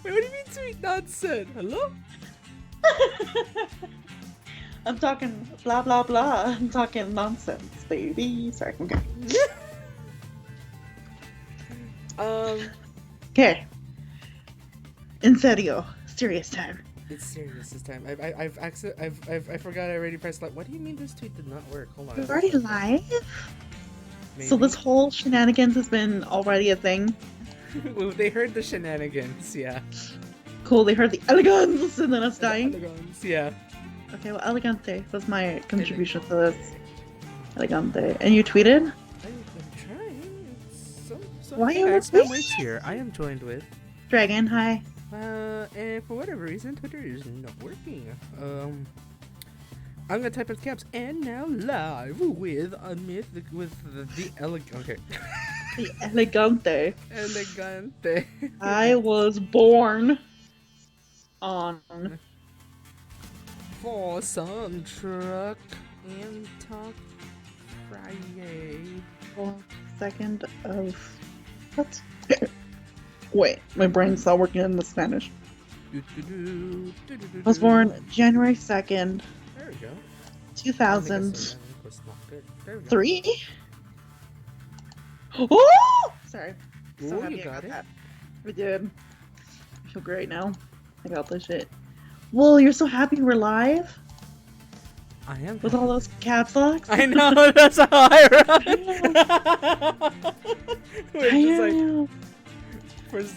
Wait, what do you mean sweet nonsense? Hello? I'm talking blah blah blah. I'm talking nonsense, baby. Sorry. Okay. Okay. In serio, serious time. It's serious this time. I forgot I already pressed like. What do you mean this tweet did not work? Hold on. We're already live. Maybe. So this whole shenanigans has been already a thing. Well, they heard the shenanigans, yeah. Cool. They heard the elegance and then us dying. Elegance, yeah. Okay, well, elegante. That's my contribution to this. Elegante. And you tweeted? I'm trying. So Why you next look time here, I am joined with. Dragon, hi. And for whatever reason, Twitter is not working. I'm gonna type in caps and now live with the elegant. Okay. The elegante. Elegante. I was born on For some Truck N Talk FRYYAY. 2nd of what? Wait, my brain's not working in the Spanish. I was born January 2nd, There we go. 2003. Oh! Sorry. So Ooh, happy you I got it. that. We did. I feel great now. I got this shit. Well, you're so happy we're live? I am. With all those caps locks? I know, that's how I run. We're I just like, know.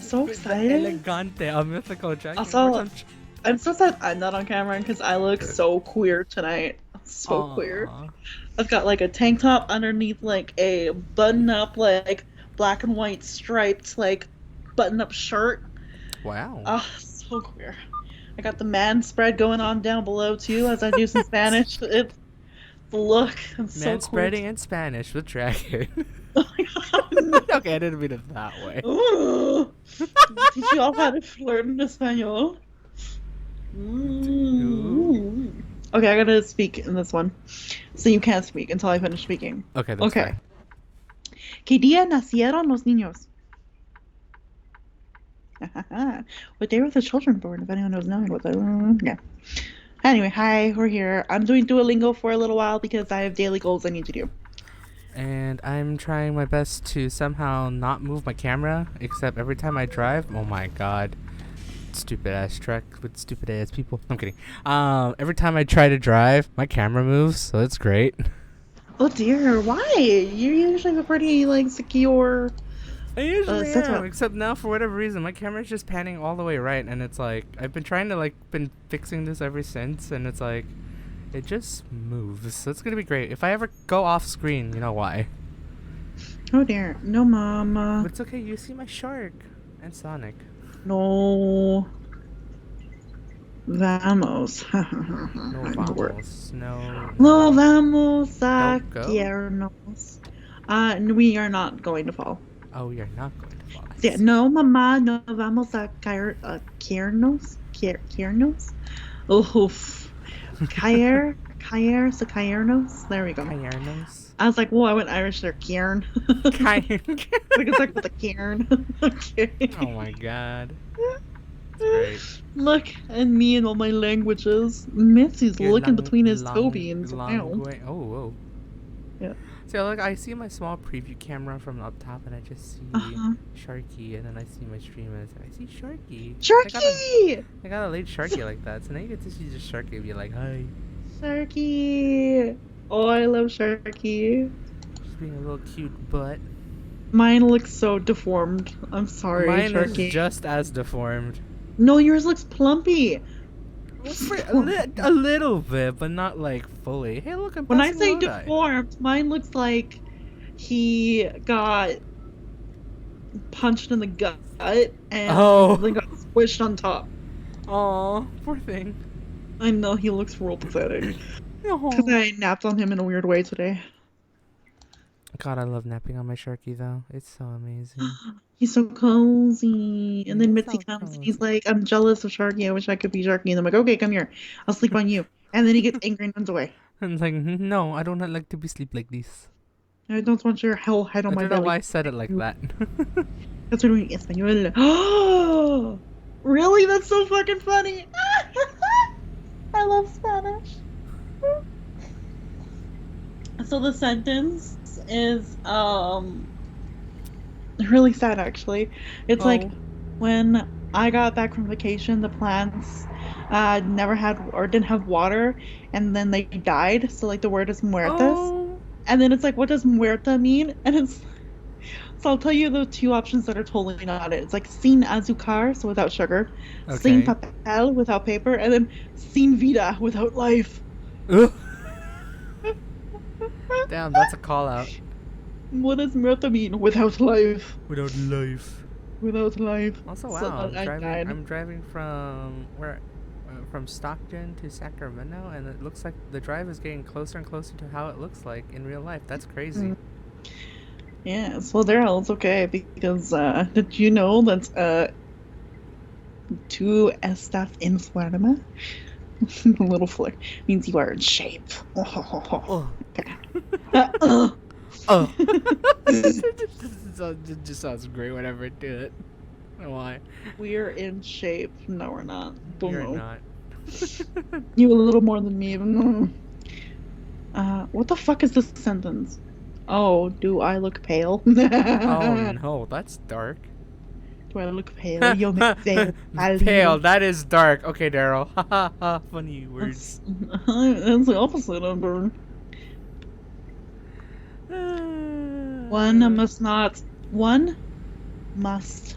So excited. Elegante, a mythical jacket. Also, I'm so sad I'm not on camera because I look so queer tonight. So queer. I've got like a tank top underneath like a button-up like black and white striped like button-up shirt. Wow. Oh, so queer. I got the man spread going on down below too as I do some Spanish. It's the look. I'm so Man cool. spreading in Spanish with dragon. Oh my god. Okay, I didn't mean it that way. Ooh. Teach you all how to flirt in Espanol. Okay, I gotta speak in this one. So you can't speak until I finish speaking. Okay, that's okay. ¿Qué día nacieron los niños? What day were the children born? If anyone knows knowing what the... Yeah. Anyway, hi, we're here. I'm doing Duolingo for a little while because I have daily goals I need to do. And I'm trying my best to somehow not move my camera, except every time I drive, oh my god. Stupid ass truck with stupid ass people. I'm kidding. Every time I try to drive, my camera moves, so it's great. Oh dear, why? You usually have a pretty like secure. I usually am, setup. except now for whatever reason, my camera's just panning all the way right, and it's like I've been trying to been fixing this ever since, and it's like it just moves. So it's gonna be great. If I ever go off screen, you know why. Oh dear, no, mama. But it's okay. You see my shark and Sonic. No. Vamos. No vamos. No. No vamos a Don't go? quedarnos. We are not going to fall. Oh, you're not going to fall. Yeah, no, mamá, no vamos a quedarnos. Quedarnos? Oof. So caernos. There we go. Caernos. I was like, whoa, I went Irish there. Cairn. Like it's like with a cairn. Okay. Oh my god. Great. Look at me and all my languages. Mitzi's looking between his toe beans. Wow. Oh, whoa. Yeah. So look, I see my small preview camera from up top, and I just see Sharky, and then I see my stream, and I see Sharky. Sharky! I got a late Sharky like that, so now you get to see just Sharky and be like, hi. Sharky! Oh, I love Sharky. Just being a little cute butt. Mine looks so deformed. I'm sorry, Mine Sharky. is just as deformed. No, yours looks plumpy. A little bit, but not like fully. Hey, look, I'm When I passing say Lodi. deformed, mine looks like he got punched in the gut and then got squished on top. Aw, poor thing. I know, he looks real pathetic. Because I napped on him in a weird way today. God, I love napping on my Sharky, though. It's so amazing. He's so cozy. And then He's Mitzi so comes and cozy. he's like, I'm jealous of Sharky. I wish I could be Sharky. And I'm like, okay, come here. I'll sleep on you. And then he gets angry and runs away. And it's like, no, I don't like to be sleep like this. I don't want your whole head on I my don't know belly. why I said it like that. That's what we Espanol. Oh, really? That's so fucking funny. I love Spanish. So the sentence is really sad actually. It's like Oh. when I got back from vacation, the plants never had or didn't have water, and then they died. So like the word is muertas, Oh. and then it's like, what does muerta mean? And it's so I'll tell you the two options that are totally not it. It's like sin azúcar, so without sugar, sin Okay. papel without paper, and then sin vida without life. Ugh. Damn, that's a call out. What does muerta mean? Without life. Without life. Without life. Also, So wow, I died. I'm driving from where, from Stockton to Sacramento, and it looks like the drive is getting closer and closer to how it looks like in real life. That's crazy. Yes, well, Daryl, it's okay because did you know that tú estás en forma? A little flick means you are in shape. Oh. Okay. Oh. It just sounds great whenever I do it. I don't know why. We're in shape. No, we're not. Don't You're know. not. You a little more than me. What the fuck is this sentence? Oh, do I look pale? Oh no, that's dark. Do I look pale? Yo me veo Pale, pálido. that is dark. Okay, Daryl. Funny words. That's the opposite of burn. One must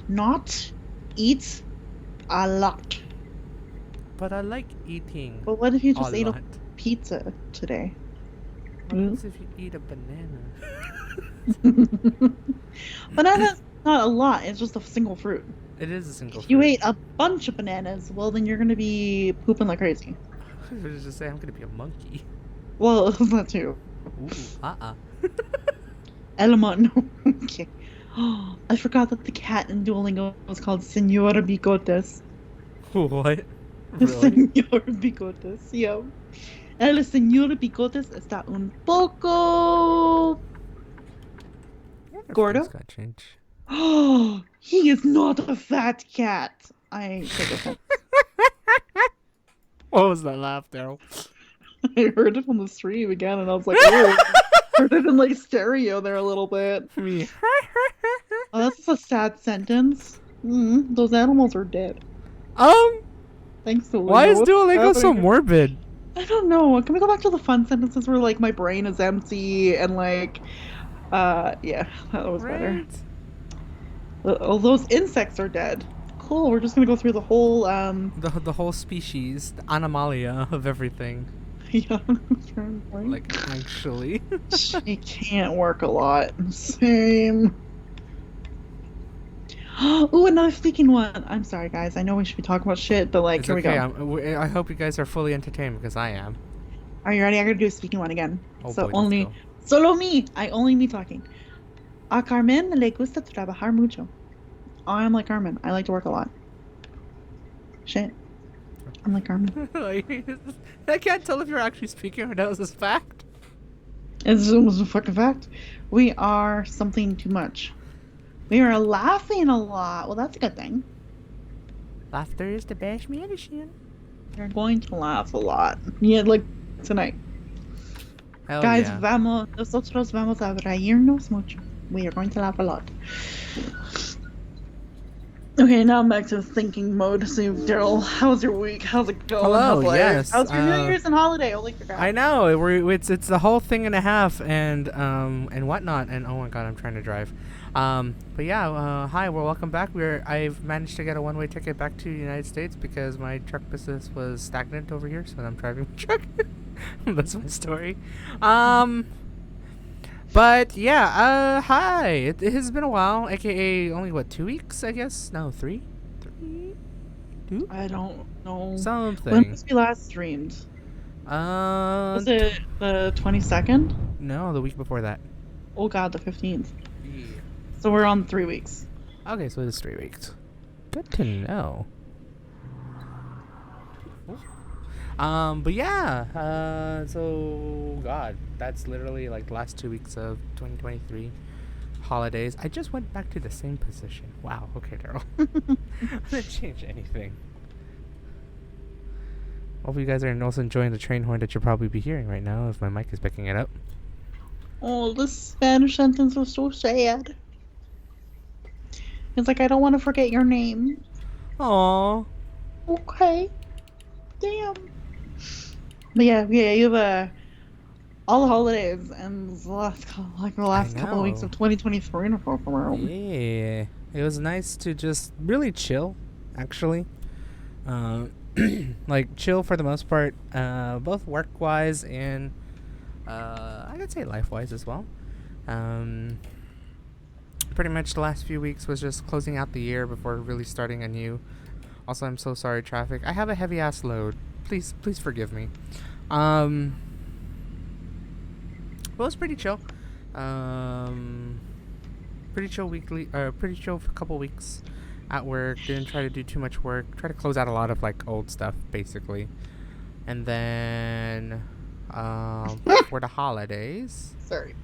not eat a lot. But I like eating But what if you a just ate a lot. pizza today? What happens if you eat a banana? Banana's not a lot, it's just a single fruit. It is a single If you fruit. ate a bunch of bananas, well, then you're gonna be pooping like crazy. I was just saying I'm gonna be a monkey. Well, that too. Ooh, Element. Okay. Oh, I forgot that the cat in Duolingo was called Señora Bigotes. What? The Really? Señor Bigotes, yeah. El Señor Bigotes está un poco gordo. Everything's gotta change. Oh, he is not a fat cat. I take offense. What was that laugh, Daryl? I heard it on the stream again, and I was like, oh, heard it in like stereo there a little bit. Me. Oh, that's a sad sentence. Those animals are dead. Thanks to Why is What's Duolingo so happening? morbid? I don't know. Can we go back to the fun sentences where like my brain is empty and like, yeah, that was better. Right? Oh, those insects are dead. Cool. We're just gonna go through the whole The whole species, the anomalia of everything. yeah. Like, actually. She can't work a lot. Same. Oh, another speaking one. I'm sorry, guys. I know we should be talking about shit, but like, It's here okay. we go. I hope you guys are fully entertained because I am. Are you ready? I gotta do a speaking one again. Oh So boy, let's only, go. solo me. Only me talking. A Carmen le gusta trabajar mucho. I'm like Carmen. I like to work a lot. Shit. I'm like Carmen. I can't tell if you're actually speaking or that was a fact. It's almost a fucking fact. We are something too much. We are laughing a lot. Well, that's a good thing. Laughter is the best medicine. We're going to laugh a lot. Yeah, like tonight. Hell Guys, yeah. nosotros vamos a reírnos mucho. We are going to laugh a lot. Okay, now I'm back to thinking mode. So, Daryl, how's your week? How's it going? Hello, How's life? yes, How's your New Year's and holiday? Holy crap. I know it's the whole thing and a half and whatnot, and oh my god, I'm trying to drive. But yeah, hi, welcome back. I've managed to get a one-way ticket back to the United States because my truck business was stagnant over here, so I'm driving my truck. That's my story. But yeah, hi. It has been a while, aka only what, 2 weeks, I guess? No, 3? 2? I don't know. Something. When was we last streamed? Was it the 22nd? No, the week before that. Oh god, the 15th. Yeah. So we're on 3 weeks. Okay, so it's 3 weeks. Good to know. But yeah, so god, that's literally like the last 2 weeks of 2023 holidays. I just went back to the same position. Wow. Okay, Daryl. I didn't change anything. Hope you guys are also enjoying the train horn that you'll probably be hearing right now if my mic is picking it up. Oh, this Spanish sentence was so sad. It's like, I don't want to forget your name. Aww. Okay. Damn. But yeah, you have all the holidays and the last couple of weeks of 2023 to talk about. Yeah. It was nice to just really chill, actually. Like, chill for the most part, both work-wise and, I could say life-wise as well. Pretty much the last few weeks was just closing out the year before really starting anew. Also, I'm so sorry, traffic. I have a heavy-ass load. Please forgive me. But it was pretty chill. Pretty chill pretty chill for a couple weeks at work. Didn't try to do too much work. Try to close out a lot of like old stuff, basically. And then, for the holidays. Sorry.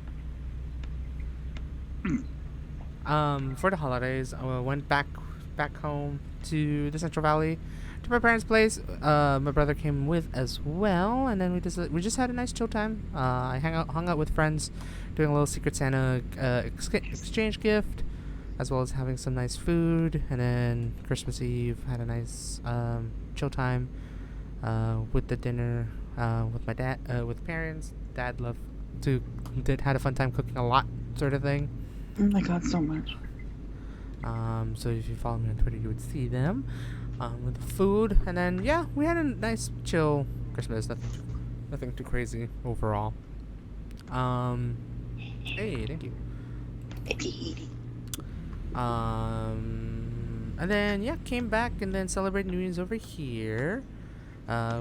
For the holidays, I went back home to the Central Valley, to my parents' place. My brother came with as well, and then we just had a nice chill time. I hung out with friends, doing a little Secret Santa exchange gift, as well as having some nice food. And then Christmas Eve had a nice chill time with the dinner with my dad, with parents. Dad had a fun time cooking a lot, sort of thing. Oh my god, so much. So if you follow me on Twitter, you would see them with the food. And then yeah, we had a nice chill Christmas. Nothing too crazy overall. Hey, thank you. And then yeah, came back and then celebrated New Year's over here,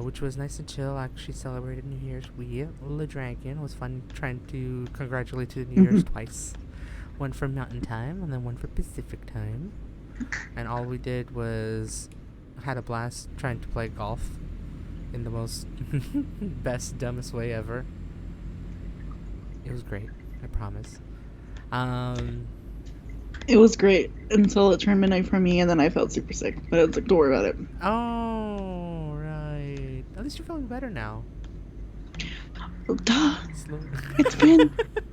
which was nice and chill. Actually celebrated New Year's with the Dragon. It was fun trying to congratulate to the New Year's twice. One for Mountain Time and then one for Pacific Time. And all we did was had a blast trying to play golf in the most best, dumbest way ever. It was great, I promise. It was great until it turned midnight for me, and then I felt super sick. But it's like, don't worry about it. Oh, right. At least you're feeling better now. Duh. It's been.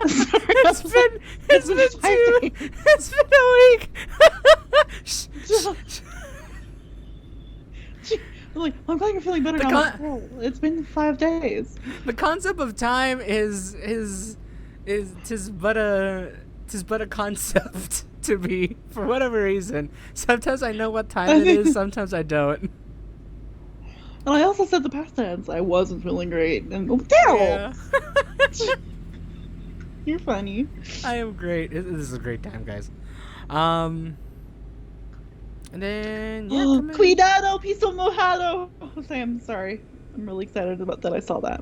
Sorry, it's been a week. I'm like, I'm glad you're feeling better now. It's been 5 days. The concept of time is tis but a concept to me for whatever reason. Sometimes I know what time it is. Sometimes I don't. And I also said the past tense. I wasn't feeling great. And Daryl! Yeah. You're funny. I am great. This is a great time, guys. And then yeah. Cuidado, piso mojado. I'm sorry. I'm really excited about that. I saw that.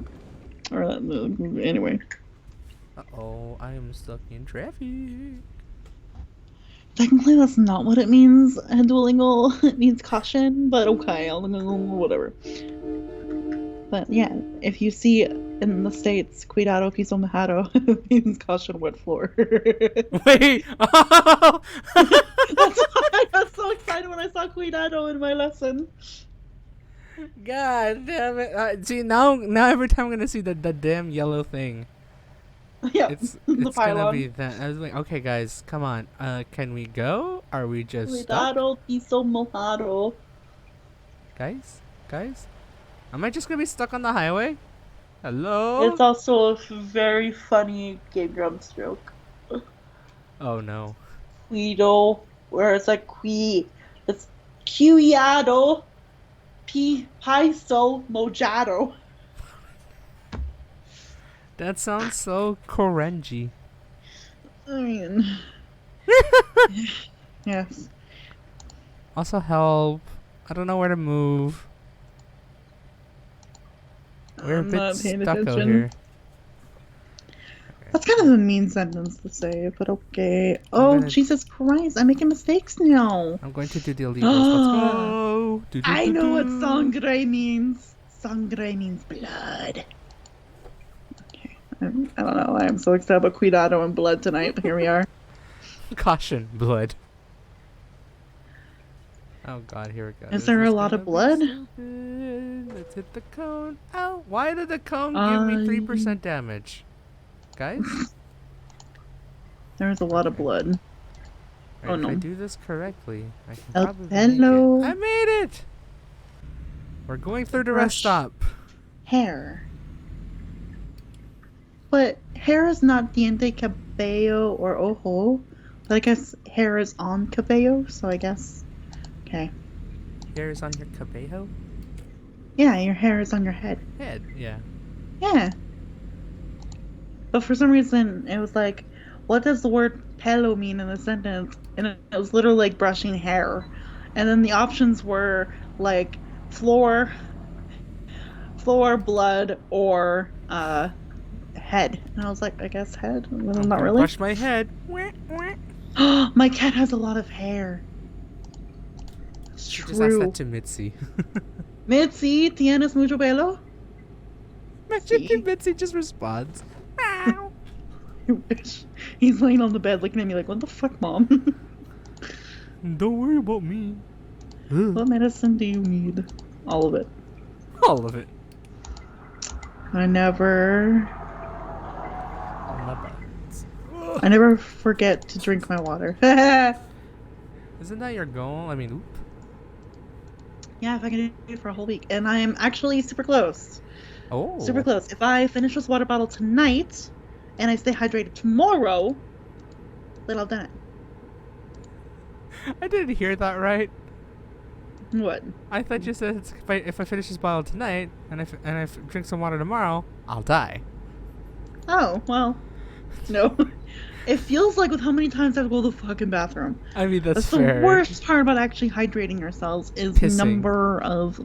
Or anyway. Uh-oh, I am stuck in traffic. Technically, that's not what it means in Duolingo. It means caution, but okay, whatever. But yeah, if you see in the States, cuidado, piso mojado, it means caution, wet floor. Wait! Oh! That's why I got so excited when I saw cuidado in my lesson. God damn it. See, now every time I'm going to see the damn yellow thing. Yeah, it's gonna be that. I was like, okay, guys, come on. Can we go? Are we just Cuidado, stuck? piso mojado. Guys, am I just gonna be stuck on the highway? Hello? It's also a very funny Game Grumps joke. Oh no. Cuido, where it's like it's cuidado, piso mojado. That sounds so cringy. I mean, yes. Also help. I don't know where to move. We're a bit stuck out here. That's kind of a mean sentence to say, but okay. Oh, Jesus Christ, I'm making mistakes now. I'm going to do the illegals. Let's go. I know what sangre means. Sangre means blood. I don't know. I'm so excited about cuidado and blood tonight, but here we are. Caution, blood. Oh god, here we go. Is there a lot of blood? There's Let's hit the cone. Oh, why did the cone give me I 3% damage? Guys? There's a lot of Okay. blood. Oh Alright, if I no. do this correctly, I can Oh, probably make it. hello. I made it! We're going through the rest Brush stop. hair. But hair is not diente cabello or ojo. But I guess hair is on cabello, so I guess. Okay. Hair is on your cabello? Yeah, your hair is on your head. Head, yeah. Yeah. But for some reason, it was like, what does the word pelo mean in the sentence? And it was literally like brushing hair. And then the options were like floor, blood, or head. And I was like, I guess head? Well, I'm not gonna really. brush my head. My cat has a lot of hair. It's She just asked that true. to Mitzi. Mitzi, ¿tienes mucho pelo? Imagine Sí. Mitzi just responds. Meow. I wish. He's laying on the bed looking at me like, what the fuck, mom? Don't worry about me. What medicine do you need? All of it. All of it. I never My buttons. I never forget to drink my water. Isn't that your goal? I mean, oop. Yeah, if I can do it for a whole week. And I'm actually super close. Oh. Super close. If I finish this water bottle tonight and I stay hydrated tomorrow, then I'll done it. I didn't hear that right. What? I thought you said if I finish this bottle tonight and I drink some water tomorrow, I'll die. Oh, well. No. It feels like with how many times I have to go to the fucking bathroom. I mean, that's the fair. worst part about actually hydrating yourselves is Pissing. number of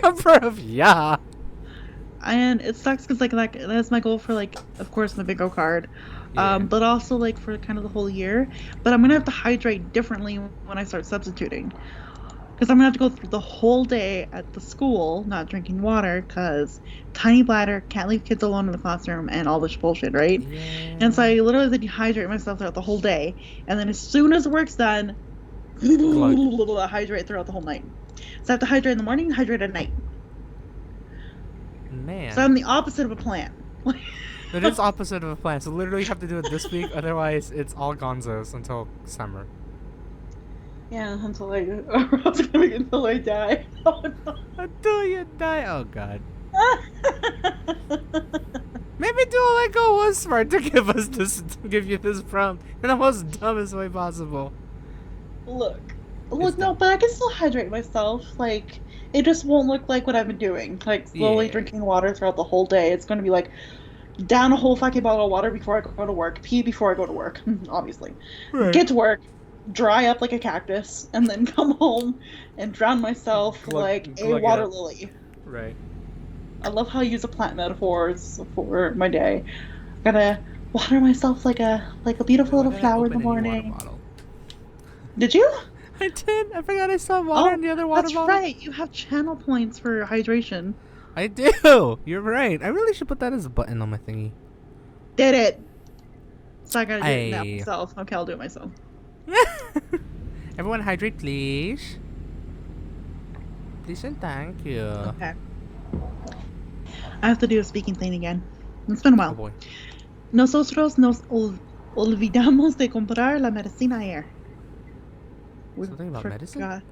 Number of yeah. And it sucks because like that's my goal for like, of course, my bingo card, Yeah. but also like for kind of the whole year. But I'm gonna have to hydrate differently when I start substituting, because I'm gonna have to go through the whole day at the school not drinking water because tiny bladder, can't leave kids alone in the classroom, and all this bullshit, right? Yeah. And so I literally have to dehydrate myself throughout the whole day, and then as soon as work's done, hydrate throughout the whole night. So I have to hydrate in the morning, hydrate at night. Man. So I'm the opposite of a plant. It is opposite of a plan. So literally you have to do it this week, otherwise it's all gonzos until summer. Yeah, until I die. Oh no. Until you die. Oh god. Maybe Duolingo was smart to give you this prompt in the most dumbest way possible. Look, It's no, dumb. but I can still hydrate myself. Like, it just won't look like what I've been doing. Like, slowly Yeah. drinking water throughout the whole day. It's going to be like, down a whole fucking bottle of water before I go to work, pee before I go to work, obviously. Right. Get to work, dry up like a cactus, and then come home and drown myself like a glug it water up. lily. Right. I love how I use a plant metaphors for my day. Gotta water myself like a beautiful little Why did I flower in the open any water morning. bottle? Did you? I did. I forgot I saw water in the other water that's bottle. right. You have channel points for hydration. I do. You're right. I really should put that as a button on my thingy. Did it. So I gotta do it now Aye. myself. Okay, I'll do it myself. Everyone hydrate, please. Please and thank you. Okay. I have to do a speaking thing again. It's been a while. Oh boy. Nosotros nos olvidamos de comprar la medicina ayer. We Something about medicine?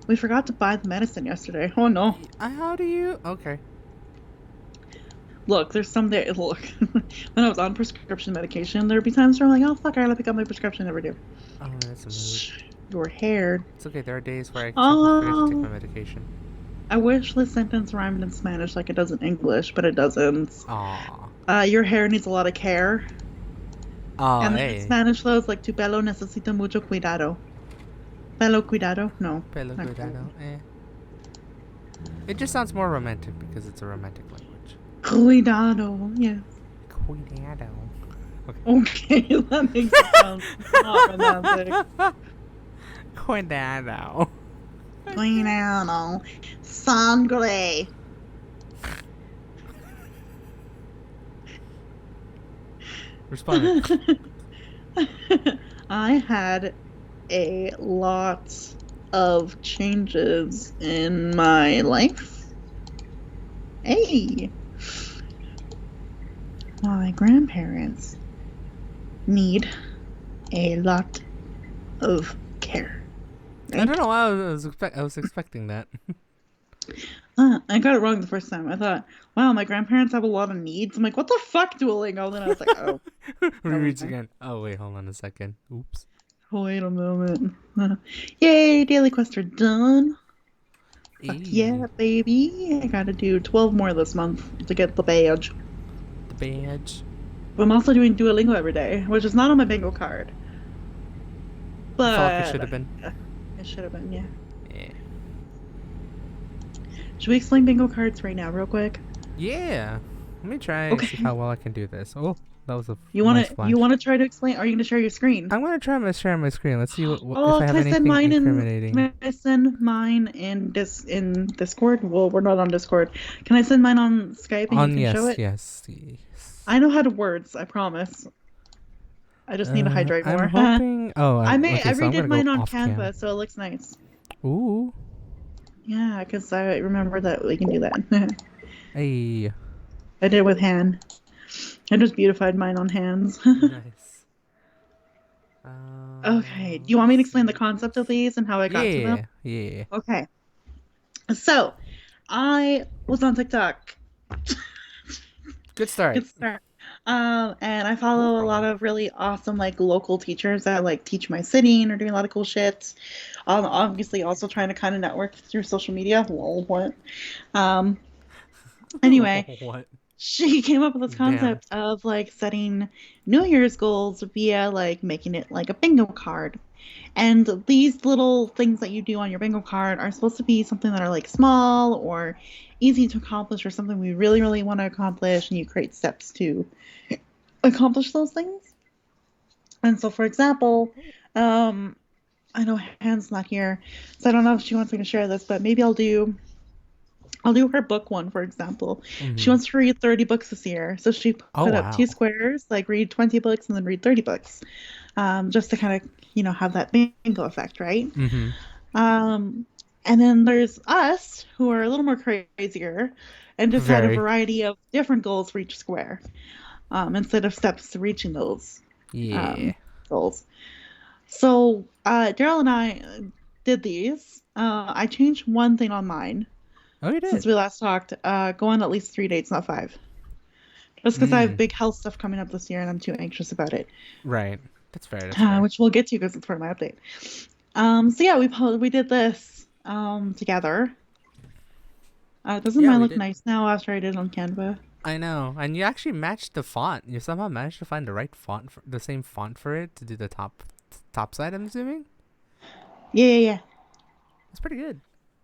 We forgot to buy the medicine yesterday. Oh no. How do you? Okay. Look, there's some days. Look, when I was on prescription medication, there'd be times where I'm like, oh fuck, I gotta pick up my prescription. Never do. Oh, that's a mood. Your hair. It's okay. There are days where I simply forget to take my medication. I wish this sentence rhymed in Spanish like it does in English, but it doesn't. Aww. Your hair needs a lot of care. Oh, And then hey. in Spanish, though, it's like tu pelo necesita mucho cuidado. Pelo cuidado? No. Pelo not cuidado. It just sounds more romantic because it's a romantic language. Cuidado, yes. Cuidado. Okay, that makes it sound not romantic. Cuidado. Cuidado. Sangre. Respond. I had a lot of changes in my life. Hey, my grandparents need a lot of care. I don't Right? know why I was expecting that. I got it wrong the first time. I thought, wow, my grandparents have a lot of needs. I'm like, what the fuck, Duolingo? Then I was like, oh, never Rereads mind. again. Oh wait, hold on a second. Oops. Wait a moment. Yay, daily quests are done. Fuck E yeah, baby. I gotta do 12 more this month to get the badge. the badge. But I'm also doing Duolingo every day, which is not on my bingo card. It felt like it But should have been. it should have been, yeah. Yeah. Should we explain bingo cards right now, real quick? Yeah. Let me try and see Okay. how well I can do this. Oh, that was a You nice wanna you flash. wanna try to explain? Are you gonna share your screen? I'm gonna try my share my screen. Let's see if Oh, I can have I send anything mine in? incriminating. Can I send mine in Discord? Well, we're not on Discord. Can I send mine on Skype and you On can show yes, it? yes, yes. I know how to words. I promise. I just need to hydrate I'm more. hoping. Oh, I okay. So I'm redid gonna go mine on off cam. Canva, so it looks nice. Ooh. Yeah, because I remember that we can do that. Hey. I did it with hand. I just beautified mine on hands. Nice. Okay. Do you want me to Let's explain the see. concept of these and how I got to them? Yeah, yeah. Okay. So, I was on TikTok. Good start. Good start. And I Ooh, follow a wrong lot one. of really awesome like local teachers that like teach my city and are doing a lot of cool shit. Obviously also trying to kind of network through social media. Lol, what? Um, anyway, What? she came up with this Damn. concept of like setting New Year's goals via like making it like a bingo card. And these little things that you do on your bingo card are supposed to be something that are like small or easy to accomplish or something we really, really want to accomplish. And you create steps to accomplish those things. And so, for example, um, I know Han's not here, so I don't know if she wants me to share this, but maybe I'll do her book one, for example. She Mm-hmm. wants to read 30 books this year. So she Oh put up two wow. squares, like read 20 books and then read 30 books, just to kind of, have that bingo effect, right? Mm-hmm. Um, and then there's us who are a little more crazier and just had a Very. variety of different goals for each square, instead of steps to reaching those Yeah. um, goals. So Daryl and I did these. I changed one thing on mine Oh, you since did. we last talked. Go on at least 3 dates, not five. Just because I have Mm. big health stuff coming up this year and I'm too anxious about it, Right. That's fair. That's fair. which we'll get to because it's part of my update. So yeah, we did this together. Doesn't Yeah, mine we look did. nice now after I did it on Canva? I know, and you actually matched the font. You somehow managed to find the right font, the same font for it to do the top side. I'm assuming Yeah, yeah, yeah. that's pretty good.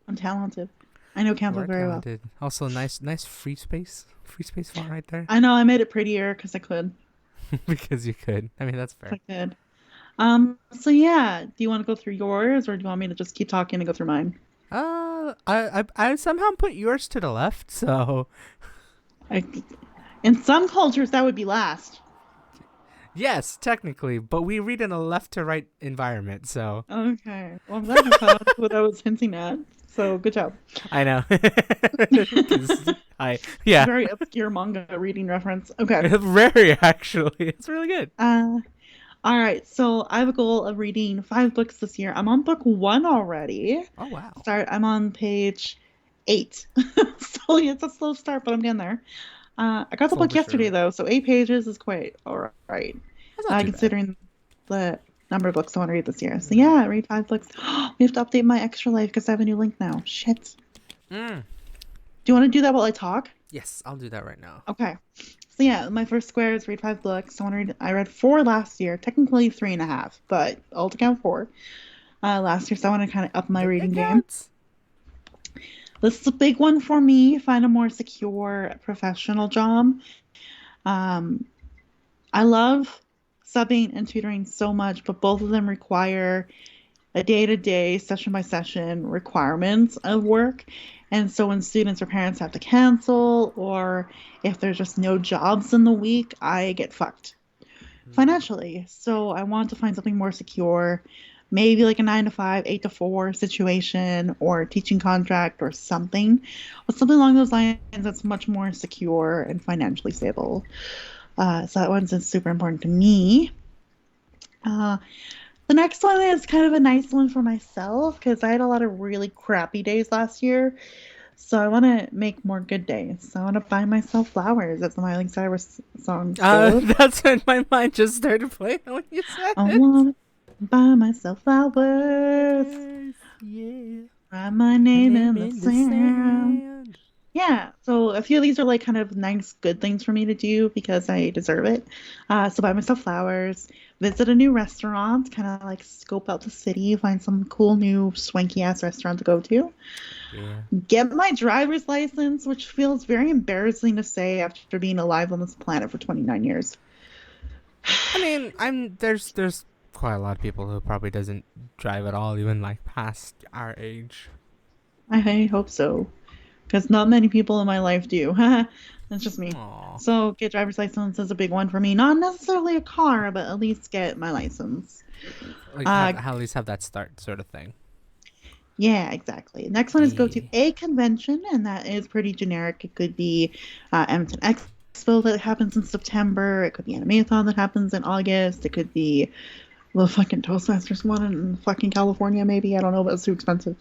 I'm talented. I know You Canva are very well. talented. Also, nice free space font right there. I know I made it prettier because I could. Because you could. I mean, that's 'Cause fair. I could. So yeah, do you want to go through yours or do you want me to just keep talking and go through mine? I somehow put yours to the left, so I, in some cultures, that would be last. yes, technically, but we read in a left to right environment, so Okay. Well, I'm glad you found what I was hinting at. So good job. I know. Because I yeah, Very obscure manga reading reference. Okay. very actually. It's really good. Uh, all right. So I have a goal of reading 5 books this year. I'm on book one already. Oh wow, I'm on page 8. So yeah, it's a slow start, but I'm getting there. I got the slow book but yesterday surely. though, so 8 pages is quite all right. That's not too bad. Considering the number of books I want to read this year. So yeah, read 5 books. We have to update my extra life because I have a new link now. Shit. Mm. Do you want to do that while I talk? Yes, I'll do that right now. Okay. So yeah, my first square is read 5 books. I read 4 last year, technically 3.5, but I'll count 4 last year. So I want to kind of up my It reading game. counts. This is a big one for me. Find a more secure professional job. Um, I love subbing and tutoring so much, but both of them require a day-to-day, session-by-session requirements of work. And so when students or parents have to cancel, or if there's just no jobs in the week, I get fucked Mm. financially. So I want to find something more secure, maybe like a 9 to 5, 8 to 4 situation, or teaching contract or something, but something along those lines that's much more secure and financially stable. So that one's super important to me. Uh, the next one is kind of a nice one for myself because I had a lot of really crappy days last year. So I want to make more good days. So I want to buy myself flowers. That's Miley Cyrus song's good. That's when my mind just started playing when you said I it. want to buy myself flowers. Yes, yeah. Write my My name name in the in the sand. sand. Yeah, so a few of these are like kind of nice, good things for me to do because I deserve it. So buy myself flowers, visit a new restaurant, kind of like scope out the city, find some cool new swanky ass restaurant to go to. Yeah. Get my driver's license, which feels very embarrassing to say after being alive on this planet for 29 years. I mean, there's quite a lot of people who probably doesn't drive at all, even like past our age. I hope so, because not many people in my life do. That's just me. Aw. So get driver's license is a big one for me. Not necessarily a car, but at least get my license. Like Uh, have at least have that start sort of thing. yeah, exactly. Next one is go to Yeah. a convention, and that is pretty generic. It could be Edmonton Expo that happens in September. It could be Animathon that happens in August. It could be the fucking Toastmasters one in fucking California, maybe. I don't know, but it's too expensive.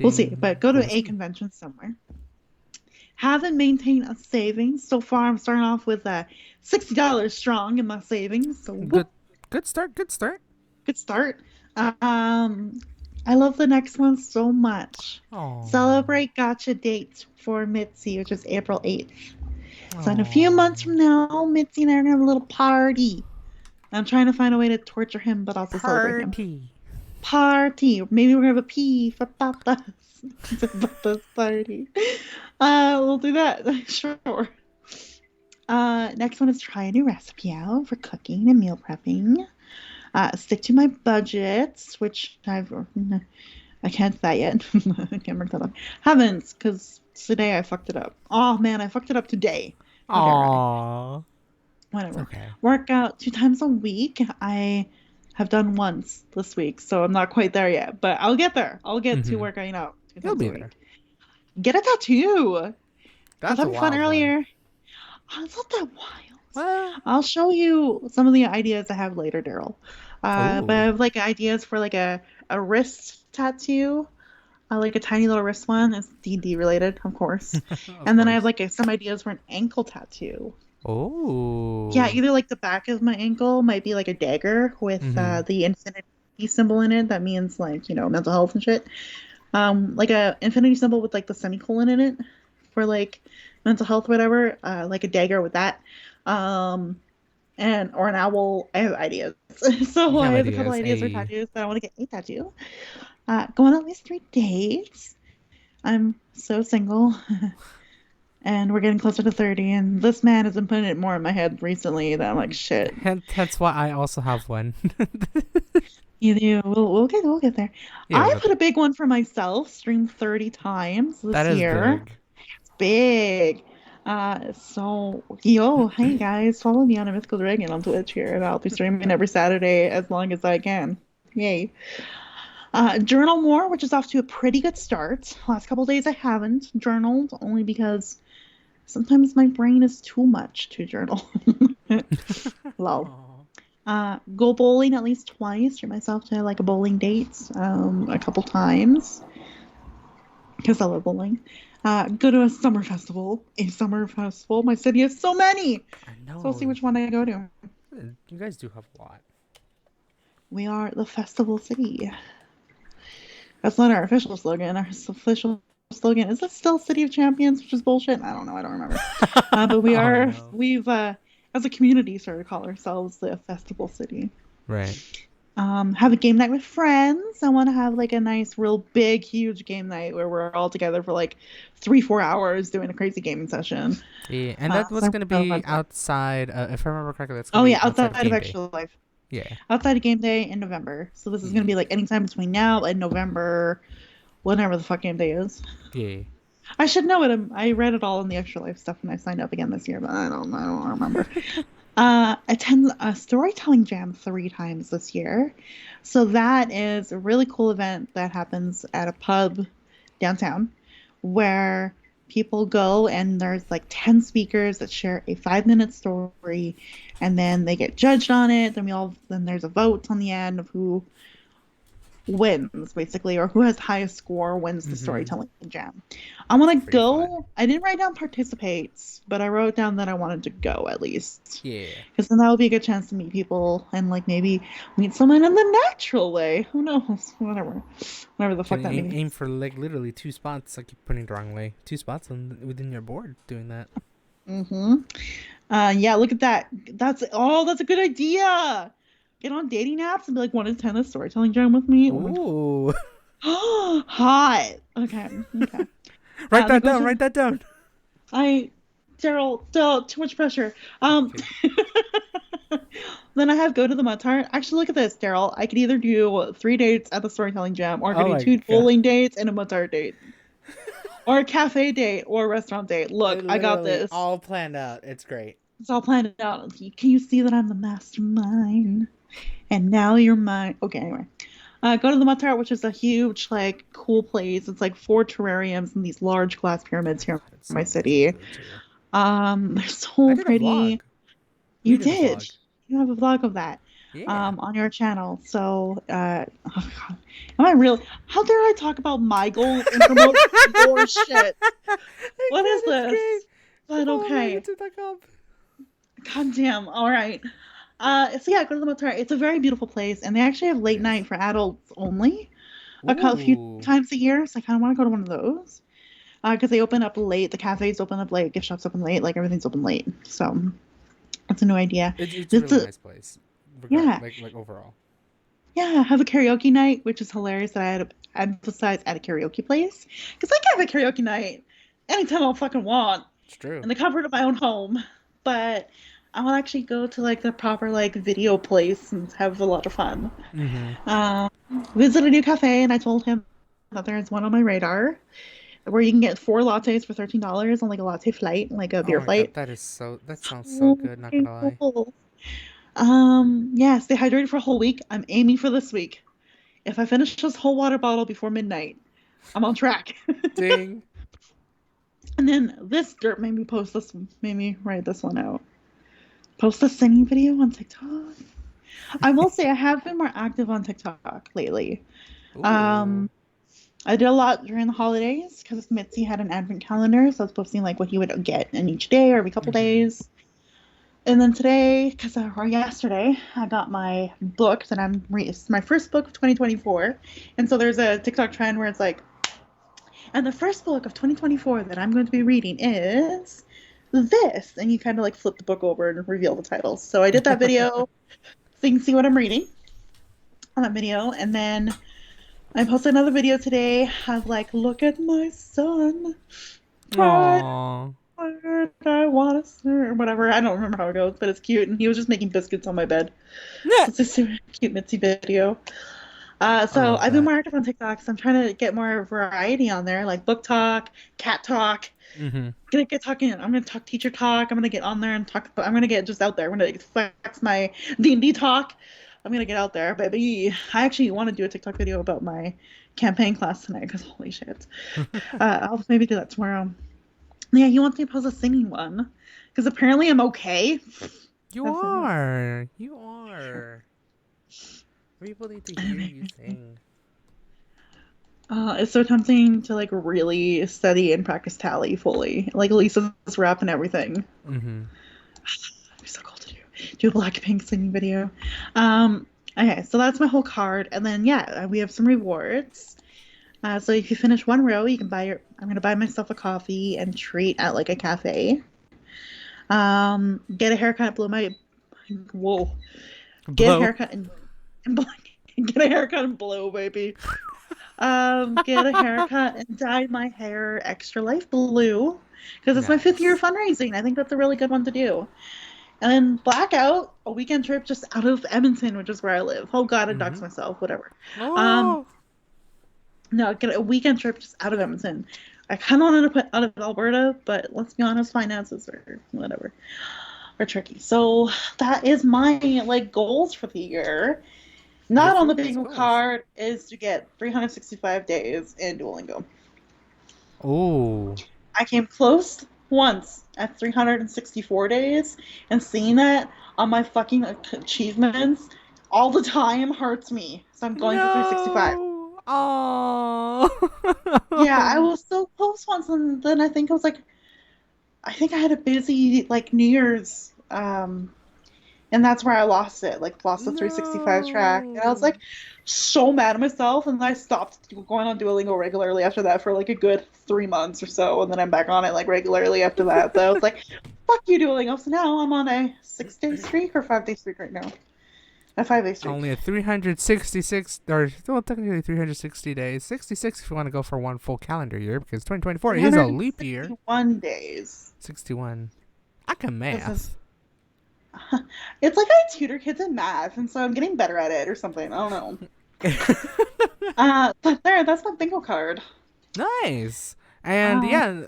We'll see. The But go we'll to a see. convention somewhere. Haven't maintained a savings so far. I'm starting off with $60 strong in my savings, so Good whoop, good start, good start. good start. I love the next one so much. Oh. Celebrate gotcha date for Mitzi, which is April 8th. So in a few months Oh. from now, Mitzi and I are gonna have a little party. I'm trying to find a way to torture him, but also celebrate him. Party. Party. Maybe we're gonna have a pee for papas. It's a papa's party. We'll do that. Sure. Next one is try a new recipe out for cooking and meal prepping. Stick to my budgets, which I can't do that yet. I can't bring that up. Haven't, because today I fucked it up. Oh man, I fucked it up today. How dare I? Aw. It's Whatever. okay. Work out 2 times a week. I have done once this week, so I'm not quite there yet, but I'll get there. I'll get to Mm-hmm. working out two You'll times be a there. week. Get a tattoo. I was That's a having fun wild one. earlier. Oh, it's not that wild. Well, I'll show you some of the ideas I have later, Daryl. But I ooh. have like ideas for like a wrist tattoo, like a tiny little wrist one. It's D&D related, of course. Of And then I have course. like some ideas for an ankle tattoo. Yeah, Oh. either like the back of my ankle might be like a dagger with Mm-hmm. the infinity symbol in it. That means like, mental health and shit. Like a infinity symbol with like the semicolon in it for like mental health, whatever. Like a dagger with that. Um, and or an owl. I have ideas. So You I have have a couple ideas. ideas for A tattoos, but I want to get a tattoo. Go on at least 3 dates. I'm so single. And we're getting closer to 30, and this man has been putting it more in my head recently that I'm like, shit. That's why I also have one. You do. We'll get there. Yeah, we'll I go put there. a big one for myself. Stream 30 times That this is year. big. Big. So yo, hey guys, follow me on a Mythical Dragon on Twitch here, and I'll be streaming every Saturday as long as I can. Yay. Journal more, which is off to a pretty good start. Last couple days I haven't journaled only because sometimes my brain is too much to journal. Lol. Oh. Go bowling at least twice. Treat myself to like a bowling date, a couple times because I love bowling. Go to a summer festival. A summer festival. My city has so many, I so I'll see know. which one I go to. You guys do have a lot. We are the festival city. That's not our official slogan. Our official slogan is it still City of Champions, which is bullshit. I don't know. I don't remember. But we Oh are. no. We've as a community sort of call ourselves the festival city. Right. Have a game night with friends. I want to have like a nice, real big, huge game night where we're all together for like 3, 4 hours doing a crazy gaming session. Yeah, and that was So gonna I'm be fun for that. outside. If I remember correctly, that's gonna Oh be yeah, outside of outside of game day. Extra Life. Yeah. Outside of game day in November. So this is gonna Yeah. be like anytime between now and November, whenever the fuck game day is. Yeah. I should know it. I read it all in the Extra Life stuff when I signed up again this year, but I don't remember. Attend a storytelling jam 3 times this year. So that is a really cool event that happens at a pub downtown where people go and there's like 10 speakers that share a 5 minute story and then they get judged on it. Then there's a vote on the end of who wins basically, or who has the highest score wins the Mm-hmm. storytelling jam. I want It's to pretty fun. go. I didn't write down participates, but I wrote down that I wanted to go at least. Yeah. Because then that would be a good chance to meet people and like maybe meet someone in the natural way. Who knows? Whatever the Can fuck that means. aim for like literally 2 spots. I keep putting it the wrong way. 2 spots within your board doing that. Mm-hmm. Yeah, look at that. That's a good idea. Get on dating apps and be like, want to attend a storytelling jam with me? Oh my god. Ooh. Hot. Okay. Okay. Write Then that go down. to Write that down. I Daryl, too much pressure. Okay. Then I have go to the mud tart. Actually, look at this, Daryl. I could either do 3 dates at the storytelling jam, or I could Oh do my two god. bowling dates and a mud tart date, or a cafe date or a restaurant date. Look, I got Literally this. all planned out. It's great. It's all planned out. Can you see that I'm the mastermind? And now you're mine. Okay, anyway. Go to the mud tart, which is a huge, like, cool place. It's like 4 terrariums and these large glass pyramids Oh here god, it in my sounds city. good too. They're I so did a vlog. pretty. We You did a did. vlog. You have a vlog of that Yeah. on your channel. So, oh God. Am I real? How dare I talk about my goals and promote your shit? I What is can't. It's great. this? Go But follow me on okay. YouTube.com. God damn. All right. So yeah, go to the Motor. It's a very beautiful place, and they actually have It late is. night for adults only a few Ooh. times a year. So I kind of want to go to one of those because they open up late. The cafes open up late. Gift shops open late. Like everything's open late. So that's a new idea. It's a This really is nice place. yeah. Like overall. Yeah, have a karaoke night, which is hilarious that I had to emphasize at a karaoke place. Because I can have a karaoke night anytime I fucking want It's true. in the comfort of my own home. But I will actually go to like the proper like video place and have a lot of fun. Mm-hmm. Um, visit a new cafe, and I told him that there's one on my radar where you can get 4 lattes for $13 on like a latte flight, like a Oh beer my god, flight. that sounds so So good, not fucking gonna lie. cool. Yeah, stay hydrated for a whole week. I'm aiming for this week. If I finish this whole water bottle before midnight, I'm on track. Ding. And then this dirt made me write this one out. Post a singing video on TikTok. I will say I have been more active on TikTok lately. Ooh. Um, I did a lot during the holidays because Mitzi had an advent calendar, so I was posting like what he would get in each day or every couple Mm-hmm. days. And then today, or yesterday, I got my book that it's my first book of 2024. And so there's a TikTok trend where it's like, and the first book of 2024 that I'm going to be reading is this. And you kind of like flip the book over and reveal the titles. So I did that video so you can see what I'm reading on that video. And then I posted another video today of like, look at my son. Right. Aww. I want to or whatever. I don't remember how it goes, but it's cute. And he was just making biscuits on my bed. Yeah. So it's a super cute Mitzi video. I So love I've been that. more active on TikTok, so I'm trying to get more variety on there, like book talk, cat talk. Mm-hmm. Gonna get talking. I'm gonna talk teacher talk. I'm gonna get on there and talk. I'm gonna get just out there. I'm gonna flex my D&D talk. I'm gonna get out there, baby. I actually want to do a TikTok video about my campaign class tonight because holy shit. I'll maybe do that tomorrow. Yeah, he wants me to post a singing one because apparently I'm okay. You That's it. are. You are. People need to hear you sing. It's so tempting to like really study and practice tally fully, like Lisa's rap and everything. Mm-hmm. It'd be so cool to do a Blackpink singing video. Um, okay, so that's my whole card, and then yeah, we have some rewards. So if you finish one row, you can buy your. I'm gonna buy myself a coffee and treat at like a cafe. Get a haircut, blow my. Whoa. Get a Blow. haircut and get a haircut and blow, baby. Get a haircut and dye my hair extra life blue because it's my 5th year Nice. fundraising. I think that's a really good one to do. And then blackout a weekend trip just out of Edmonton, which is where I live. Oh God, I Mm-hmm. doxed myself. Whatever. Um, Oh. no, get a weekend trip just out of Edmonton. I kind of wanted to put out of Alberta, but let's be honest, finances or whatever. or tricky. So that is my like goals for the year. Good Not for on the you. That's bingo goals. card is to get 365 days in Duolingo. Oh. I came close once at 364 days, and seeing that on my fucking achievements all the time hurts me. So I'm going for 365. No. Oh. Yeah, I was so close once, and then I think I had a busy like New Year's, and that's where I lost it, like lost the 365 track, and I was No. like so mad at myself, and I stopped going on Duolingo regularly after that for like a good 3 months or so, and then I'm back on it like regularly after that. So I was like, fuck you, Duolingo. So now I'm on a 6 day streak or 5 day streak right now, a 5 day streak. Only a 366, or well, technically 360 days. 66 if you want to go for one full calendar year, because 2024 is a leap year. 361 days. 61. I can This is math. it's like I tutor kids in math, and so I'm getting better at it or something. I don't know. But that's my bingo card. Nice. And Uh, yeah,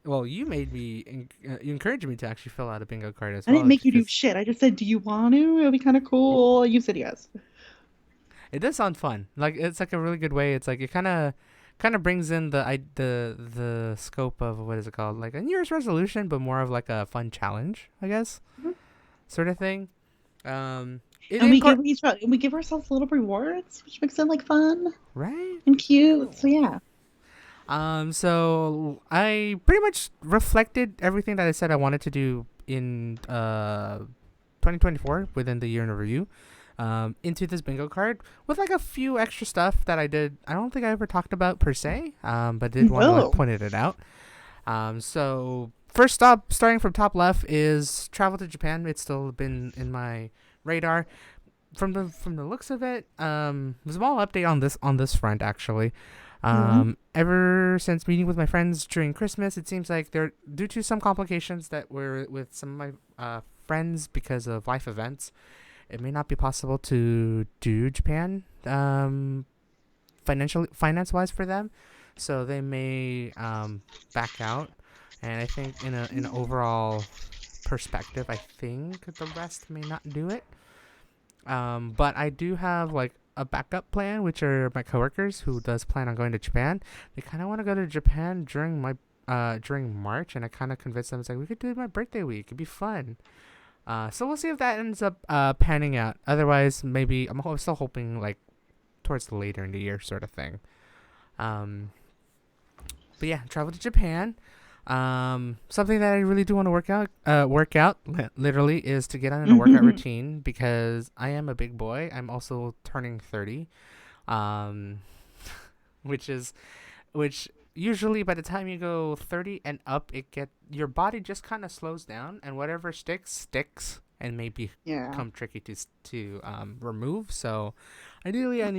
well, you made me, you encouraged me to actually fill out a bingo card as I didn't well, make you do because shit. I just said, "Do you want to? It'll be kind of cool." You said yes. it does sound fun. Like it's like a really good way. It's like it kind of brings in the scope of what is it called, like a New Year's resolution, but more of like a fun challenge, I guess, Mhm. sort of thing. Um, it And incorporates, we give ourselves little rewards, which makes it like fun right? and cute. Cool. So yeah. So I pretty much reflected everything that I said I wanted to do in 2024 within the year in review, into this bingo card with like a few extra stuff that I did. I don't think I ever talked about per se, but did want to like Whoa. pointed it out. So first stop, starting from top left, is travel to Japan. It's still been in my radar. From the looks of it, a small update on this front actually. Hmm. Ever since meeting with my friends during Christmas, it seems like they're due to some complications that were with some of my friends because of life events. It may not be possible to do Japan finance wise for them, so they may back out. And I think in an overall perspective, I think the rest may not do it. But I do have like a backup plan, which are my coworkers who does plan on going to Japan. They kind of want to go to Japan during March, and I kind of convinced them, it's like we could do it my birthday week. It'd be fun. So we'll see if that ends up panning out. Otherwise, maybe I'm still hoping like towards the later in the year sort of thing. Um, but yeah, travel to Japan. Something that I really do want to literally, is to get on a workout routine because I am a big boy. I'm also turning 30, um, which is which usually by the time you go 30 and up, your body just kind of slows down, and whatever sticks, and may Yeah. become tricky to remove. So ideally, I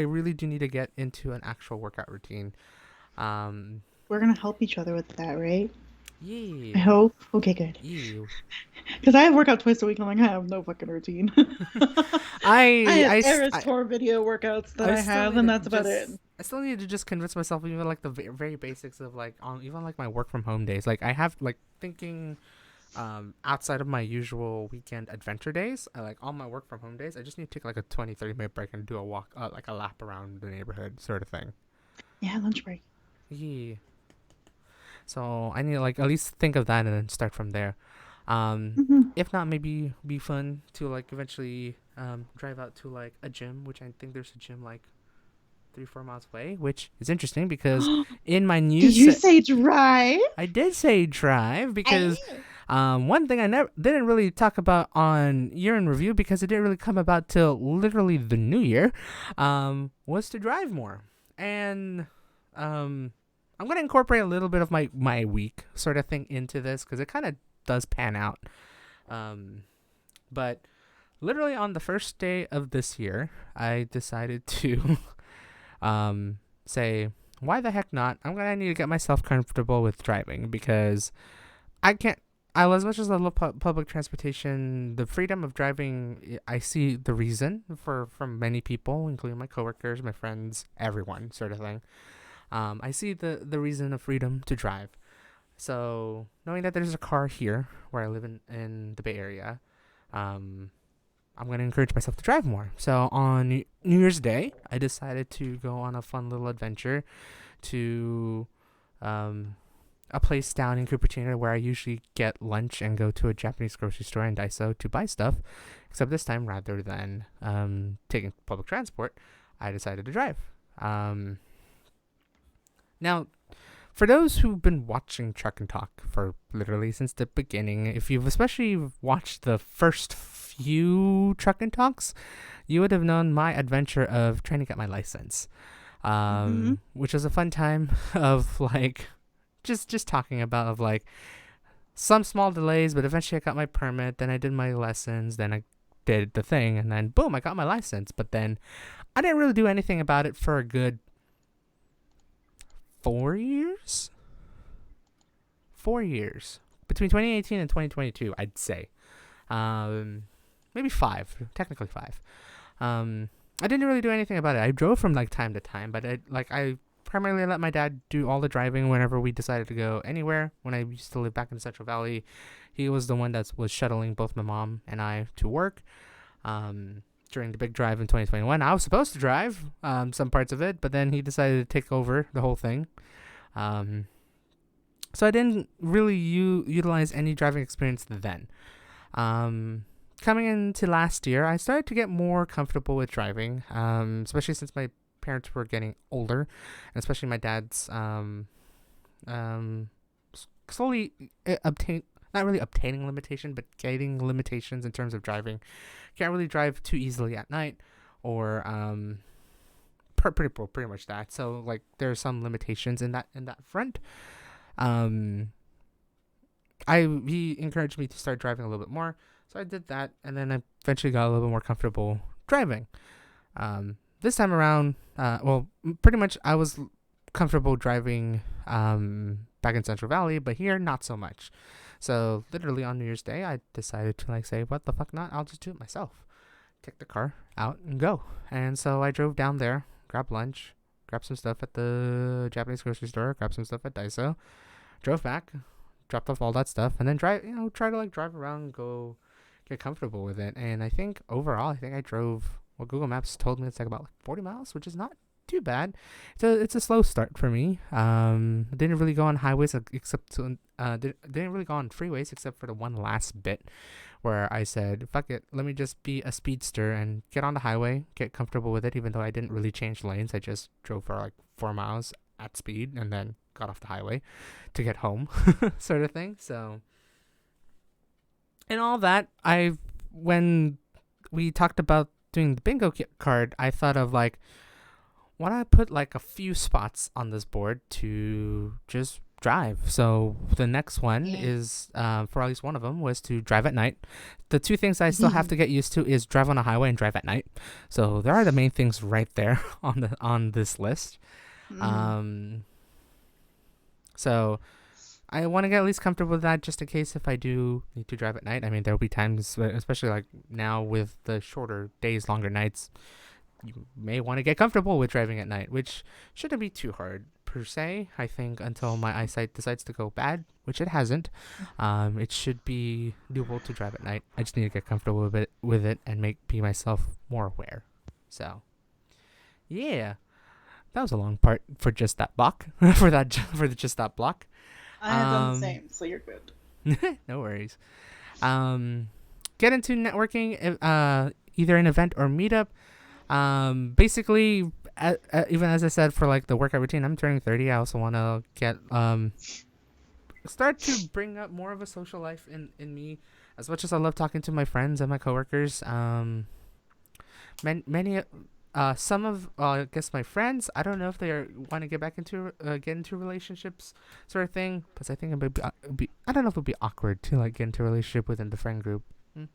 really do need to get into an actual workout routine. Um, We're gonna help each other with that, right? I yeah, hope. Okay, good. yeah. Because I work out twice a week. I'm like, I have no fucking routine. I I, have I, st- Eris Tour video workouts that I I still have, need and to that's about it. just convince myself, even like the very basics of like on even like my work from home days. Like I have like thinking outside of my usual weekend adventure days, like on my work from home days, I just need to take like a 20-30 minute break and do a walk, like a lap around the neighborhood sort of thing. Yeah, lunch break. Yeah. So I need to like at least think of that and then start from there. Hmm. If not, maybe be fun to like eventually drive out to like a gym, which I think there's a gym like 3-4 miles away, which is interesting because in my Did news you say drive? I did say drive because Hey. one thing I never didn't really talk about on year in review because it didn't really come about till literally the new year, was to drive more. And um, I'm gonna incorporate a little bit of my week sort of thing into this because it kind of does pan out. Um, but literally on the first day of this year, I decided to say, why the heck not? I'm gonna need to get myself comfortable with driving because I can't. As much as I love public transportation, the freedom of driving, I see the reason for from many people, including my coworkers, my friends, everyone, sort of thing. I see the reason of freedom to drive. So knowing that there's a car here where I live in the Bay Area, um, I'm gonna encourage myself to drive more. So on New Year's Day, I decided to go on a fun little adventure to um, a place down in Cupertino where I usually get lunch and go to a Japanese grocery store in Daiso to buy stuff. Except this time, rather than taking public transport, I decided to drive. Um, Now, for those who've been watching Truck and Talk for literally since the beginning, if you've especially watched the first few Truck and Talks, you would have known my adventure of trying to get my license, Mm-hmm. which was a fun time of like just talking about of like some small delays, but eventually I got my permit. Then I did my lessons. Then I did the thing, and then boom, I got my license. But then I didn't really do anything about it for a good 4 years. 4 years between 2018 and 2022, I'd say. Maybe five, technically five. I didn't really do anything about it. I drove from like time to time, but I primarily let my dad do all the driving whenever we decided to go anywhere. When I used to live back in the Central Valley, he was the one that was shuttling both my mom and I to work. During the big drive in 2021, I was supposed to drive some parts of it, but then he decided to take over the whole thing. Um, so I didn't really utilize any driving experience then. Um, Coming into last year, I started to get more comfortable with driving, especially since my parents were getting older, and especially my dad's um, slowly not really obtaining limitation, but getting limitations in terms of driving. Can't really drive too easily at night, or pretty much that. So like there are some limitations in that front. Um, he encouraged me to start driving a little bit more, so I did that, and then I eventually got a little bit more comfortable driving. This time around, pretty much I was comfortable driving back in Central Valley, but here not so much. So literally on New Year's Day, I decided to like say, what the fuck not? I'll just do it myself. Take the car out and go. And so I drove down there, grabbed lunch, grabbed some stuff at the Japanese grocery store, grabbed some stuff at Daiso, drove back, dropped off all that stuff, and then try to like drive around and go get comfortable with it. And I think overall, I think I drove what Google Maps told me it's like about like 40 miles, which is not too bad. It's a slow start for me. Didn't really go on highways didn't really go on freeways except for the one last bit where I said, fuck it, let me just be a speedster and get on the highway, get comfortable with it, even though I didn't really change lanes. I just drove for like 4 miles at speed and then got off the highway to get home, sort of thing. So, and all that, when we talked about doing the bingo card, I thought of like, why don't I put like a few spots on this board to just drive? So the next one Yeah. is, for at least one of them, was to drive at night. The two things I still have to get used to is drive on a highway and drive at night. So there are the main things right there on this list. Mm. Um, so I want to get at least comfortable with that, just in case if I do need to drive at night. I mean, there will be times, especially like now with the shorter days, longer nights, you may want to get comfortable with driving at night, which shouldn't be too hard per se. I think until my eyesight decides to go bad, which it hasn't, it should be doable to drive at night. I just need to get comfortable with it and be myself more aware. So yeah, that was a long part for just that block. Just that block. I have done the Um, same, so you're good. no worries. Um, get into networking, either an event or meetup. Basically, even as I said, for like the workout routine, I'm turning 30. I also want to get start to bring up more of a social life in me. As much as I love talking to my friends and my coworkers, many some of I guess my friends, I don't know if they want to get into relationships, sort of thing, because I think it'd be I don't know if it'd be awkward to like get into a relationship within the friend group. Mm.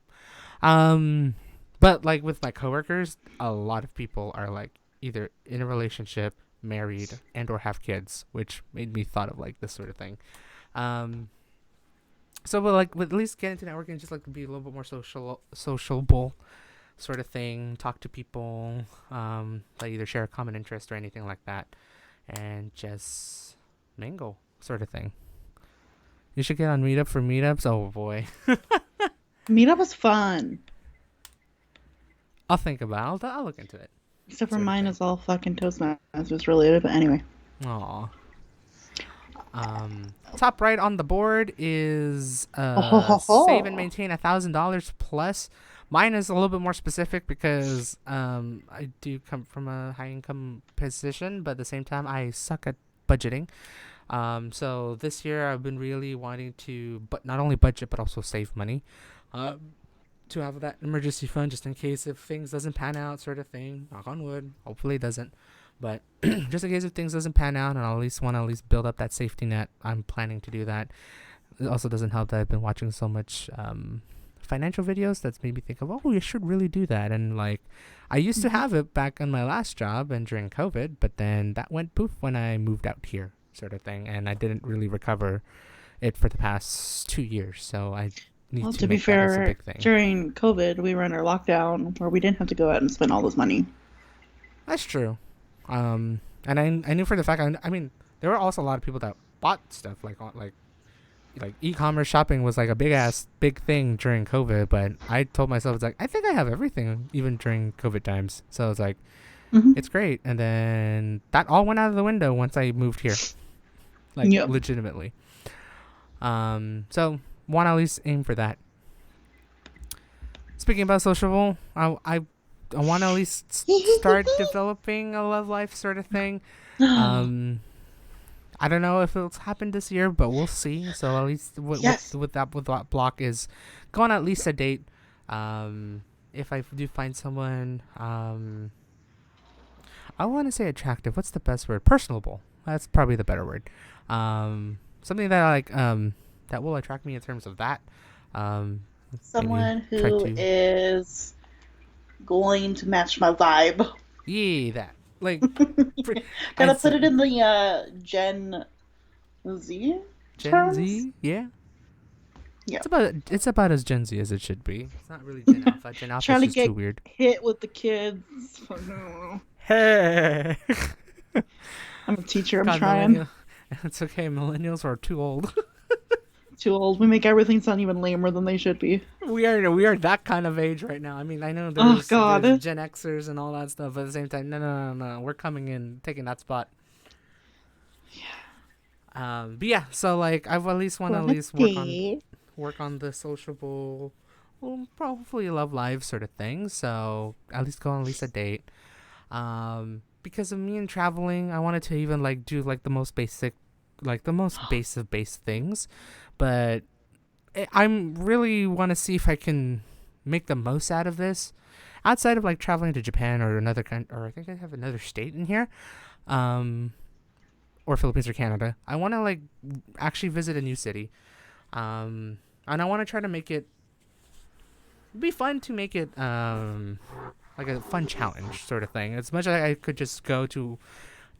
Um, but like with my coworkers, a lot of people are like either in a relationship, married, and or have kids, which made me thought of like this sort of thing. Um, so but like with at least get into networking, just like be a little bit more sociable sort of thing. Talk to people that either share a common interest or anything like that, and just mingle sort of thing. You should get on Meetup for meetups. Oh boy. Meetup was fun. I'll think about it. I'll look into it. Except for Sort of mine thing. is all fucking Toastmasters related, but anyway. Aw. Top right on the board is Oh, ho, ho, save and ho. maintain $1,000 plus. Mine is a little bit more specific because I do come from a high income position, but at the same time I suck at budgeting. So this year I've been really wanting to, but not only budget but also save money, to have that emergency fund just in case if things doesn't pan out, sort of thing. Knock on wood. Hopefully it doesn't. But just in case if things doesn't pan out, and I at least want to at least build up that safety net, I'm planning to do that. It also doesn't help that I've been watching so much financial videos that's made me think of, oh, you should really do that. And like, I used to have it back on my last job and during COVID, but then that went poof when I moved out here, sort of thing, and I didn't really recover it for the past 2 years. So I need Well, to to be make that as a fair, big thing. during COVID, we were under lockdown where we didn't have to go out and spend all this money. That's true. And I knew for the fact I mean there were also a lot of people that bought stuff like e-commerce shopping was like a big thing during COVID, but I told myself it's like I think I have everything even during COVID times. So it's like Hmm. it's great, and then that all went out of the window once I moved here, like Yep. legitimately. So want to at least aim for that. Speaking about sociable, I want to at least start developing a love life sort of thing. I don't know if it'll happen this year, but we'll see. So at least Yes. with that block is go on at least a date. If I do find someone, I want to say attractive. What's the best word? Personable. That's probably the better word. Something that I like that will attract me in terms of that. Um, Someone maybe try who to is going to match my vibe. yeah that like Gotta I'd put say it in the Gen Z Gen terms. Z. Yeah. Yeah. It's about as Gen Z as it should be. It's not really Gen Alpha. Gen Alpha Trying is to just get too weird. hit with the kids. Hey, I'm a teacher. I'm God, trying. millennial. It's okay. Millennials are too old. Too old. We make everything sound even lamer than they should be. We are that kind of age right now. I mean, I know Oh there's God. Gen Xers and all that stuff, but at the same time, no. We're coming in, taking that spot. But yeah, so like I at least want to at least Quality. work on the sociable, well, probably love life sort of thing. So at least go on at least a date. Because of me and traveling, I wanted to even like do like the most basic, like the most base of base things, but I'm really want to see if I can make the most out of this outside of like traveling to Japan or another country, or I think I have another state in here, um, or Philippines or Canada. I want to like actually visit a new city, and I want to try to make it be fun to make it like a fun challenge sort of thing. As much as I could just go to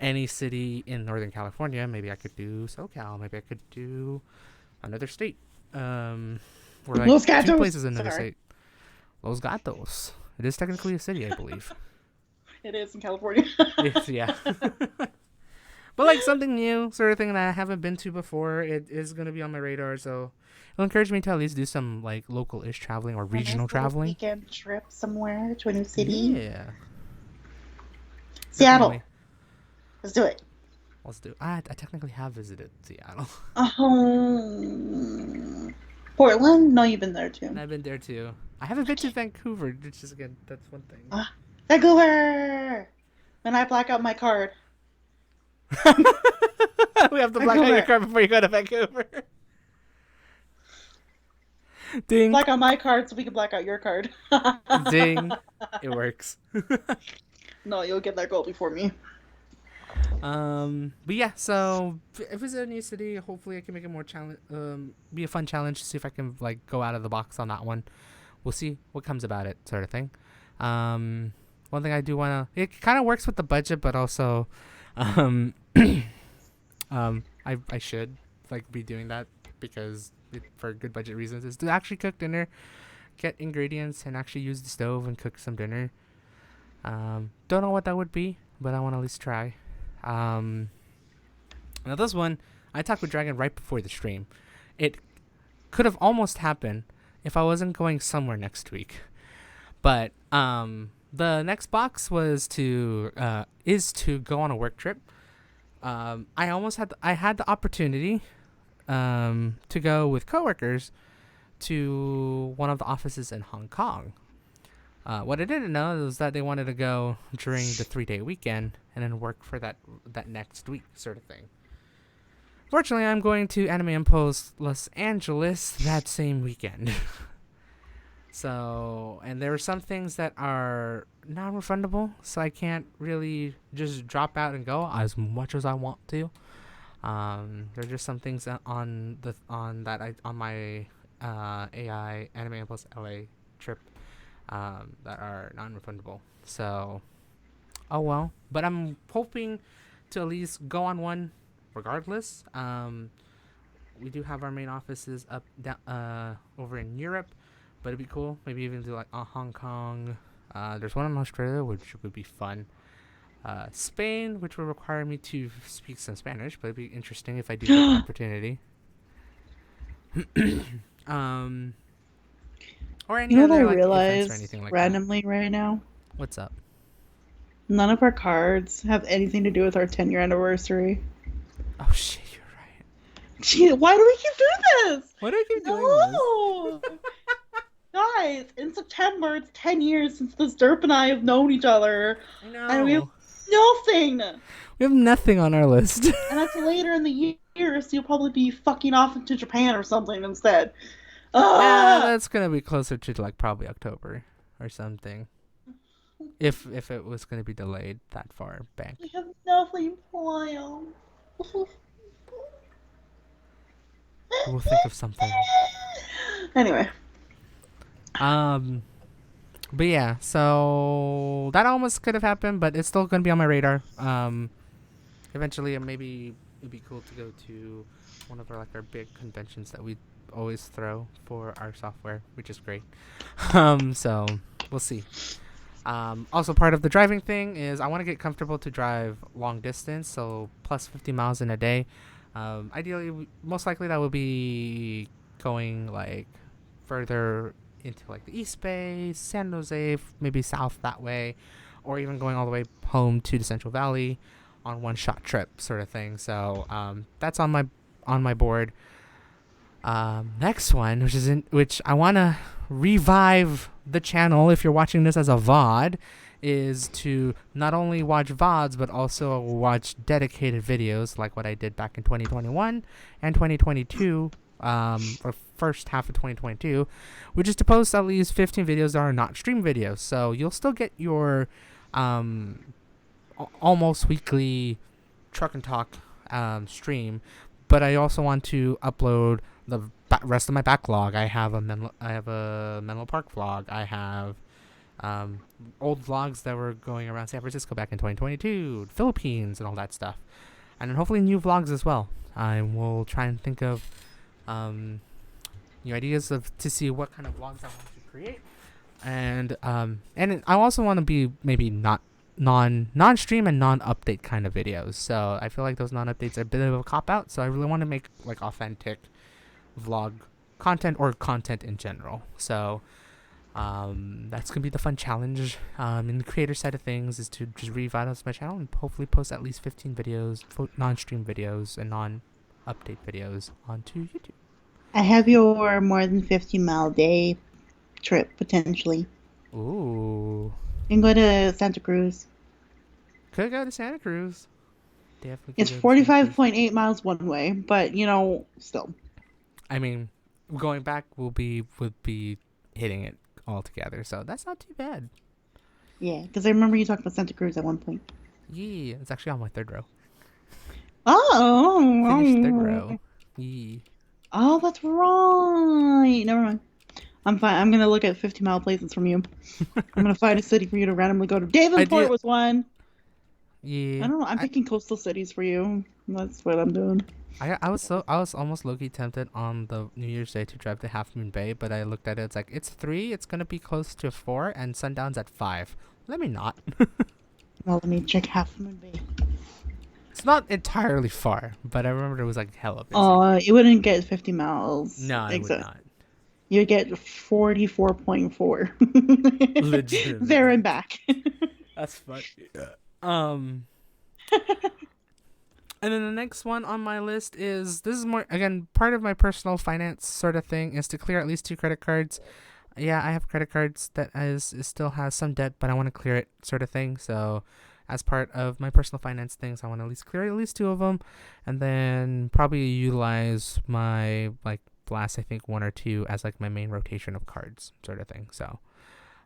any city in Northern California, maybe I could do SoCal. Maybe I could do another state. Or like Los two Gatos. places in another Sorry. state. Los Gatos. It is technically a city, I believe. It is in California. It's, yeah. But like something new, sort of thing that I haven't been to before. It is gonna be on my radar, so it'll encourage me to at least do some like local-ish traveling or A nice regional little traveling. weekend trip somewhere to a new city. Yeah, Seattle. definitely. Let's do it. Let's do. I technically have visited Seattle, Portland? No, you've been there and too. I've been there too. I haven't been to Vancouver, which is again that's one thing. Vancouver! When I black out my card. We have to black out your Vancouver. car before you go to Vancouver. Ding, Black out my card so we can black out your card. ding. It works. No, you'll get that goal before me. But yeah, so if it's a new city, hopefully I can make it more challenge. Be a fun challenge to see if I can like go out of the box on that one. We'll see what comes about it, sort of thing. One thing I do wanna, it kind of works with the budget, but also, um, I should like be doing that because for good budget reasons is to actually cook dinner, get ingredients, and actually use the stove and cook some dinner. Don't know what that would be, but I want to at least try. Now this one, I talked with Dragon right before the stream, it could have almost happened if I wasn't going somewhere next week. But the next box was to is to go on a work trip. I had the opportunity to go with coworkers to one of the offices in Hong Kong. What I didn't know was that they wanted to go during the 3-day weekend and then work for that next week, sort of thing. Fortunately, I'm going to Anime Impulse Los Angeles that same weekend. So, and there are some things that are non-refundable, so I can't really just drop out and go as much as I want to. There are just some things on my AI Anime Impulse LA trip that are non-refundable. So, oh well. But I'm hoping to at least go on one regardless. We do have our main offices up down over in Europe, but it'd be cool. Maybe even do like Hong Kong. There's one in Australia, which would be fun. Spain, which would require me to speak some Spanish, but it'd be interesting if I do get the opportunity. Or any You know what other I like events or realized anything like randomly right now? that. What's up? None of our cards have anything to do with our 10-year anniversary. Oh shit, you're right. Gee, why do we keep doing this? Why do I keep doing No! Guys, in September, it's 10 years since this Derp and I have known each other. this? No. And we have nothing! We have nothing on our list. And that's later in the year, so you'll probably be fucking off into Japan or something instead. Nah, that's gonna be closer to like probably October or something. If it was gonna be delayed that far back. We have nothing planned. We'll think of something. Anyway. But yeah, so that almost could have happened, but it's still gonna be on my radar. Eventually, maybe it'd be cool to go to one of our big conventions that we always throw for our software, which is great. So we'll see. Also, part of the driving thing is I want to get comfortable to drive long distance, so plus 50 miles in a day. Ideally, most likely that will be going further into the East Bay, San Jose, maybe south that way, or even going all the way home to the Central Valley on one shot trip sort of thing. So that's on my board. Next one, which I want to revive the channel if you're watching this as a VOD, is to not only watch VODs but also watch dedicated videos like what I did back in 2021 and 2022, or first half of 2022, which is to post at least 15 videos that are not stream videos. So you'll still get your almost weekly Truck N Talk stream, but I also want to upload the rest of my backlog. I have a Menlo Park vlog. I have old vlogs that were going around San Francisco back in 2022, Philippines, and all that stuff, and then hopefully new vlogs as well. I will try and think of new ideas to see what kind of vlogs I want to create, and I also want to be maybe not non-stream and non-update kind of videos. So I feel like those non-updates are a bit of a cop-out, so I really want to make authentic vlog content or content in general. So that's gonna be the fun challenge in the creator side of things, is to just revitalize my channel and hopefully post at least 15 videos, non-stream videos and non-update videos onto YouTube. I have your more than 50-mile day trip potentially. Ooh. You can go to Santa Cruz. Could go to Santa Cruz. Definitely. It's 45.8 miles one way, but still. I mean, going back would be hitting it all together, so that's not too bad. Yeah, because I remember you talked about Santa Cruz at one point. Yeah, it's actually on my third row. Oh, Finished third row. Yeah. Oh, that's right. Never mind. I'm fine. I'm gonna look at 50-mile places from you. I'm gonna find a city for you to randomly go to. Davenport was one. Yeah. I don't know. I'm picking coastal cities for you. That's what I'm doing. I was almost low-key tempted on the New Year's Day to drive to Half Moon Bay, but I looked at it. It's like it's 3. It's gonna be close to 4, and sundown's at 5. Let me not. Well, let me check Half Moon Bay. It's not entirely far, but I remember it was like hella busy. You wouldn't get 50 miles No, I would exact. not. You get 44.4 there and Legitimately. back. That's funny. Yeah. Um, and then the next one on my list is this is more again part of my personal finance sort of thing is to clear at least two credit cards. Yeah, I have credit cards that is still has some debt, but I want to clear it sort of thing. So, as part of my personal finance things, I want to at least clear at least two of them, and then probably utilize my like last I think one or two as like my main rotation of cards sort of thing. So,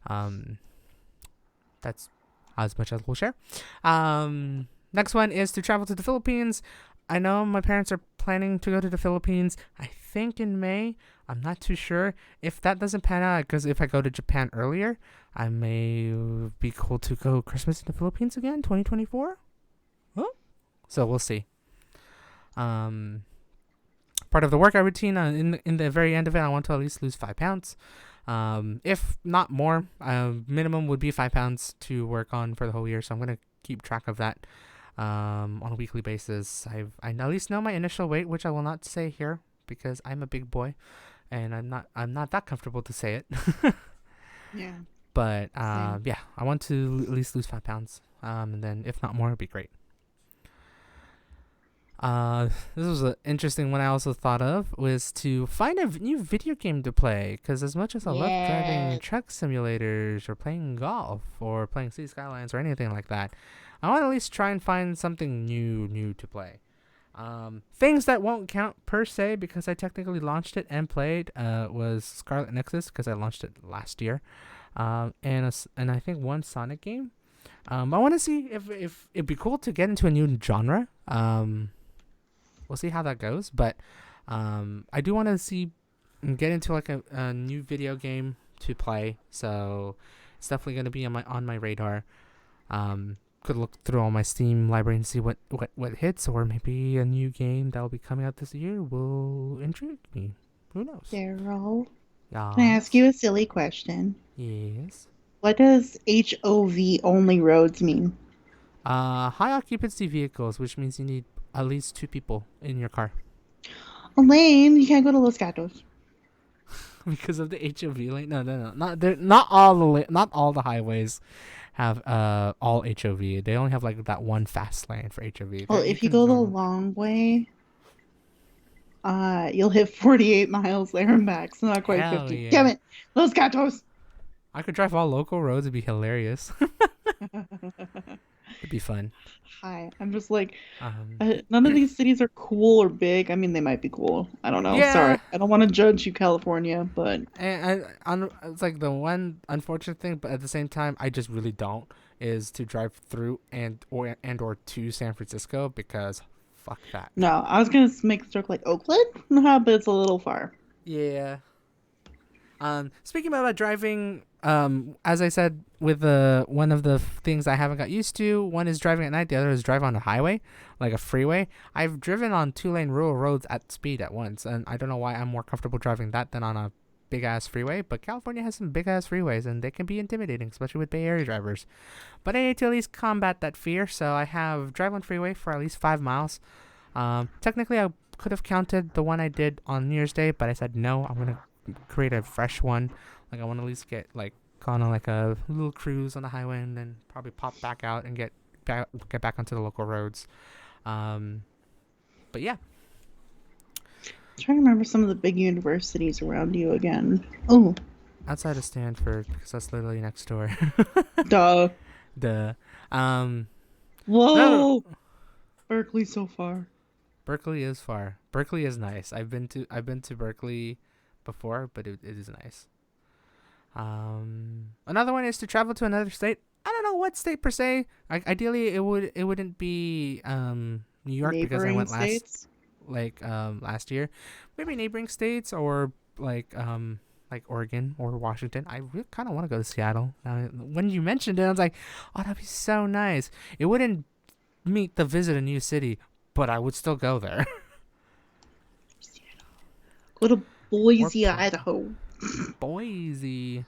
um, that's as much as we'll share. Next one is to travel to the Philippines. I know my parents are planning to go to the Philippines. I think in May. I'm not too sure. If that doesn't pan out, because if I go to Japan earlier, I may be cool to go Christmas in the Philippines again, 2024. Huh? So we'll see. Um, Part of the workout routine. In the very end of it, I want to at least lose 5 pounds. If not more, minimum would be 5 pounds to work on for the whole year. So I'm gonna keep track of that on a weekly basis. I at least know my initial weight, which I will not say here because I'm a big boy, and I'm not that comfortable to say it. Yeah. But Same. yeah, I want to at least lose 5 pounds. And then if not more, it'd be great. This was an interesting one I also thought of was to find a new video game to play. Because as much as I love driving Yeah. truck simulators or playing golf or playing City Skylines or anything like that, I want to at least try and find something new to play. Things that won't count per se because I technically launched it and played was Scarlet Nexus because I launched it last year, and I think one Sonic game. I want to see if it'd be cool to get into a new genre. We'll see how that goes, but I do want to get into like a new video game to play. So it's definitely going to be on my radar. Could look through all my Steam library and see what hits, or maybe a new game that will be coming out this year will intrigue me. Who knows? Daryl, can I ask Yes. you a silly question? Yes. What does HOV only roads mean? High occupancy vehicles, which means you need at least two people in your car Elaine, you can't go to Los Gatos. because of the HOV lane. No. Not all not all the highways have all HOV. They only have like that one fast lane for HOV. Well, You if you can go the normal. long way, you'll hit 48 miles there and back, so not quite Hell 50. Damn yeah! it, Los Gatos. I could drive all local roads. It'd be hilarious. It'd be fun. Hi, I'm just like, Um, none of these cities are cool or big. I mean, they might be cool. I don't know. Sorry, yeah, I don't want to judge you, California, but it's like the one unfortunate thing, but at the same time, I just really don't is to drive through and or to San Francisco because fuck that. no, I was gonna make the joke like Oakland, but it's a little far. Yeah. Speaking about driving, as I said, with the one of the things I haven't got used to, one is driving at night, the other is drive on a highway, like a freeway. I've driven on 2 lane rural roads at speed at once, and I don't know why I'm more comfortable driving that than on a big ass freeway. But California has some big ass freeways, and they can be intimidating, especially with Bay Area drivers. But I need to at least combat that fear, so I have drive on freeway for at least 5 miles. Technically, I could have counted the one I did on New Year's Day, but I said no. I'm gonna create a fresh one. Like I want to at least get like gone on like a little cruise on the highway and then probably pop back out and get back onto the local roads. Um, but yeah, Trying to remember some of the big universities around you again. Oh, outside of Stanford because that's literally next door. duh. the um, no, Whoa, Berkeley so far. Berkeley is far. Berkeley is nice. I've been to Berkeley before, but it is nice. Another one is to travel to another state. I don't know what state per se. Ideally, it wouldn't be New York because I Neighboring went states. last year. Maybe neighboring states or like Oregon or Washington. I really kind of want to go to Seattle. When you mentioned it, I was like, oh, that'd be so nice. It wouldn't meet the visit a new city, but I would still go there. Go to Or Boise, Portland, Idaho. Boise.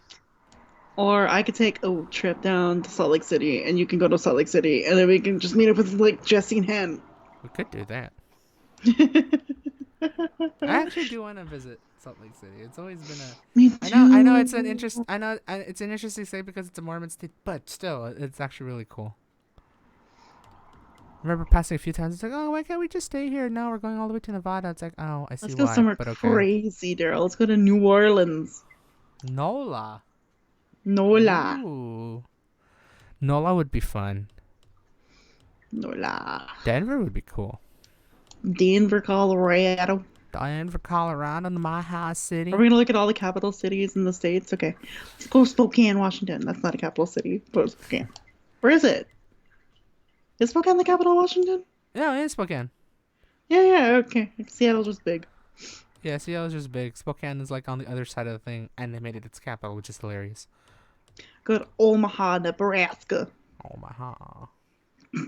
Or I could take a trip down to Salt Lake City and you can go to Salt Lake City and then we can just meet up with like Jesse and Hen. We could do that. I Me actually do want to visit Salt Lake City. It's always been a. I know it's an too. interest. I know it's an interesting state because it's a Mormon state, but still, it's actually really cool. I remember passing a few times. It's like, oh, why can't we just stay here? No, we're going all the way to Nevada. It's like, oh, I see Let's go why, somewhere but okay. crazy, Daryl. Let's go to New Orleans. NOLA. Nola. Ooh, NOLA would be fun. Nola. Denver would be cool. Denver, Colorado. Denver, Colorado, my house Are city. we gonna look at all the capital cities in the states? Okay. Let's go Spokane, Washington. That's not a capital city, but Spokane. Where is it? Is Spokane the capital of Washington? Yeah, it's Spokane. Yeah, yeah, okay. Seattle's just big. Yeah, Seattle's just big. Spokane is like on the other side of the thing, and they made it its capital, which is hilarious. Go to Omaha, Nebraska. Omaha.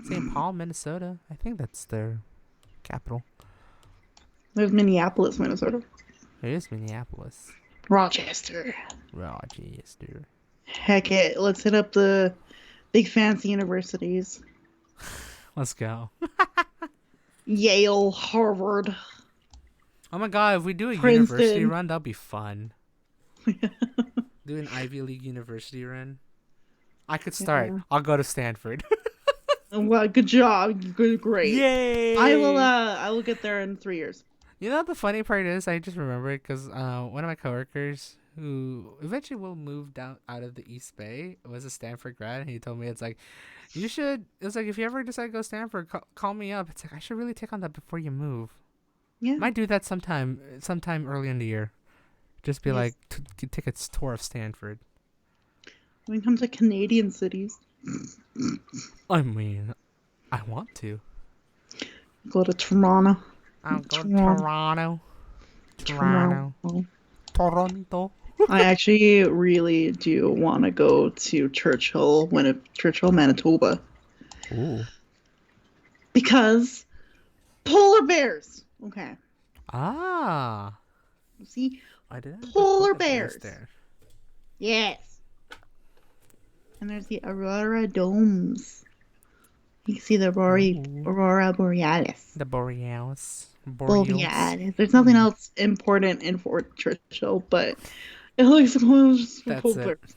St. Paul, Minnesota. I think that's their capital. There's Minneapolis, Minnesota. It is Minneapolis. Rochester. Rochester. Heck it. Let's hit up the big fancy universities. Let's go. Yale, Harvard. Oh my god, if we do a Princeton. university run, that'll be fun. Do an Ivy League university run. I could start. Yeah. I'll go to Stanford. Well, good job. Good, great. Yay! I will get there in 3 years. You know what the funny part is? I just remembered because one of my coworkers who eventually will move down out of the East Bay was a Stanford grad, and he told me it's like, you should. It's like if you ever decide to go Stanford, call me up. It's like I should really take on that before you move. Yeah. Might do that sometime early in the year. Just be Yes. like, take a tour of Stanford. When it comes to Canadian cities, I mean, I want to. go to Toronto. I'll go to Toronto. Toronto. I actually really do want to go to Churchill, Manitoba, Ooh. because polar bears. Okay, Ah. you see, I didn't. Polar bears. yes, and there's the Aurora domes. You can see the Aurora Borealis. The Borealis. Borealis. There's nothing else important in Fort Churchill, but it looks close for That's polar it. bears.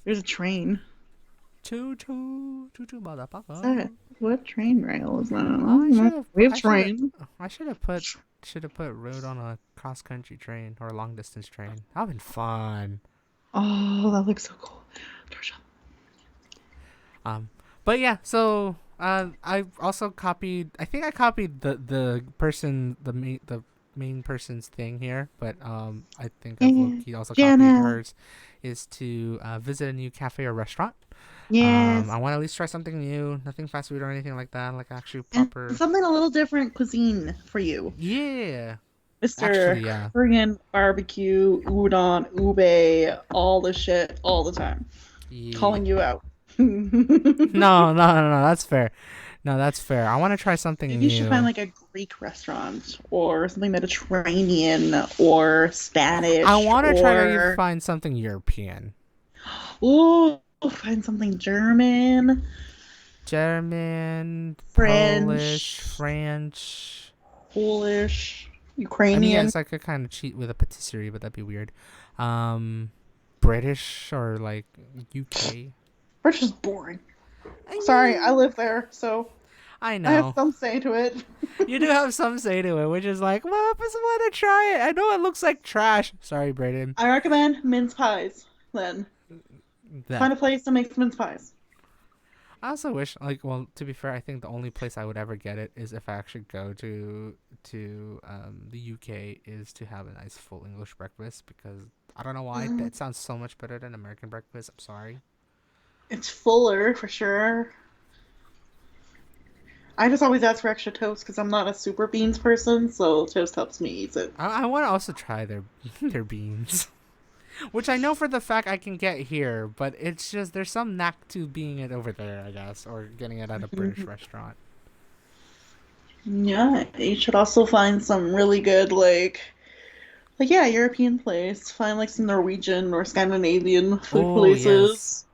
There's a train. Choo choo motherfucker. What's that? What train rail is that? Oh, We have train. I should have put road on a cross country train or a long distance train. That'd been fun. Oh, that looks so cool. Churchill. But yeah, so I also copied. I think I copied the main person's thing here, but I think he also copied hers. Is to visit a new cafe or restaurant. Yes. I want to at least try something new. Nothing fast food or anything like that. Like actually proper. And something a little different cuisine for you. Yeah. Mr. Actually, yeah. Korean barbecue, udon, ube, all the shit, all the time. Yeah. Calling you out. No, that's fair. No, that's fair. I want to try something Maybe new. you should find like a Greek restaurant or something Mediterranean or Spanish. I want to try to even find something European. Ooh, find something German. German, French. Polish, Ukrainian. I mean, yes, I could kind of cheat with a patisserie, but that'd be weird. British or like UK. British is boring. Sorry, I live there, so I know. I have some say to it. You do have some say to it, which is like, well, I just want to try it. I know it looks like trash. Sorry, Brayden. I recommend mince pies, then. Find a place that makes mince pies. I also wish, like, well, to be fair, I think the only place I would ever get it is if I actually go to the UK is to have a nice full English breakfast, because I don't know why that sounds so much better than American breakfast. I'm sorry. It's fuller for sure. I just always ask for extra toast because I'm not a super beans person, so toast helps me eat it. I want to also try their beans, which I know for the fact I can get here, but it's just there's some knack to being it over there, I guess, or getting it at a British restaurant. Yeah, you should also find some really good European place. Find like some Norwegian or Scandinavian food places. Yes.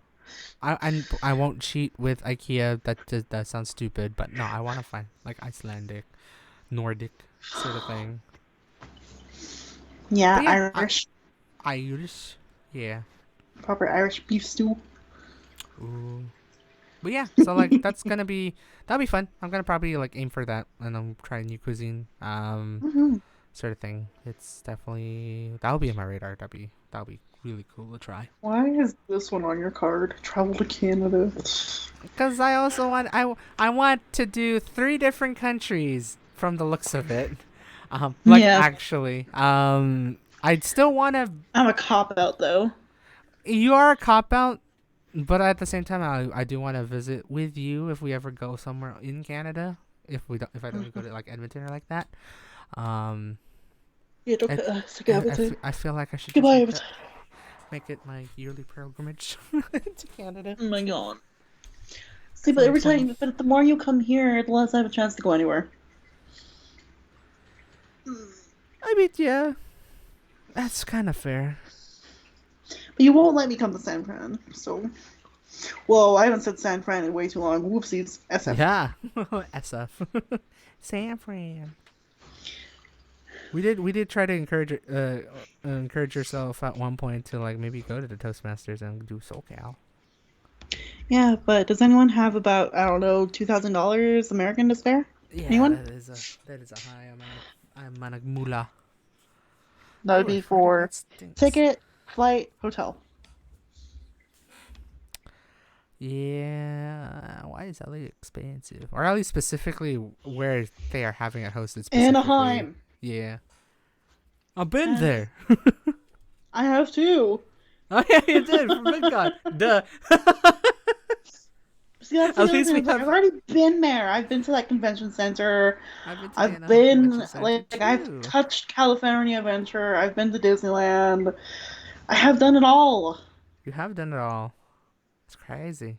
I won't cheat with IKEA. That sounds stupid, but no, I want to find like Icelandic, Nordic sort of thing. Yeah, But yeah, Irish. Irish. Yeah. Proper Irish beef stew. Ooh. But yeah, so like that'll be fun. I'm gonna probably like aim for that, and I'm trying new cuisine, Hmm. sort of thing. It's definitely that'll be in my radar. That'll be really cool to try. Why is this one on your card? Travel to Canada. Because I also I want to do 3 different countries from the looks of it. Like Yeah, actually, I'd still want to. I'm a cop out though. You are a cop out, but at the same time, I do want to visit with you if we ever go somewhere in Canada. If I don't go to like Edmonton or like that, um, Yeah, I, I feel like I should just Goodbye, Everton. make it my yearly pilgrimage to Canada Oh my god. See, for but my every 20. time, but the more you come here, the less I have a chance to go anywhere. I mean, yeah, that's kind of fair. But you won't let me come to San Fran, so. Whoa, I haven't said San Fran in way too long. Whoopsies. SF. Yeah, SF, San Fran. We did try to encourage yourself at one point to like maybe go to the Toastmasters and do SoCal. Yeah, but does anyone have about, I don't know, $2,000 American to spare? Yeah, Anyone? that is a high amount of moolah. That would Oh, I be farted. for That stinks. ticket, flight, hotel. Yeah, why is LA expensive? Or at least specifically where they are having it hosted specifically. Anaheim. Yeah, I've been Uh, there. I have too. Oh yeah, you did for VidCon. Duh. See, that's the At other least thing. we It's like, I've have. already been there. I've been to that convention center. I've been to the I've Anaheim been, Convention Center like, I've too. touched California Adventure. I've been to Disneyland. I have done it all. You have done it all. It's crazy.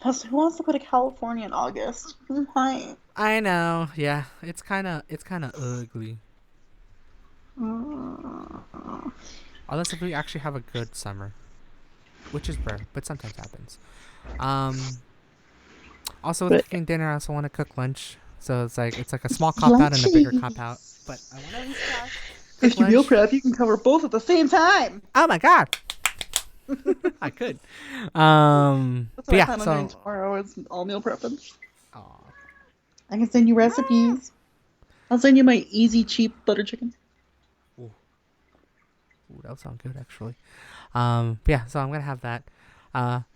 Plus, who wants to go to California in August? Why? I know. Yeah, it's kind of ugly. Mm. Unless if we actually have a good summer, which is rare, but sometimes happens. Um. Also, with But cooking dinner, I also want to cook lunch. So it's like a small cop out and a bigger cop out. But lunchies. I want to at least cook If you meal lunch. prep, you can cover both at the same time. Oh my god, I could. That's But what I yeah. plan on doing So. tomorrow. Is all meal prepping. Aw. I can send you recipes. I'll send you my easy, cheap butter chicken. Ooh, that would sound good actually. But yeah. So I'm gonna have that.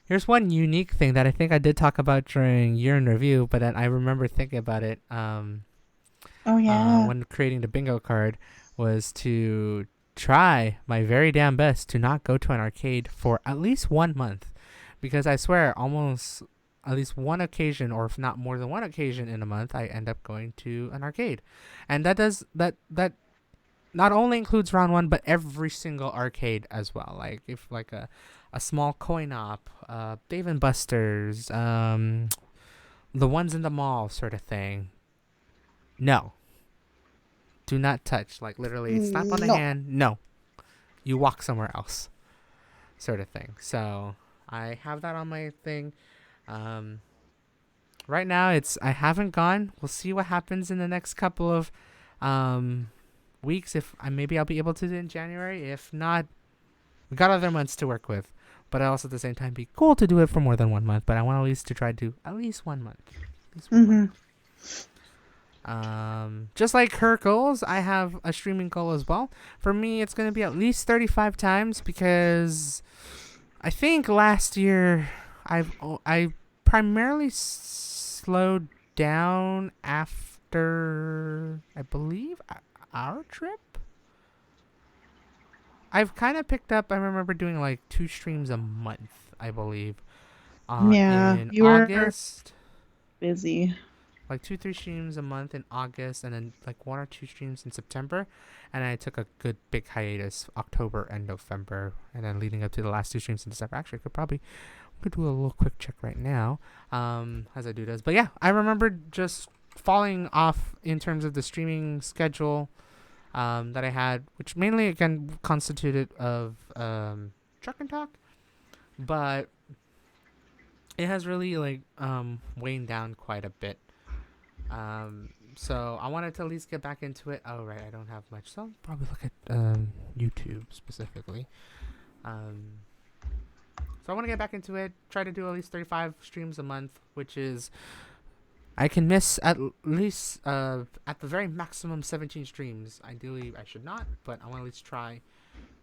Here's one unique thing that I think I did talk about during year in review, but then I remember thinking about it. Oh yeah. When creating the bingo card was to try my very damn best to not go to an arcade for at least 1 month, because I swear almost at least one occasion, or if not more than one occasion in a month, I end up going to an arcade, and that not only includes round one but every single arcade as well. Like if like a small coin op, Dave and Buster's, the ones in the mall sort of thing. No, do not touch. Like literally, slap on the No. hand. No, you walk somewhere else, sort of thing. So I have that on my thing. Um, right now, I haven't gone. We'll see what happens in the next couple of weeks. If maybe I'll be able to do it in January. If not, we got other months to work with. But I also at the same time be cool to do it for more than 1 month. But I want at least to try to do at least 1 month. At least 1 month. Just like her goals, I have a streaming goal as well. For me, it's going to be at least 35 times, because I think last year I primarily slowed down after, I believe, our trip. I've kind of picked up. I remember doing like 2 streams a month, I believe. Yeah, In you were August, busy. like 2-3 streams a month in August, and then like 1 or 2 streams in September, and I took a good big hiatus October and November, and then leading up to the last 2 streams in December. Actually, we could do a little quick check right now, as I do this. But yeah, I remember just falling off in terms of the streaming schedule, that I had, which mainly again constituted of Truck N Talk. but it has really like waned down quite a bit. So I wanted to at least get back into it. Oh right, I don't have much, so I'll probably look at YouTube specifically. Um, so I want to get back into it. Try to do at least 35 streams a month, which is I can miss at least at the very maximum 17 streams. Ideally, I should not, but I want to at least try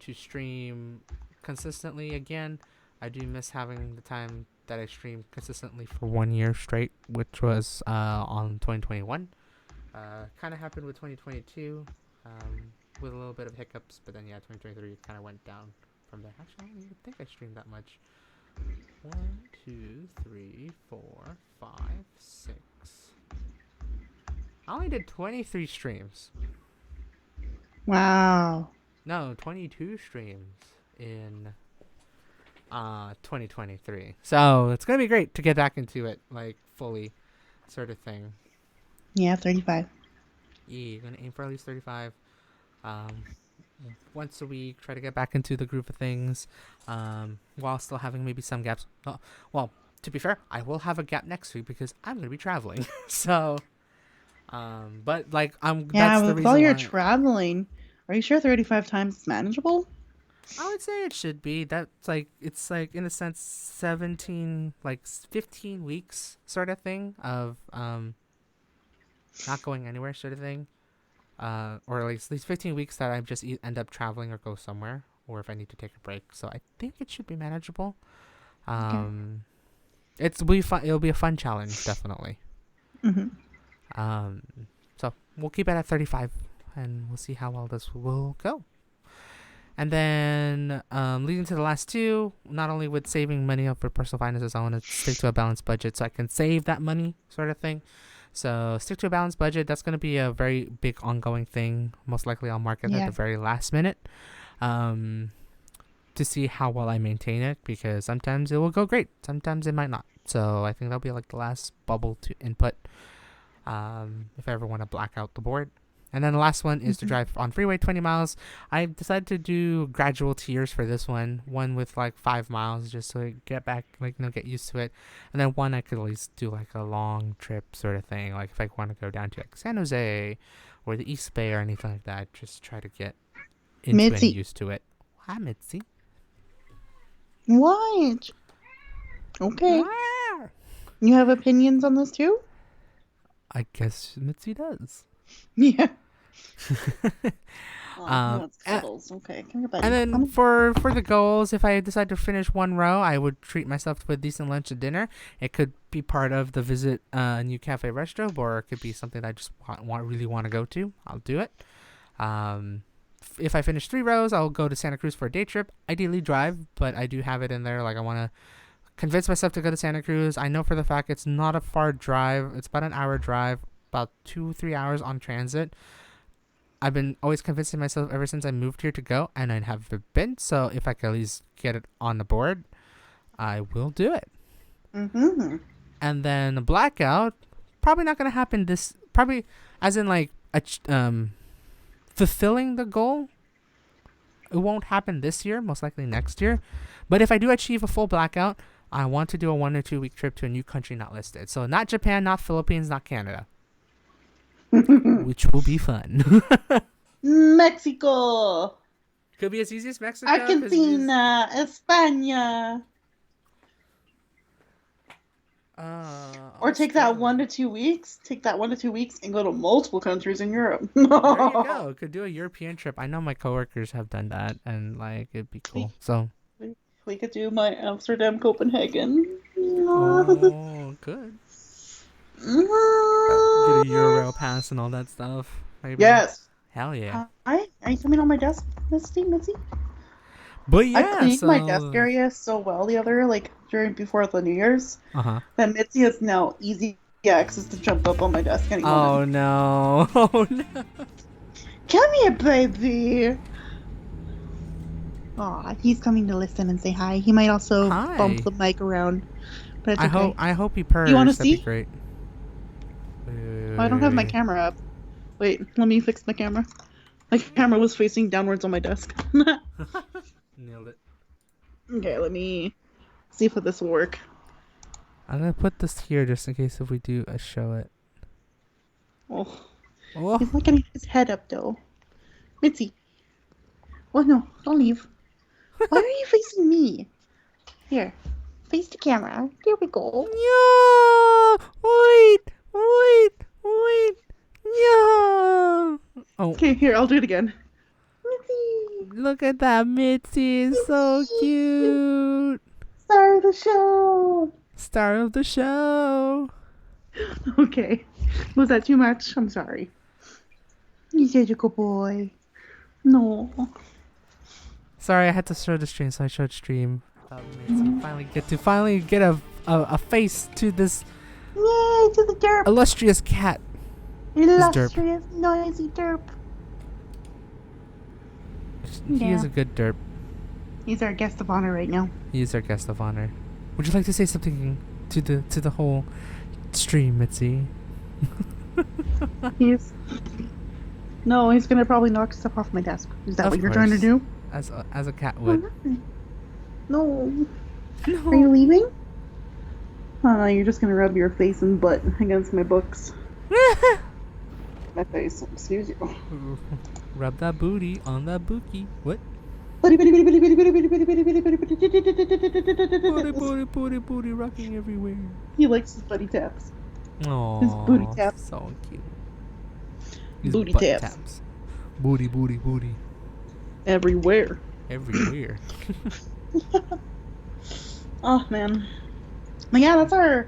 to stream consistently again. I do miss having the time that I streamed consistently for 1 year straight, which was on 2021. Kind of happened with 2022, with a little bit of hiccups, but then yeah, 2023 kind of went down from there. Actually, I don't even think I streamed that much. 1, 2, 3, 4, 5, 6. I only did 23 streams. Wow. No, 22 streams in 2023. So it's gonna be great to get back into it, like fully, sort of thing. Yeah, 35. Yeah, gonna aim for at least 35. Once a week, try to get back into the groove of things, while still having maybe some gaps. Oh, well, to be fair, I will have a gap next week because I'm gonna be traveling. So, but like Yeah, that's the with reason all your why traveling, are you sure 35 times is manageable? I would say it should be. That's like it's like in a sense 17, like 15 weeks sort of thing of not going anywhere sort of thing. Or at least 15 weeks that I just end up traveling or go somewhere, or if I need to take a break. So I think it should be manageable. Okay. It'll be fun. It'll be a fun challenge, definitely. Mm-hmm. So we'll keep it at 35, and we'll see how well this will go. And then leading to the last two, not only with saving money up for personal finances, I want to stick to a balanced budget so I can save that money, sort of thing. So stick to a balanced budget. That's going to be a very big ongoing thing. Most likely I'll mark it at the very last minute to see how well I maintain it, because sometimes it will go great. Sometimes it might not. So I think that'll be like the last bubble to input if I ever want to black out the board. And then the last one is to drive on freeway 20 miles. I decided to do gradual tiers for this one. One with like 5 miles just to get back, like, get used to it. And then one I could at least do like a long trip sort of thing. Like if I want to go down to like San Jose or the East Bay or anything like that, just try to get into and used to it. Hi, Mitzi. What? Okay. Wow. You have opinions on this too? I guess Mitzi does. Yeah. Okay. And then for the goals, if I decide to finish one row, I would treat myself to a decent lunch and dinner. It could be part of the visit a new cafe restaurant, or it could be something that I just really want to go to. I'll do it. If I finish 3 rows, I'll go to Santa Cruz for a day trip. Ideally drive, but I do have it in there. Like I want to convince myself to go to Santa Cruz. I know for the fact it's not a far drive. It's about an hour drive, about 2-3 hours on transit. I've been always convincing myself ever since I moved here to go, and I haven't been. So if I can at least get it on the board, I will do it. Mm-hmm. And then the blackout, probably not going to happen this, probably as in like fulfilling the goal. It won't happen this year, most likely next year. But if I do achieve a full blackout, I want to do a 1 or 2 week trip to a new country not listed. So not Japan, not Philippines, not Canada. Which will be fun. Mexico. Could be as easy as Mexico. Argentina. España. Or take that 1 to 2 weeks. Take that 1 to 2 weeks and go to multiple countries in Europe. There you go. Could do a European trip. I know my coworkers have done that, and like it'd be cool. So we could do my Amsterdam, Copenhagen. Oh, good. Get a Euro pass and all that stuff. Maybe. Yes. Hell yeah. Are you coming on my desk, Mitzi? But yeah, I cleaned my desk area so well before the New Year's. That Mitzi has now easy access to jump up on my desk anymore. Oh no! Oh no! Come here, baby. Aw, he's coming to listen and say hi. He might also bump the mic around, but it's okay. I hope he purrs. You want to That'd see? Be great. I don't have my camera up. Wait, let me fix my camera. My camera was facing downwards on my desk. Nailed it. Okay, let me See if this will work. I'm gonna put this here just in case if we do show it. Oh, Oh, he's not getting his head up though. Mitzi. Oh no, don't leave. Why are you facing me? Here, face the camera. There we go. yeah! Wait! Yeah! Oh, Okay, here, I'll do it again. Mitzi. look at that, Mitzi! It's so cute. Star of the show. Star of the show. Okay. Was that too much? I'm sorry. He's such a good boy. No. Sorry, I had to show the stream, so I showed stream. Mitzi finally get a face to this Yay, to the derp. illustrious cat. Illustrious, noisy derp. He is a good derp. He's our guest of honor right now. He is our guest of honor. Would you like to say something to the whole stream, Mitzi? No, he's gonna probably knock stuff off my desk. Is that Of what you're trying to course. do? As a cat would. No. No. Are you leaving? You're just gonna rub your face and butt against my books. My face, excuse you. Rub that booty on that bookie. What? Buddy, Booty, rocking everywhere. He likes his buddy taps. Aww, His booty taps. So cute. His Booty butt taps. Booty. Everywhere. Everywhere. Oh man. But yeah, that's our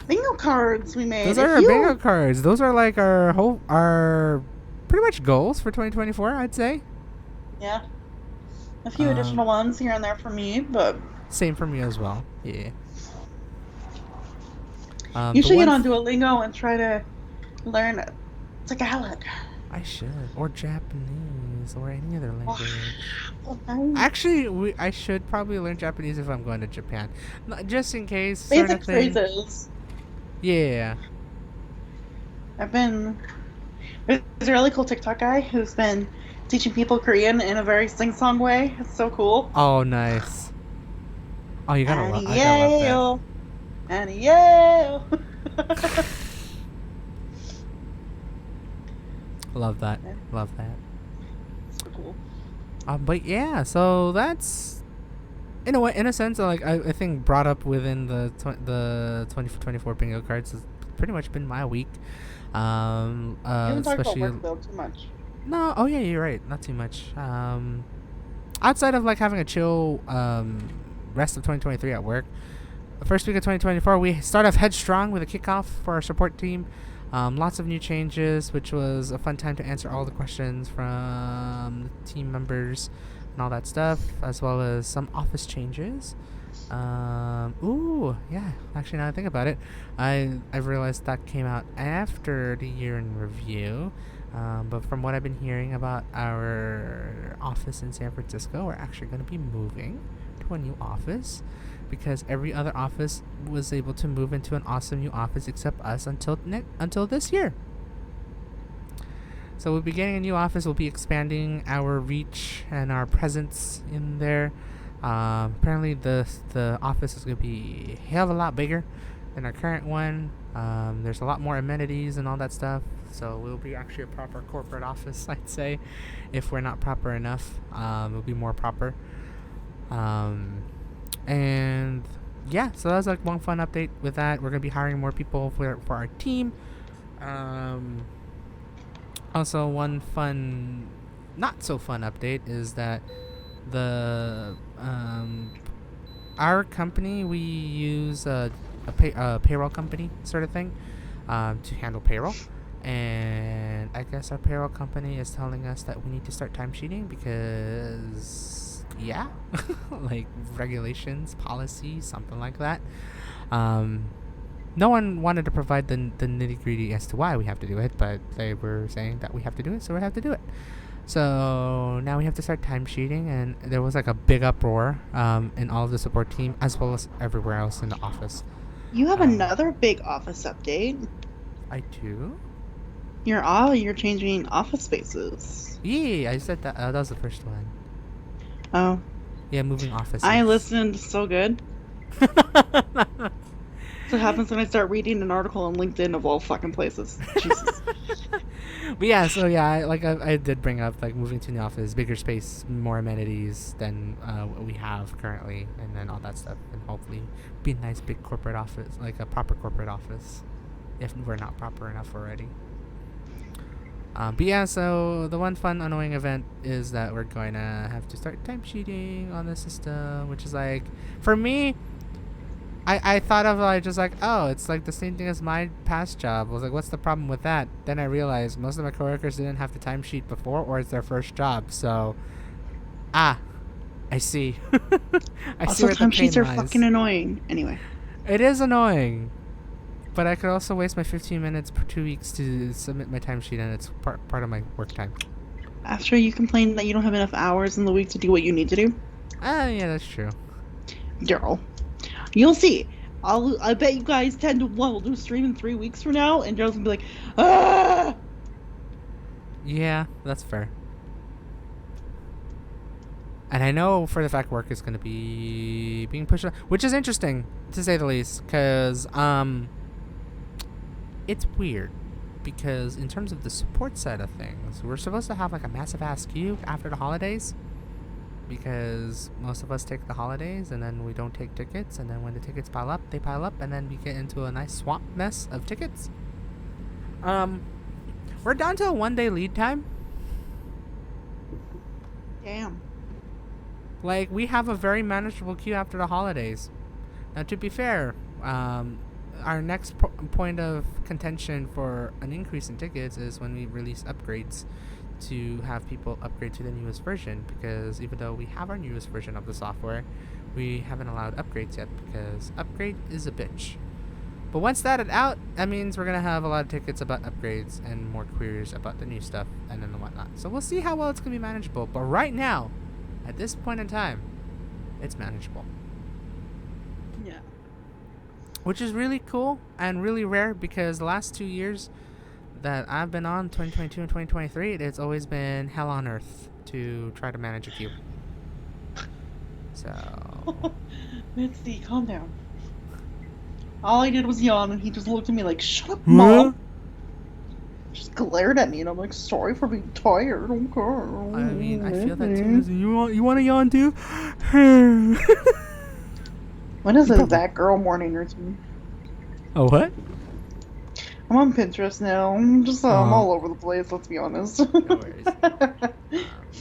bingo cards we made. Those are our bingo cards. Those are like our pretty much goals for 2024, I'd say. Yeah. A few additional ones here and there for me, but same for me as well. Yeah. You should get on Duolingo and try to learn Tagalog. I should, or Japanese, or any other language. Oh, nice. Actually, I should probably learn Japanese if I'm going to Japan, just in case. Basic phrases. Yeah. There's a really cool TikTok guy who's been teaching people Korean in a very sing-song way. It's so cool. Oh, nice. Oh, you gotta love that. Love that. Love that. So cool. But yeah, so that's in a sense, like I think brought up within the 2024 bingo cards has pretty much been my week. You haven't talked Especially about work though too much. no. Oh yeah, you're right. Not too much. Outside of like having a chill rest of 2023 at work, the first week of 2024 we start off headstrong with a kickoff for our support team. Lots of new changes, which was a fun time to answer all the questions from the team members and all that stuff, as well as some office changes. Ooh, yeah. Actually, now I think about it, I've realized that came out after the year in review. But from what I've been hearing about our office in San Francisco, we're actually going to be moving to a new office, because every other office was able to move into an awesome new office except us until this year. So we'll be getting a new office. We'll be expanding our reach and our presence in there. Apparently the office is going to be a hell of a lot bigger than our current one. There's a lot more amenities and all that stuff. So we'll be actually a proper corporate office, I'd say. If we're not proper enough, it'll be more proper. And yeah, so that was like one fun update with that. We're gonna be hiring more people for our team. Also, one fun, not so fun update is that the our company, we use a payroll company sort of thing to handle payroll. And I guess our payroll company is telling us that we need to start timesheeting because yeah, like regulations, policies, something like that. No one wanted to provide the nitty-gritty as to why we have to do it, but they were saying that we have to do it, so we have to do it. So now we have to start timesheeting, and there was like a big uproar in all of the support team as well as everywhere else in the office. You have another big office update. I do? You're changing office spaces. Yeah, I said that. That was the first one. Oh. Yeah, moving offices. I listened so good. So what happens when I start reading an article on LinkedIn of all fucking places. Jesus. But yeah, so yeah, I did bring up like moving to the office, bigger space, more amenities than what we have currently, and then all that stuff, and hopefully be a nice big corporate office, like a proper corporate office, if we're not proper enough already. But yeah, so the one fun annoying event is that we're going to have to start timesheeting on the system, which is like, for me, I thought of like just like, oh, it's like the same thing as my past job. I was like, what's the problem with that? Then I realized most of my coworkers didn't have the timesheet before, or it's their first job. So, I see. I see Also, where the pain timesheets are lies. fucking annoying. Anyway. It is annoying, but I could also waste my 15 minutes per 2 weeks to submit my timesheet, and it's part of my work time. After you complain that you don't have enough hours in the week to do what you need to do. Yeah, that's true. Girl. You'll see. I bet you guys 10 to 1 will do a stream in 3 weeks from now, and Daryl's gonna be like, ah! Yeah, that's fair. And I know for the fact work is going to be being pushed on, which is interesting, to say the least, because it's weird. Because in terms of the support side of things, we're supposed to have like a massive ass queue after the holidays, because most of us take the holidays and then we don't take tickets, and then when the tickets pile up, they pile up, and then we get into a nice swamp mess of tickets. We're down to a 1-day lead time. Damn. Like, we have a very manageable queue after the holidays. Now, to be fair, our next point of contention for an increase in tickets is when we release upgrades to have people upgrade to the newest version, because even though we have our newest version of the software, we haven't allowed upgrades yet, because upgrade is a bitch. But once that is out, that means we're going to have a lot of tickets about upgrades and more queries about the new stuff and then whatnot. So we'll see how well it's going to be manageable. But right now, at this point in time, it's manageable. Yeah. Which is really cool and really rare, because the last 2 years that I've been on, 2022 and 2023, it's always been hell on earth to try to manage a queue. So... Mitzi, calm down. All I did was yawn, and he just looked at me like, shut up, Mom. Just glared at me, and I'm like, sorry for being tired. Okay. I mean, I feel that too. You want to yawn too? When is it that girl morning routine? Oh, what? I'm on Pinterest now. I'm all over the place, let's be honest. No worries.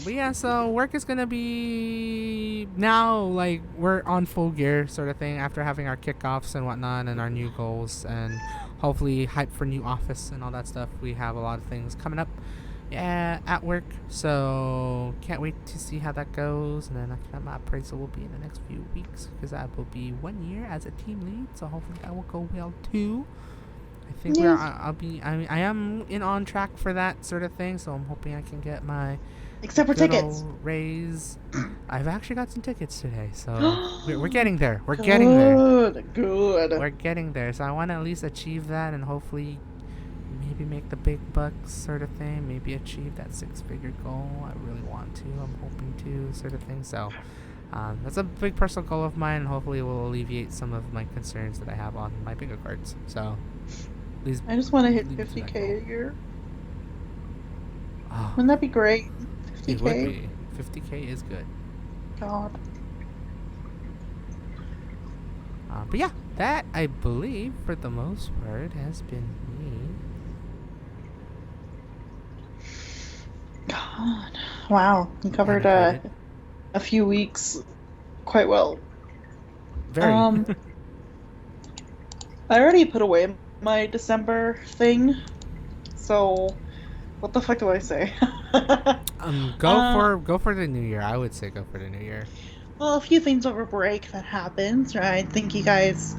But yeah, so work is gonna be now, like, we're on full gear sort of thing after having our kickoffs and whatnot and our new goals, and hopefully hype for new office and all that stuff. We have a lot of things coming up at work, so can't wait to see how that goes. And then after that, my appraisal will be in the next few weeks, because I will be 1 year as a team lead, so hopefully that will go well too. I think I am on track for that sort of thing, so I'm hoping I can get my except for tickets raise. I've actually got some tickets today, so we're getting there. We're getting there. Good. We're getting there. So I want to at least achieve that, and hopefully maybe make the big bucks sort of thing. Maybe achieve that 6-figure goal. I really want to. I'm hoping to, sort of thing. So that's a big personal goal of mine, and hopefully it will alleviate some of my concerns that I have on my bingo cards. So I just want to hit 50K a year. Oh, wouldn't that be great? 50K? It would be. 50K is good. God. But yeah, that, I believe, for the most part, has been me. God. Wow. You covered a few weeks quite well. Very. I already put away my December thing, so what the fuck do I say? Go for the new year. I would say go for the new year. Well, a few things over break that happened. Right? I think you guys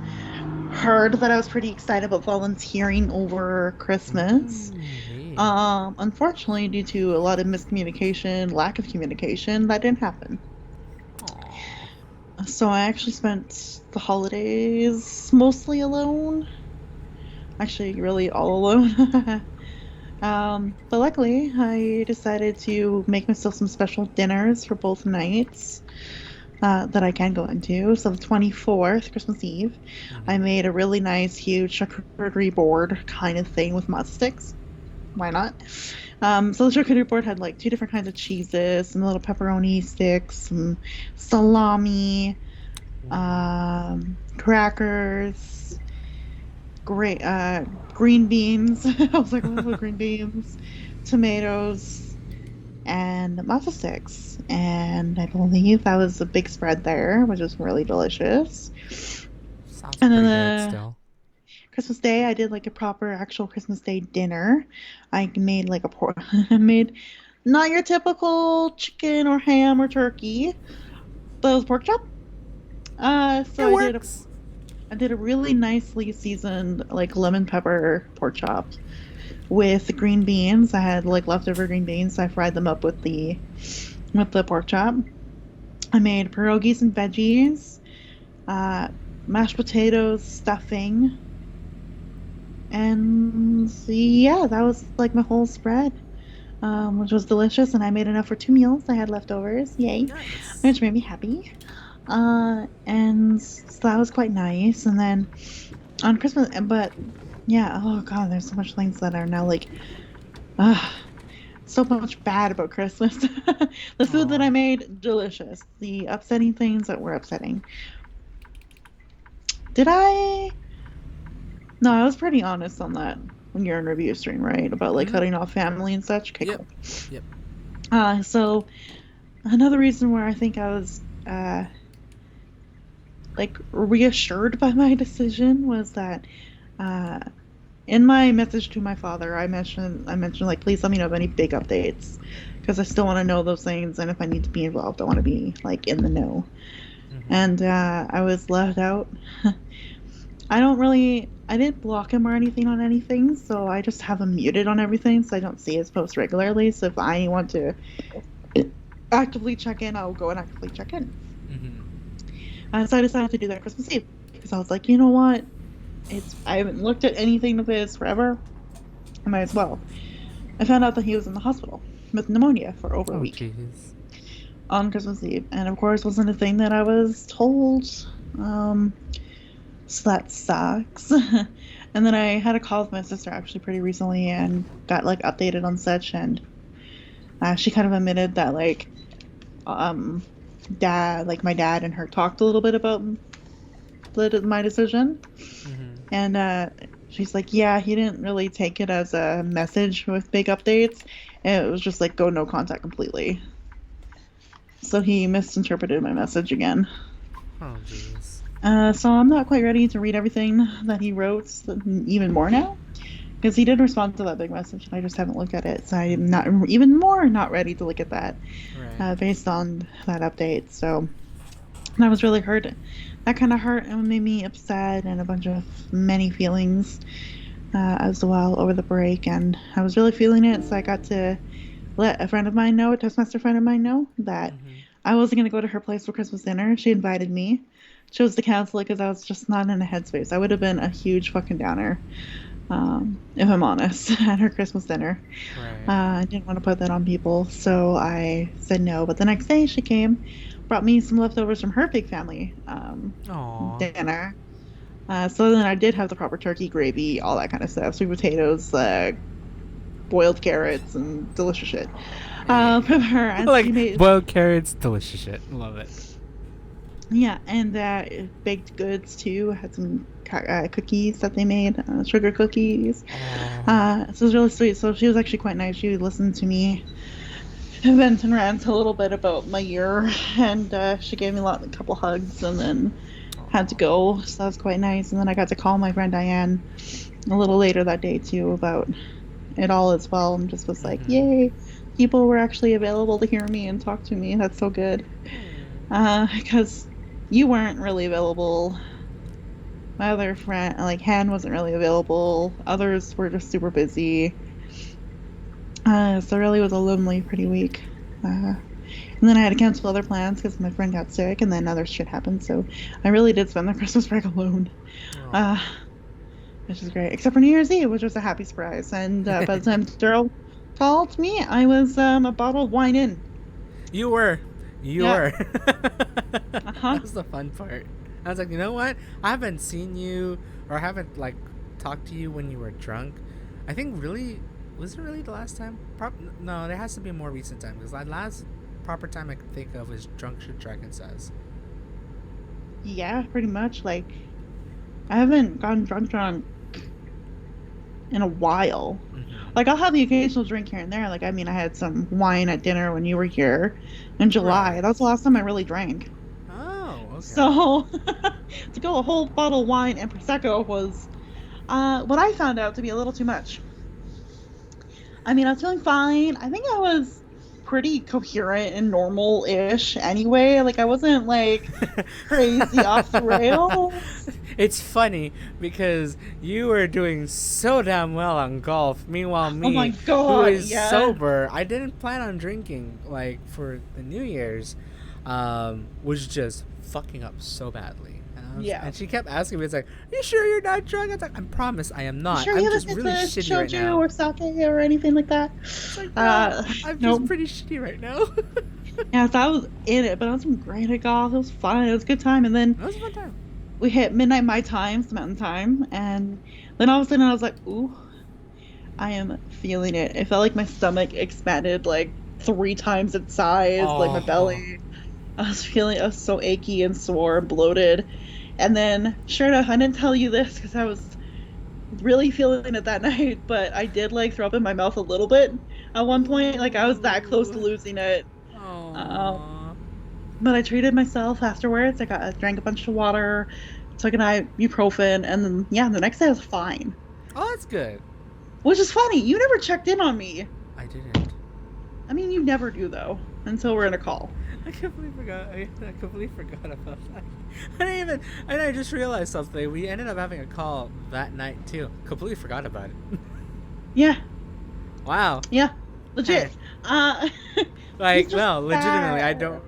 heard that I was pretty excited about volunteering over Christmas. Yeah. Unfortunately, due to a lot of miscommunication, lack of communication, that didn't happen. Aww. So I actually spent the holidays mostly alone. Actually, really all alone. But luckily, I decided to make myself some special dinners for both nights. that I can go into. So the 24th, Christmas Eve, I Mm-hmm. made a really nice, huge charcuterie board kind of thing with mozz sticks. Why not? So the charcuterie board had like two different kinds of cheeses, some little pepperoni sticks, some salami, crackers, great green beans. I was like, what are green beans? Tomatoes and matzo sticks. And I believe that was a big spread there, which was really delicious. Sounds And then pretty good the still. Christmas Day, I did like a proper actual Christmas Day dinner. I made like a pork. I made not your typical chicken or ham or turkey, but it was pork chop. So It works. I did a really nicely seasoned like lemon pepper pork chop with green beans. I had like leftover green beans, so I fried them up with the pork chop. I made pierogies and veggies, uh, mashed potatoes, stuffing, and yeah, that was like my whole spread, which was delicious. And I made enough for 2 meals. I had leftovers, yay, Nice. which made me happy. And so that was quite nice. And then on Christmas, but yeah, oh god, there's so much things that are now like, uh, so much bad about Christmas. The food that I Oh. made, delicious. The upsetting things that were upsetting. Did I? No, I was pretty honest on that when you're in review stream, right? About like Mm-hmm. cutting off family and such. Okay, Yep. cool. Yep. So another reason where I think I was like reassured by my decision was that uh in my message to my father, I mentioned like please let me know of any big updates because I still want to know those things, and if I need to be involved, I want to be like in the know. Mm-hmm. And I was left out. I didn't block him or anything on anything, so I just have him muted on everything so I don't see his posts regularly. So if I want to actively check in, I'll go and actively check in. Mm-hmm. So I decided to do that Christmas Eve because I was like, you know what? I haven't looked at anything of his forever. I might as well. I found out that he was in the hospital with pneumonia for over a Oh, week jeez. on Christmas Eve, and of course wasn't a thing that I was told. Um, so that sucks. And then I had a call with my sister actually pretty recently and got like updated on such, and she kind of admitted that like um my dad and her talked a little bit about my decision, Mm-hmm. and she's like, yeah, he didn't really take it as a message with big updates, and it was just like go no contact completely. So he misinterpreted my message again. Oh, jeez. So I'm not quite ready to read everything that he wrote even more now. Because he did respond to that big message, and I just haven't looked at it. So I'm Mm-hmm. not even more not ready to look at that Right. based on that update. So that was really hurt. That kind of hurt and made me upset and a bunch of many feelings as well over the break. And I was really feeling it. So I got to let a friend of mine know, a Toastmaster friend of mine know, that Mm-hmm. I wasn't going to go to her place for Christmas dinner. She invited me. Chose to cancel it because I was just not in a headspace. I would have been a huge fucking downer, if I'm honest, at her Christmas dinner. Right. I didn't want to put that on people, so I said no. But the next day she came, brought me some leftovers from her big family Aw. dinner. So then I did have the proper turkey gravy, all that kind of stuff, sweet potatoes, boiled carrots, and delicious shit from her. And she Like made, boiled carrots, delicious shit. Love it. yeah, and baked goods too. Had some cookies that they made, sugar cookies. Oh. So it was really sweet. So she was actually quite nice. She listened to me vent and rant a little bit about my year, and she gave me a couple hugs, and then had to Aw. go. So that was quite nice. And then I got to call my friend Diane a little later that day too about it all as well, and just was like, Mm-hmm. yay, people were actually available to hear me and talk to me. That's so good. Hmm. Because you weren't really available. My other friend, like Han, wasn't really available. Others were just super busy. So it really was a lonely, pretty week. And then I had to cancel other plans because my friend got sick, and then other shit happened. So I really did spend the Christmas break alone, uh, Aw. which is great. Except for New Year's Eve, which was a happy surprise. And by the time Daryl called me, I was a bottle of wine in. You were. You Yeah. were. Uh-huh. That was the fun part. I was like, you know what? I haven't seen you, or I haven't like talked to you when you were drunk. I think really, was it really the last time? No, there has to be a more recent time because the last proper time I can think of is drunk shit dragon says. Yeah, pretty much. Like, I haven't gotten drunk in a while. Mm-hmm. Like, I'll have the occasional drink here and there. Like, I mean, I had some wine at dinner when you were here in July. Right. That's the last time I really drank. Oh, okay. So, to go a whole bottle of wine and Prosecco was what I found out to be a little too much. I mean, I was feeling fine. I think I was pretty coherent and normal-ish anyway. Like, I wasn't like crazy off the rails. It's funny because you were doing so damn well on golf. Meanwhile, Oh my me, who God, is yeah. sober, I didn't plan on drinking like for the New Year's, was just fucking up so badly. Yeah. And she kept asking me, "It's like, are you sure you're not drunk?" I was like, "I promise, I am You not. sure you I'm haven't just hit really the shitty right shoju now." or sake or anything like that? It's like, no, I'm just Nope. pretty shitty right now. Yeah, so I was in it, but I was doing great at golf. It was fun. It was a good time. And then That was a fun time. we hit midnight my time, Mountain Time, and then all of a sudden I was like, ooh, I am feeling it. It felt like my stomach expanded like 3 times its size, like my Oh, belly. I was so achy and sore and bloated. And then, sure enough, I didn't tell you this because I was really feeling it that night, but I did like throw up in my mouth a little bit at one point. Like I was that close to ooh, losing it. Um, oh. but I treated myself afterwards. I drank a bunch of water, took an ibuprofen, and then yeah, the next day I was fine. Oh, that's good. Which is funny. You never checked in on me. I didn't. I mean, you never do though, until we're in a call. I completely forgot. I completely forgot about that. I didn't even. And I just realized something. We ended up having a call that night too. Completely forgot about it. Yeah, Wow. yeah, Hey. legit. Uh, he's Like, just no, legitimately, I bad. don't.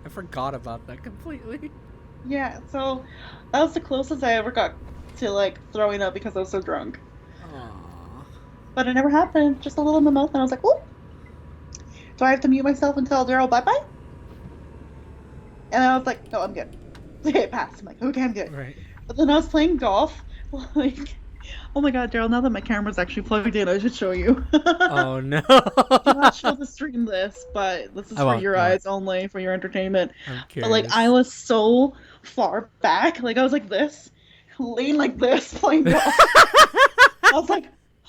I forgot about that completely. Yeah, so that was the closest I ever got to like throwing up because I was so drunk. Aww. But it never happened. Just a little in the mouth, and I was like, "Oh, do I have to mute myself and tell Daryl bye bye?" And I was like, "No, I'm good." It passed. I'm like, "Okay, I'm good." Right. But then I was playing golf. Like, oh my God, Daryl! Now that my camera's actually plugged in, I should show you. Oh no. I cannot show the stream this, but this is I for won't. your I won't. eyes only, for your entertainment. I'm But like, I curious. was so far back. Like, I was like this, laying like this, playing golf. I was like,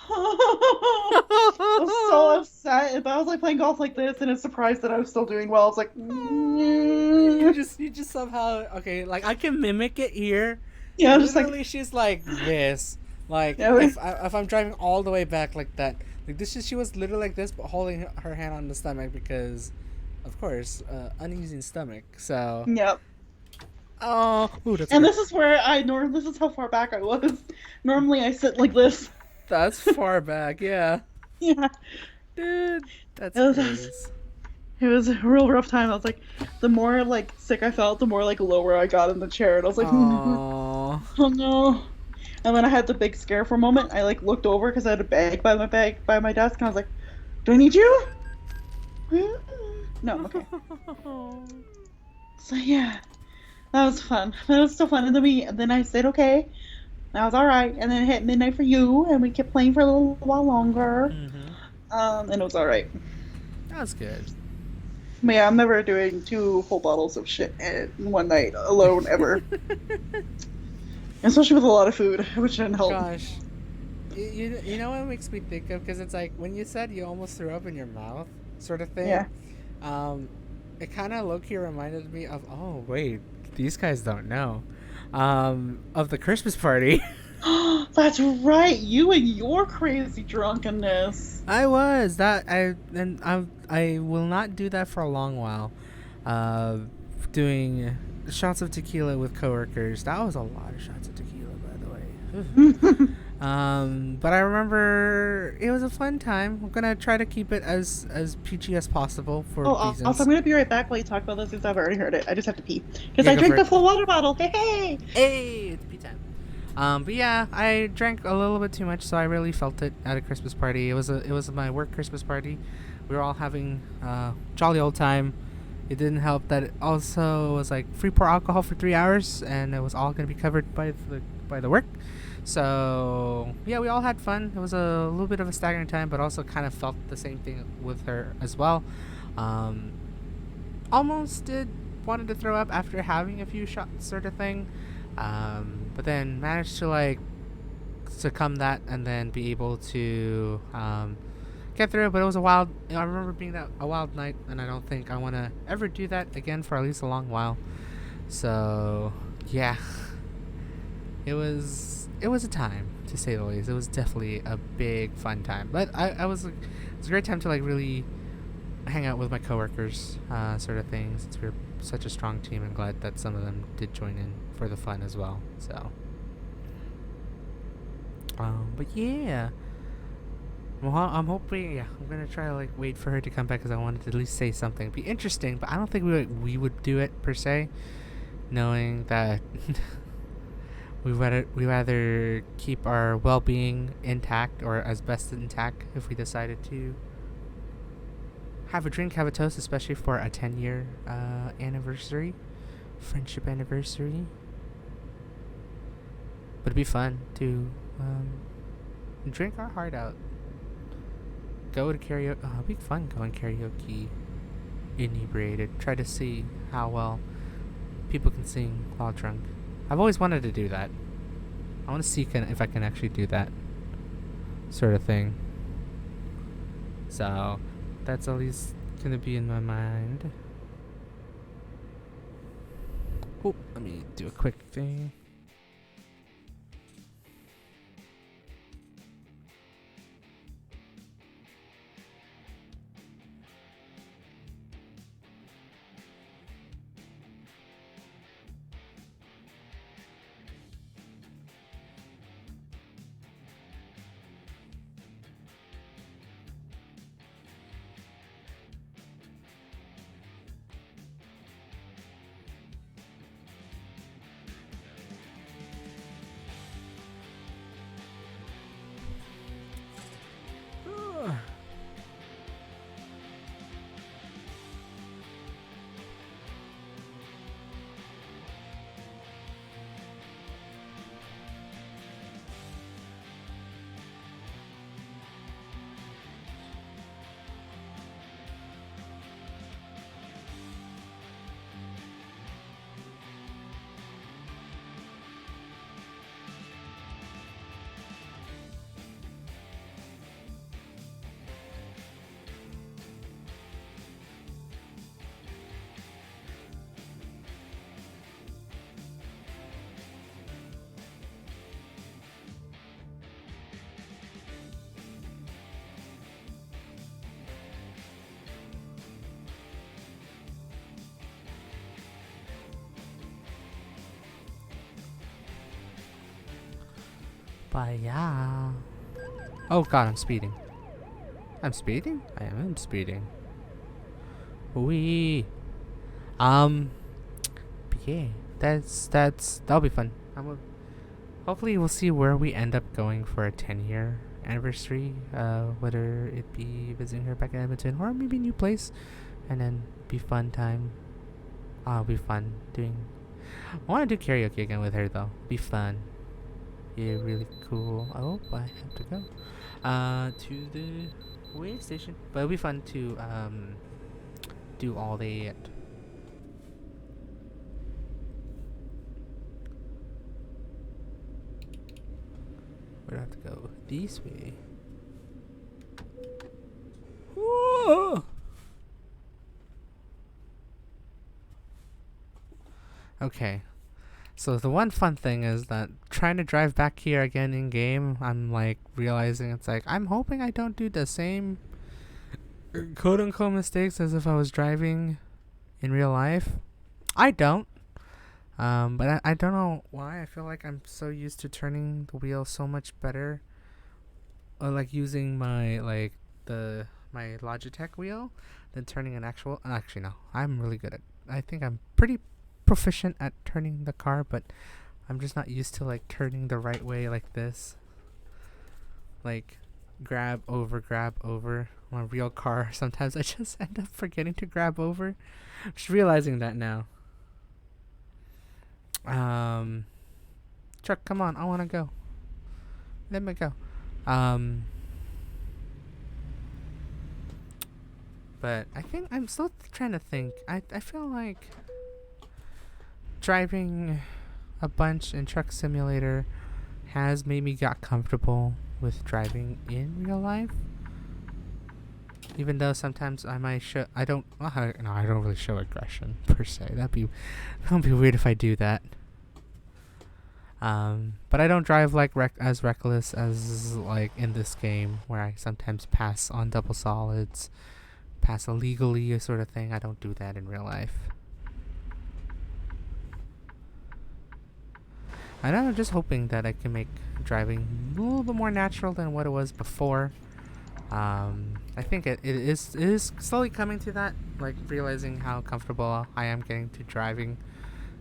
I was so upset, but I was like playing golf like this, and it's surprised that I was still doing well. I was like, You just somehow okay. Like I can mimic it here. yeah, I was just like, Literally, she's like this. Like yeah, if I'm driving all the way back like that, like this is she was literally like this, but holding her hand on the stomach because, of course, uneasy stomach. So yep. oh, ooh, that's And good. this is where this is how far back I was. Normally, I sit like this. That's far back, yeah, Yeah, dude. That's it was. crazy. It was a real rough time. I was like, the more like sick I felt, the more like lower I got in the chair, and I was like, Oh, oh no. And then I had the big scare for a moment. I like looked over because I had a bag by my desk, and I was like, do I need you? No, I'm okay. So yeah, that was fun. That was so fun. And then I said okay. And I was all right. And then it hit midnight for you, and we kept playing for a little while longer. mm-hmm. And it was all right. That's good. But yeah, I'm never doing 2 whole bottles of shit in one night alone ever. Especially with a lot of food, which didn't help. Gosh, you know what it makes me think of because it's like when you said you almost threw up in your mouth, sort of thing. Yeah. Um, it kind of low key reminded me of oh wait, these guys don't know, of the Christmas party. That's right. You and your crazy drunkenness. I was that I will not do that for a long while. Uh, doing shots of tequila with coworkers. That was a lot of shots of tequila, by the way. But I remember it was a fun time. I'm gonna try to keep it as PG as possible for Oh, also, reasons. I'm gonna be right back while you talk about this because I've already heard it. I just have to pee because Yeah, I go for drank the it. full water bottle. Hey, hey. Hey, it's pee time. But yeah, I drank a little bit too much, so I really felt it at a Christmas party. It was my work Christmas party. We were all having jolly old time, It didn't help that it also was like free pour alcohol for 3 hours, and it was all gonna be covered by the work. So yeah, we all had fun. It was a little bit of a staggering time, but also kind of felt the same thing with her as well. Um, Almost did wanted to throw up after having a few shots, sort of thing. But then managed to like succumb that and then be able to get through it. But it was a wild. I remember being that a wild night, and I don't think I want to ever do that again for at least a long while. So yeah, it was a time, to say the least. It was definitely a big fun time. But I was it was a great time to like really hang out with my coworkers, sort of thing. Since we're such a strong team, and glad that some of them did join in for the fun as well. So, but yeah, well, I'm hoping. Yeah, I'm gonna try to like wait for her to come back because I wanted to at least say something. It'd be interesting, but I don't think we would do it per se, knowing that we rather keep our well-being intact, or as best intact, if we decided to have a drink, have a toast, especially for a 10-year anniversary, friendship anniversary. But it'd be fun to drink our heart out. Go to karaoke. Oh, it'd be fun going karaoke inebriated. Try to see how well people can sing while drunk. I've always wanted to do that. I want to see if I can actually do that sort of thing. So that's at least gonna be in my mind. Oh, let me do a quick thing. But yeah. Oh god, I'm speeding. I'm speeding? I am speeding. Wee. But yeah, that'll be fun. Hopefully we'll see where we end up going for a 10-year anniversary. Whether it be visiting her back in Edmonton or maybe a new place, and then be fun time. Be fun doing. I want to do karaoke again with her though. Be fun. Yeah, really cool. Oh, I have to go. To the wave station, but it'll be fun to do all that. We'd have to go this way. Whoa! Okay. So the one fun thing is that trying to drive back here again in game, I'm like realizing it's like I'm hoping I don't do the same quote unquote mistakes as if I was driving in real life. I don't. But I don't know why. I feel like I'm so used to turning the wheel so much better, or like using my my Logitech wheel than turning an actual. Actually, no. I'm really good at. I think I'm pretty proficient at turning the car, but I'm just not used to like turning the right way like this. Like grab over a real car, sometimes I just end up forgetting to grab over. Just realizing that now. Um, Truck, come on, I want to go. Let me go. Um, but I think I'm still trying to think. I feel like driving a bunch in Truck Simulator has made me got comfortable with driving in real life. Even though sometimes I might show, I don't, well, no, I don't really show aggression per se. That would be weird if I do that. But I don't drive like as reckless as like in this game, where I sometimes pass on double solids, pass illegally, sort of thing. I don't do that in real life. And I'm just hoping that I can make driving a little bit more natural than what it was before. I think it is slowly coming to that, like realizing how comfortable I am getting to driving.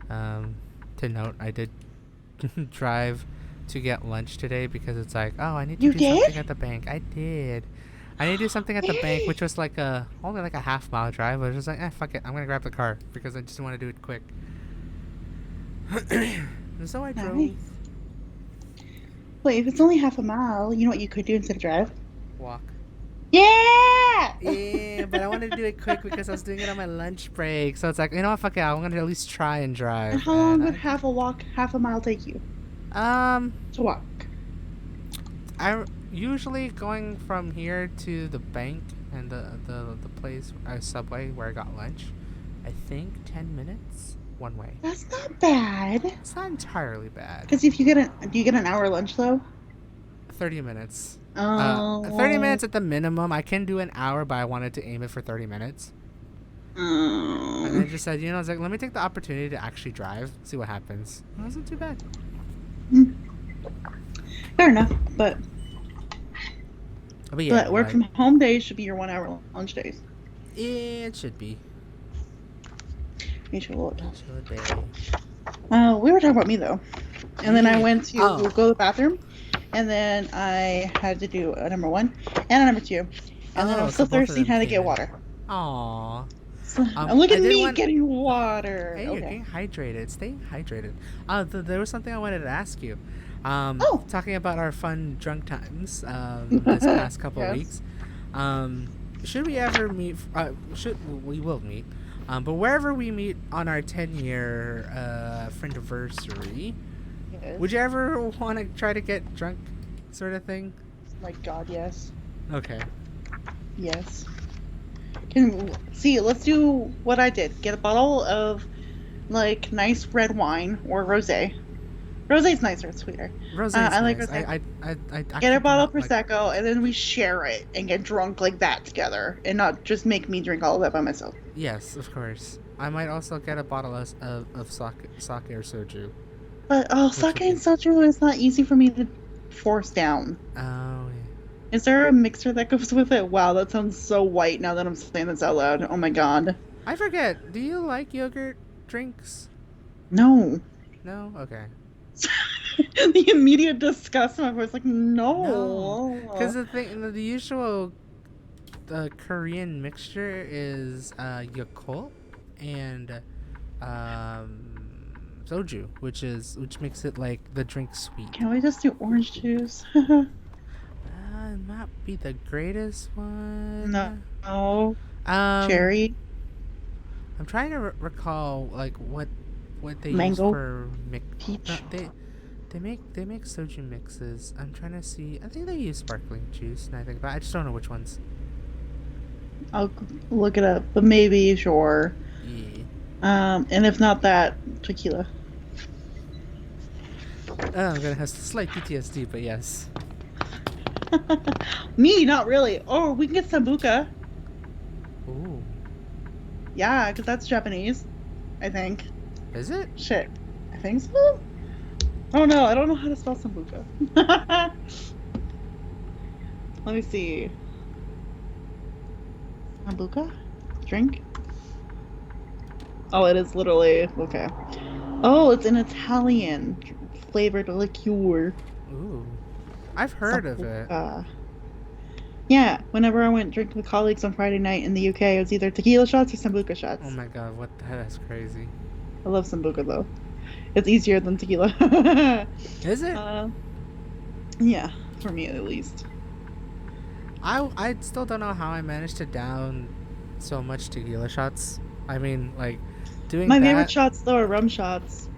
To note, I did drive to get lunch today because it's like, oh, I need to You do did? something at the bank. I did. I need to do something at the bank, which was like only like a half-mile drive. I was just like, fuck it, I'm gonna grab the car because I just want to do it quick. And so I drove. Nice. Wait, if it's only half a mile, you know what you could do instead of drive? Walk. Yeah! Yeah, but I wanted to do it quick because I was doing it on my lunch break. So it's like, you know what, fuck it, I'm gonna at least try and drive. And how long would half a mile take you to walk? I usually going from here to the bank and the place, Subway where I got lunch. I think 10 minutes one way. That's not bad. It's not entirely bad. Because if you do you get an hour lunch though? 30 minutes. Oh. 30 minutes at the minimum. I can do an hour, but I wanted to aim it for 30 minutes. And I just said, I was like, let me take the opportunity to actually drive, see what happens. It wasn't too bad. Fair enough, but yeah, but work from home days should be your 1 hour lunch days. It should be. It should be. be. We were talking about me though, and then I went to go to the bathroom, and then I had to do a number 1 and a number 2, and then I was so thirsty and had to get water. Aww. So, look at me getting water. Hey, you're getting hydrated. Stay hydrated. There was something I wanted to ask you. Talking about our fun drunk times this past couple of weeks. Should we ever meet? We will meet? But wherever we meet on our 10-year friendiversary, yes. Would you ever want to try to get drunk, sort of thing? My God, yes. Okay. Yes. Let's do what I did. Get a bottle of like nice red wine or rosé. Rosé's nicer, it's sweeter. Rosé's I like nice. rosé. I get a bottle of prosecco, and then we share it and get drunk like that together, and not just make me drink all of that by myself. Yes, of course. I might also get a bottle of sake or soju. But sake and soju is not easy for me to force down. Oh yeah. Is there a mixer that goes with it? Wow, that sounds so white now that I'm saying this out loud. Oh my God. I forget. Do you like yogurt drinks? No. No? Okay. The immediate disgust in my voice, like, no. Because the usual Korean mixture is Yakult and soju, which makes it like the drink sweet. Can we just do orange juice? Not be the greatest one. No. Cherry. I'm trying to recall like what they Mango? use for Peach. No, they make soju mixes. I'm trying to see. I think they use sparkling juice. And I think, but I just don't know which ones. I'll look it up, but maybe sure. Yeah. And if not that, tequila. I'm gonna have slight PTSD, but yes. Me, not really. Oh, we can get sambuca. Ooh. Yeah, because that's Japanese, I think. Is it? Shit. I think so. Oh no, I don't know how to spell sambuca. Let me see. Sambuca? Drink? Oh, it is literally. Okay. Oh, it's an Italian flavored liqueur. Ooh. I've heard of it. Yeah, whenever I went drink with colleagues on Friday night in the UK, it was either tequila shots or sambuca Oh shots. my god, what the hell? That's crazy. I love sambuca though. It's easier than tequila. Is it? uh, yeah, for me at least. I still don't know how I managed to down so much tequila shots. I mean, like, doing My favorite that. shots though are rum shots.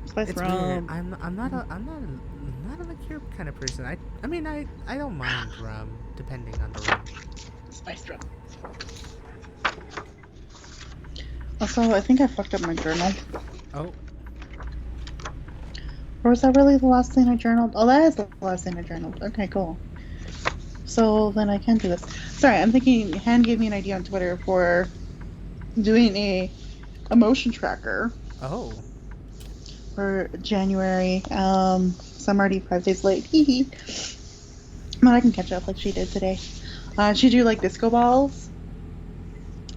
Spice It's weird. rum. I'm not a liqueur kind of person. I mean I don't mind rum depending on the rum. Spice rum. Also, I think I fucked up my journal. Oh, Or was that really the last thing I journaled? Oh, that is the last thing I journaled. Okay, cool. So then I can do this. Sorry, I'm thinking. Han gave me an idea on Twitter for doing a emotion tracker oh. for January. So I'm already 5 days late. Hee hee. But I can catch up like she did today. She drew like disco balls.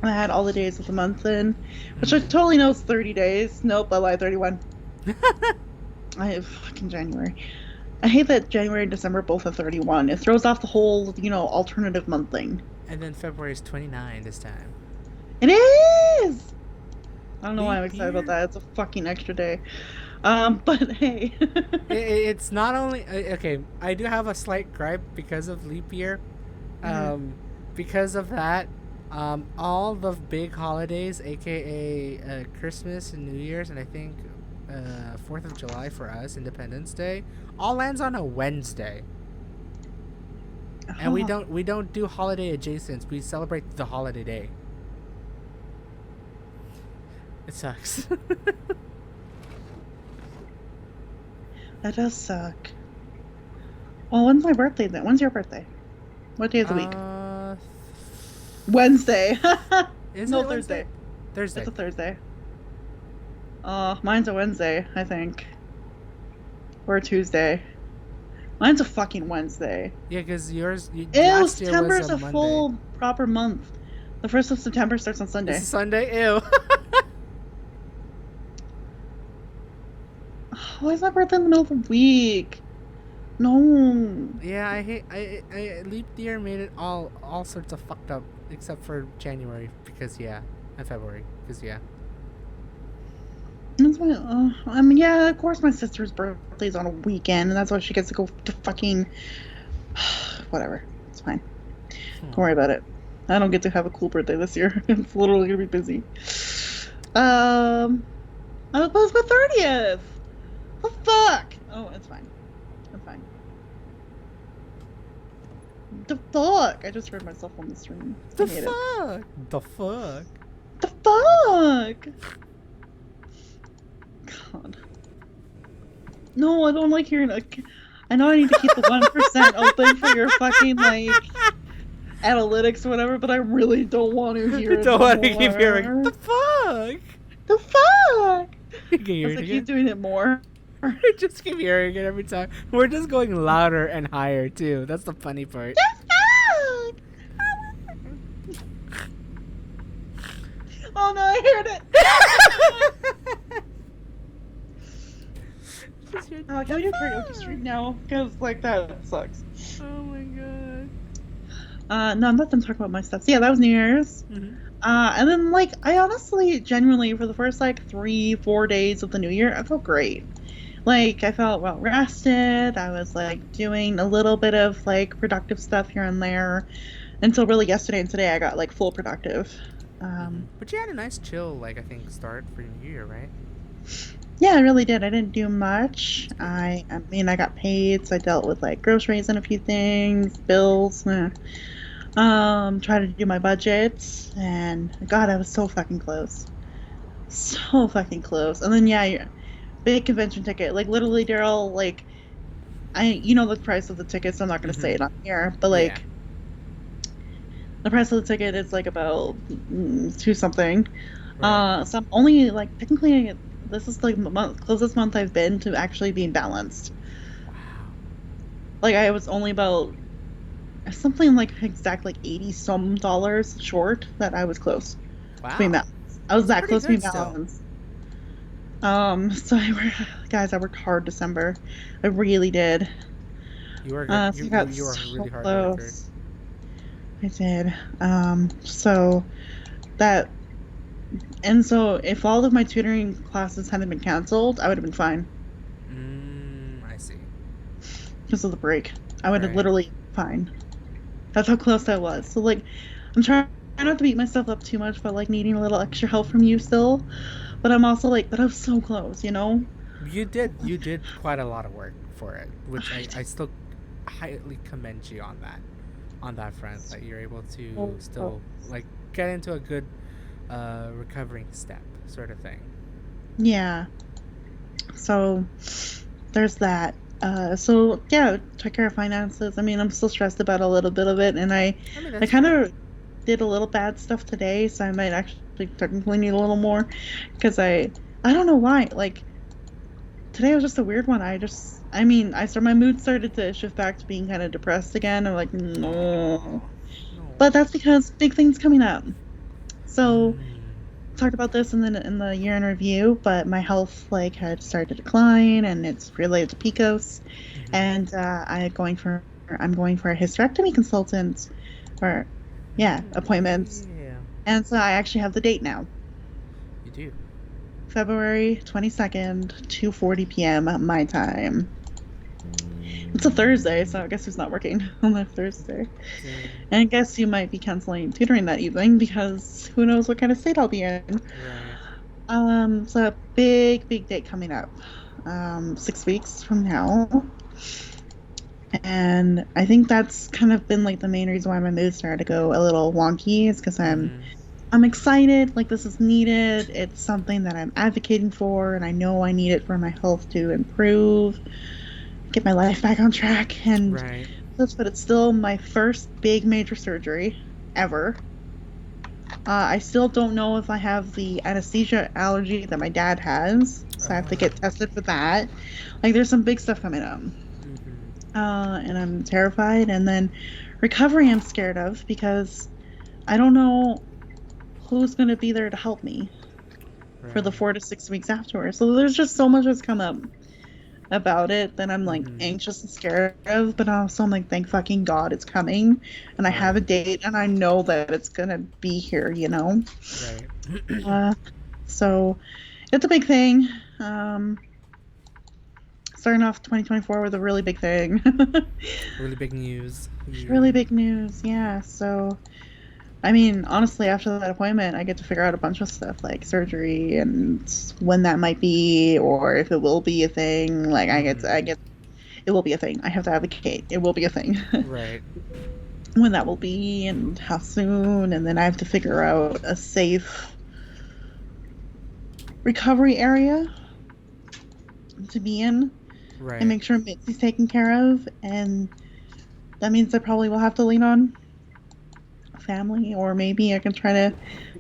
I had all the days of the month in, which I totally know is 30 days. Nope, I lied, 31. I have fucking January. I hate that January and December both have 31. It throws off the whole, alternative month thing. And then February is 29 this time. It is! I don't know why I'm Leap excited about year? that. It's a fucking extra day. But hey. It's not only okay. I do have a slight gripe because of leap year. Because of that, all the big holidays, aka Christmas and New Year's, and I think 4th of July for us, Independence Day, all lands on a Wednesday. And we don't do holiday adjacents. We celebrate the holiday day. It sucks. That does suck. Well, when's my birthday then? When's your birthday? What day of the week? Wednesday. Is No, it Wednesday? Thursday. Thursday. It's a Thursday. Mine's a Wednesday, I think. Or a Tuesday. Mine's a fucking Wednesday. Yeah, because yours Ew, last year September was is a a Monday. full proper month. The 1st of September starts on Sunday. This is Sunday? Ew. Why is my birthday in the middle of the week? No. Yeah, I hate I leap year made it all sorts of fucked up except for January because and February because That's why, I mean, yeah, of course my sister's birthday's on a weekend, and that's why she gets to go to fucking... Whatever. It's fine. Don't worry about it. I don't get to have a cool birthday this year. It's literally gonna be busy. Oh, it was my 30th! The fuck? Oh, it's fine. It's fine. The fuck? I just heard myself on the stream. The I hate it. fuck? The fuck? The fuck? God. No, I don't like hearing it. I know I need to keep the 1% open for your fucking, analytics or whatever, but I really don't want to hear it. Don't want to keep hearing the fuck. The fuck? You can hear As it I again. keep doing it more. Just keep hearing it every time. We're just going louder and higher too. That's the funny part. The fuck? Oh no, I heard it. Can we do karaoke stream now? Because that sucks. Oh my god. No, I'm not done talking about my stuff. So yeah, that was New Year's. Mm-hmm. And then I honestly, genuinely, for the first 3-4 days of the New Year, I felt great. I felt well rested. I was doing a little bit of productive stuff here and there, until really yesterday and today I got full productive. But you had a nice chill, I think, start for New Year, right? Yeah, I really did. I didn't do much. I mean, I got paid, so I dealt with groceries and a few things, bills. Tried to do my budget, and God, I was so fucking close. So fucking close. And then big convention ticket. Literally, Daryl, you know the price of the ticket, so I'm not gonna say it on here, but the price of the ticket is about two something. Right. So I'm only technically this is the closest month I've been to actually being balanced. Wow. I was only about something exactly $80 some short that I was close to being Wow. balanced. I was that Pretty close to being good still. balanced. So guys, I worked hard December. I really did. You are good. So I got You are a so really hard worker. close. I did. So that, and so if all of my tutoring classes hadn't been canceled, I would have been fine I see. because of the break. I would have Right. literally fine. That's how close I was. So like, I'm trying not to beat myself up too much, but like needing a little extra help from you still. But I'm also like, but I'm so close, you know? You did quite a lot of work for it, which I I did still highly commend you on that front, that you're able to so close. still like get into a good recovering step sort of thing. Yeah. So there's that. So yeah, took care of finances. I mean, I'm still stressed about a little bit of it, and I mean, I that's kind fair. of did a little bad stuff today, so I might actually technically need a little more because I don't know why. Like today was just a weird one. I mean, my mood started to shift back to being kind of depressed again. I'm like, no, Aww. No. but that's because big things coming up. So Mm. talked about this in the year in review, but my health like had started to decline, and it's related to PCOS, and I'm going for a hysterectomy consultant, or yeah, appointments, Yeah. and so I actually have the date now, You do. February 22nd, 2:40 p.m. my time. It's a Thursday, so I guess who's not working on that Thursday? Dang. And I guess you might be canceling tutoring that evening because who knows what kind of state I'll be in. Right. So a big date coming up. 6 weeks from now. And I think that's kind of been like the main reason why my mood started to go a little wonky is because Mm-hmm. I'm excited, like this is needed. It's something that I'm advocating for, and I know I need it for my health to improve, get my life back on track, and Right. but it's still my first big major surgery ever. I still don't know if I have the anesthesia allergy that my dad has, so I have to Oh. get tested for that. Like, there's some big stuff coming up, Mm-hmm. and I'm terrified. And then recovery, I'm scared of because I don't know who's going to be there to help me for the Right. 4 to 6 weeks afterwards. So there's just so much that's come up about it that I'm like Mm-hmm. anxious and scared of, but also I'm like, thank fucking God it's coming, and I have Right. a date, and I know that it's gonna be here, you know. Right. Uh, so it's a big thing. Um, Starting off 2024 with a really big thing. Really big news. Really Yeah. big news, yeah. So, I mean, honestly, after that appointment, I get to figure out a bunch of stuff like surgery and when that might be, or if it will be a thing. Like, Mm-hmm. it will be a thing. I have to advocate. It will be a thing. Right. When that will be and how soon, and then I have to figure out a safe recovery area to be in and Right. make sure Mitzi's taken care of, and that means I probably will have to lean on family, or maybe I can try to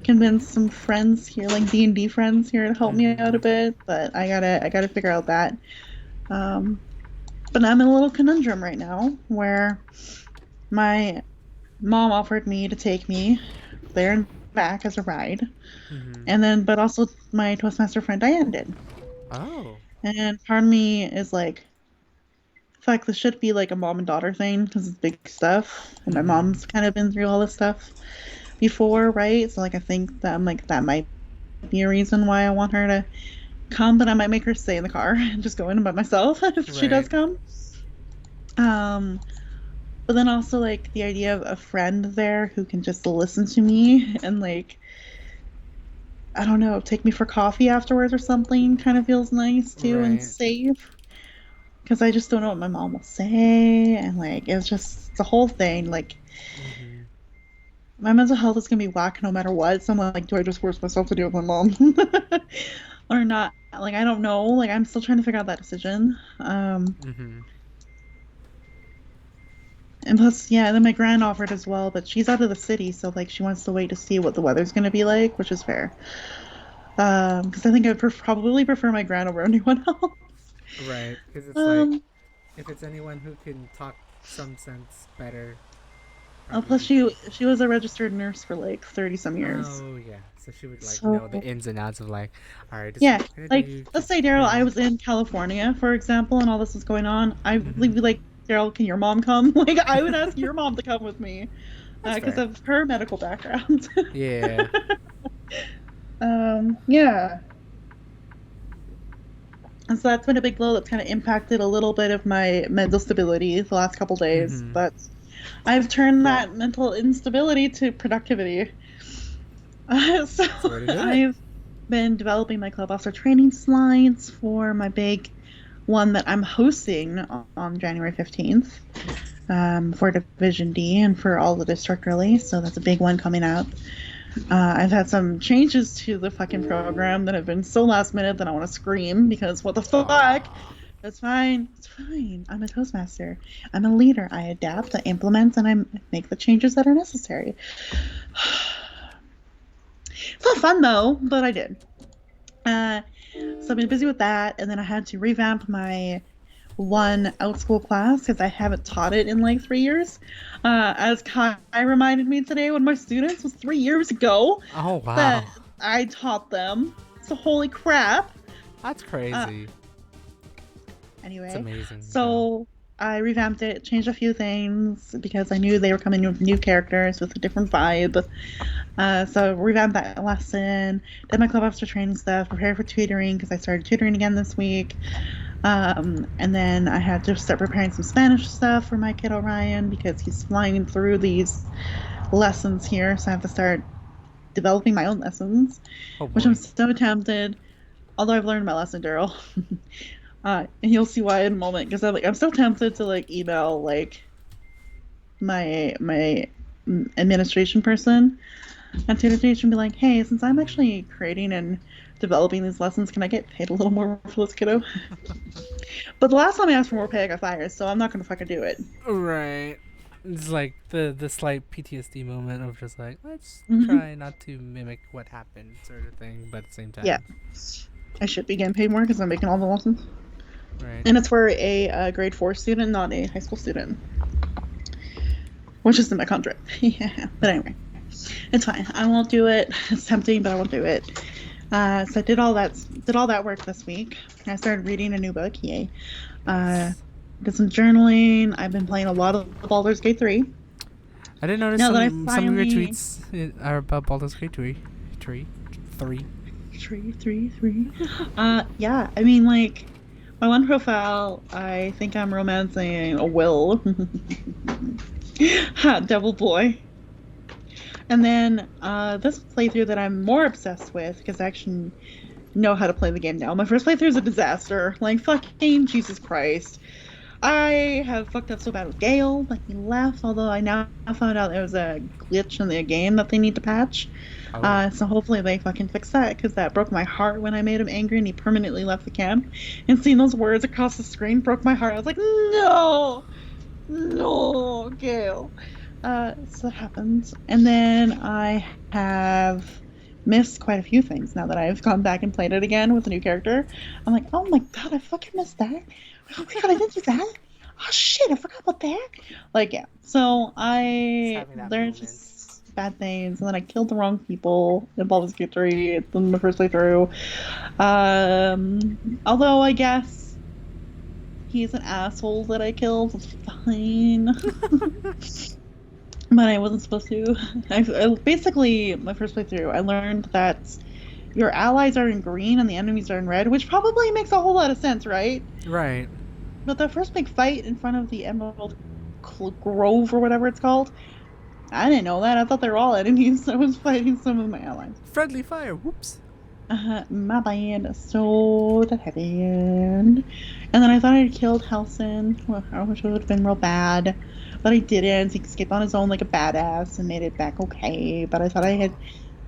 convince some friends here, like D&D friends here, to help me out Mm-hmm. a bit. But I gotta figure out that. Um, but I'm in a little conundrum right now where my mom offered me to take me there and back as a ride, Mm-hmm. and then but also my Toastmaster friend Diane did, Oh. and part of me is like, fuck, this should be like a mom and daughter thing because it's big stuff, and my Mm-hmm. mom's kind of been through all this stuff before, right? So like I think that I'm like that might be a reason why I want her to come, but I might make her stay in the car and just go in by myself if she does Right. come. Um, but then also like the idea of a friend there who can just listen to me and like, I don't know, take me for coffee afterwards or something kind of feels nice too and Right. safe. Because I just don't know what my mom will say, and like it's just the whole thing. Like Mm-hmm. my mental health is gonna be whack no matter what. So I'm like, do I just force myself to deal with my mom or not? Like I don't know. Like I'm still trying to figure out that decision. Mm-hmm. And plus, yeah, then my grand offered as well, but she's out of the city, so like she wants to wait to see what the weather's gonna be like, which is fair. Because I think I'd probably prefer my grand over anyone else. Right. Because it's like, Um, if it's anyone who can talk some sense better, probably Plus be she. she was a registered nurse for like 30 some years. Oh yeah. So she would like know the So ins and outs of like, all right, this is yeah, what we're gonna like do. let's Keep, say you Daryl, I know. was in California, for example, and all this was going on. I would Mm-hmm. be like Daryl, can your mom come? Like, I would ask your mom to come with me That's because fair. of her medical background. Yeah. Yeah. And so that's been a big blow that's kind of impacted a little bit of my mental stability the last couple days. Mm-hmm. But I've turned that mental instability to productivity. So That's the way to do it. I've been developing my club officer training slides for my big one that I'm hosting on January 15th for Division D and for all the district really. So that's a big one coming up. I've had some changes to the fucking program that have been so last minute that I want to scream because what the fuck? Aw. It's fine. It's fine. I'm a Toastmaster. I'm a leader. I adapt, I implement, and I make the changes that are necessary. It's not fun though, but I did. So I've been busy with that, and then I had to revamp my one out school class because I haven't taught it in like 3 years. As Kai reminded me today, one of my students was 3 years ago Oh that wow. I taught them. So holy crap. That's Uh, crazy. It's anyway, amazing though. so I revamped it, changed a few things because I knew they were coming with new characters with a different vibe. So revamped that lesson, did my club officer training stuff, prepared for tutoring because I started tutoring again this week. And then I had to start preparing some Spanish stuff for my kid Orion because he's flying through these lessons here. So I have to start developing my own lessons, Oh which I'm boy. so tempted. Although I've learned my lesson, Daryl. And you'll see why in a moment because I'm so tempted to like email like my administration person at tutor teach and be like, hey, since I'm Mm-hmm. actually creating and developing these lessons, can I get paid a little more for this kiddo? But the last time I asked for more pay, I got fired, so I'm not gonna fucking do it. Right. It's like the slight PTSD moment of just like, let's Hmm. try not to mimic what happened, sort of thing, but at the same Yeah, time. I should be getting paid more because I'm making all the lessons. Right. And it's for a grade 4 student, not a high school student, which is in my contract. Yeah, but anyway, it's fine. I won't do it. It's tempting, but I won't do it. So I did all that work this week. I started reading a new book. Yay! Uh, Nice. did some journaling. I've been playing a lot of Baldur's Gate 3. I did notice Now that I some of your finally tweets are about Baldur's Gate 3. 3. three. Yeah. I mean, like my one profile, I think I'm romancing a Will, Devil Boy. And then this playthrough that I'm more obsessed with because I actually know how to play the game now. My first playthrough is a disaster. Like fucking Jesus Christ. I have fucked up so bad with Gale, like he left, although I now found out there was a glitch in the game that they need to patch. Oh. So hopefully they fucking fix that, because that broke my heart when I made him angry and he permanently left the camp. And seeing those words across the screen broke my heart. I was like, no, no, Gale. So that happens. And then I have missed quite a few things now that I've gone back and played it again with a new character. I'm like, oh my god, I fucking missed that. Oh my god, I didn't do that. Oh shit, I forgot about that. Like, yeah. So It's I having that learned moment. just bad things, and then I killed the wrong people in Baldur's Gate 3 in the first playthrough. Although I guess he's an asshole that I killed. It's fine. But I wasn't supposed to. I basically my first playthrough, I learned that your allies are in green and the enemies are in red, which probably makes a whole lot of sense, right? Right. But the first big fight in front of the Emerald Grove or whatever it's called, I didn't know that. I thought they were all enemies. I was fighting some of my allies. Friendly fire. Whoops. My bad. So that happened. And then I thought I'd killed Helson, which would have been real bad. But I didn't. He escaped on his own like a badass and made it back okay. But I thought I had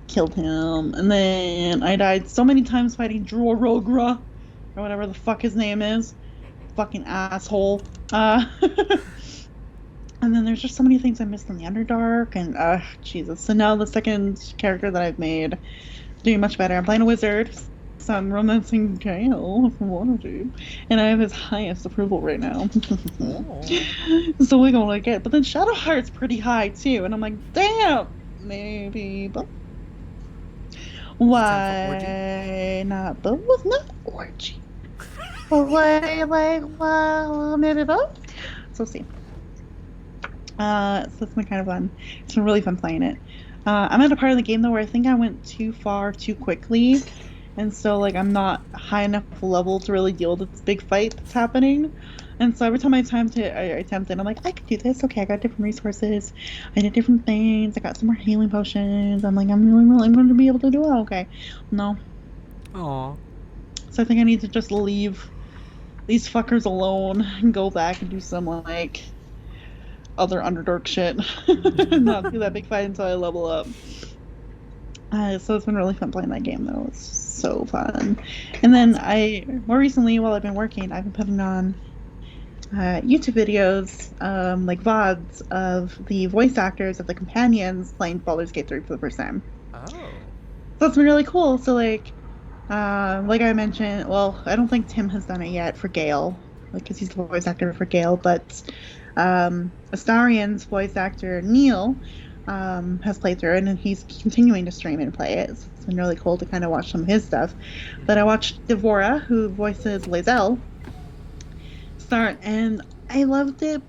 killed him. And then I died so many times fighting Drorogra, or whatever the fuck his name is. Fucking asshole. And then there's just so many things I missed in the Underdark. And, Jesus. So now the second character that I've made doing much better. I'm playing a wizard, so I'm romancing Gale from Waterdeep, and I have his highest approval right now. Oh. So we're gonna get, but then Shadowheart's pretty high too, and I'm like, damn, maybe, but Is it time for orgy? why not both? Not orgy. But why, like, well, maybe both. So we'll see. So it's been kind of fun. It's been really fun playing it. I'm at a part of the game though where I think I went too far too quickly, and so like I'm not high enough level to really deal with this big fight that's happening. And so every time I attempt it, I'm like, I can do this. Okay, I got different resources. I did different things. I got some more healing potions. I'm like, I'm going to be able to do it. Okay, no. Aw. So I think I need to just leave these fuckers alone and go back and do some like other Underdark shit. Not do that big fight until I level up. So it's been really fun playing that game though. It's so fun. And then more recently, while I've been working, I've been putting on YouTube videos, like VODs of the voice actors of the companions playing Baldur's Gate 3 for the first time. Oh. So it's been really cool. So like I mentioned, well, I don't think Tim has done it yet for Gale, like because he's the voice actor for Gale, but Astarion's voice actor Neil has played through it, and he's continuing to stream and play it. So it's been really cool to kind of watch some of his stuff. But I watched Devora, who voices Lae'zel, start, and I loved it.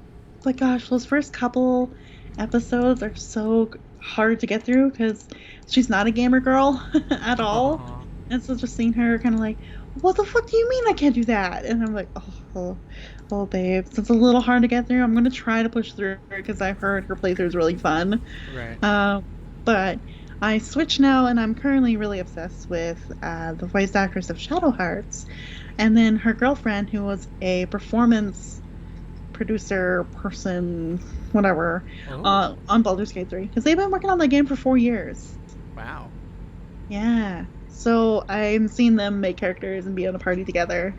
But gosh, those first couple episodes are so hard to get through because she's not a gamer girl at all. Aw. And so just seeing her kind of like, what the fuck do you mean I can't do that? And I'm like, oh, babe. So it's a little hard to get through. I'm going to try to push through because I've heard her playthrough is really fun. Right. But I switched now, and I'm currently really obsessed with the voice actress of Shadow Hearts. And then her girlfriend, who was a performance producer person, whatever, Oh. on Baldur's Gate 3. Because they've been working on that game for 4 years. Wow. Yeah. So I'm seeing them make characters and be on a party together.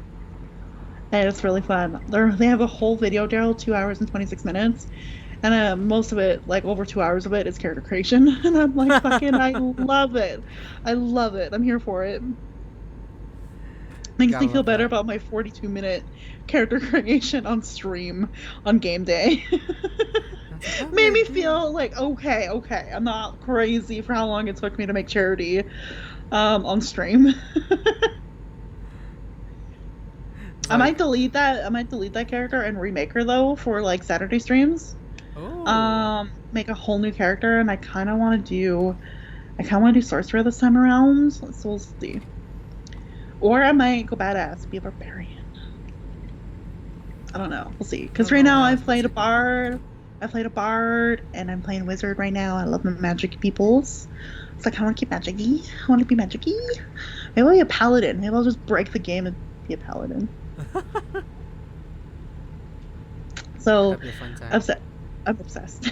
And it's really fun. They have a whole video, Daryl, 2 hours and 26 minutes. And most of it, like over 2 hours of it, is character creation. And I'm like, fucking, I love it. I love it. I'm here for it. Makes Gotta me feel love better that. about my 42-minute character creation on stream on game day. That's like, Made okay, me dude. feel like, okay, I'm not crazy for how long it took me to make charity on stream. It's I might like, delete that. I might delete that character and remake her though for like Saturday streams. oh. Make a whole new character, and I kind of want to do sorcerer this time around. So we'll see. Or I might go badass, be a barbarian. I don't know. We'll see. Because right now I've played a bard. I played a bard, and I'm playing wizard right now. I love my magic peoples. It's like I want to keep magic-y. I want to be magic-y. Maybe I'll be a paladin. Maybe I'll just break the game and be a paladin. So, That'd be a fun time. I'm obsessed.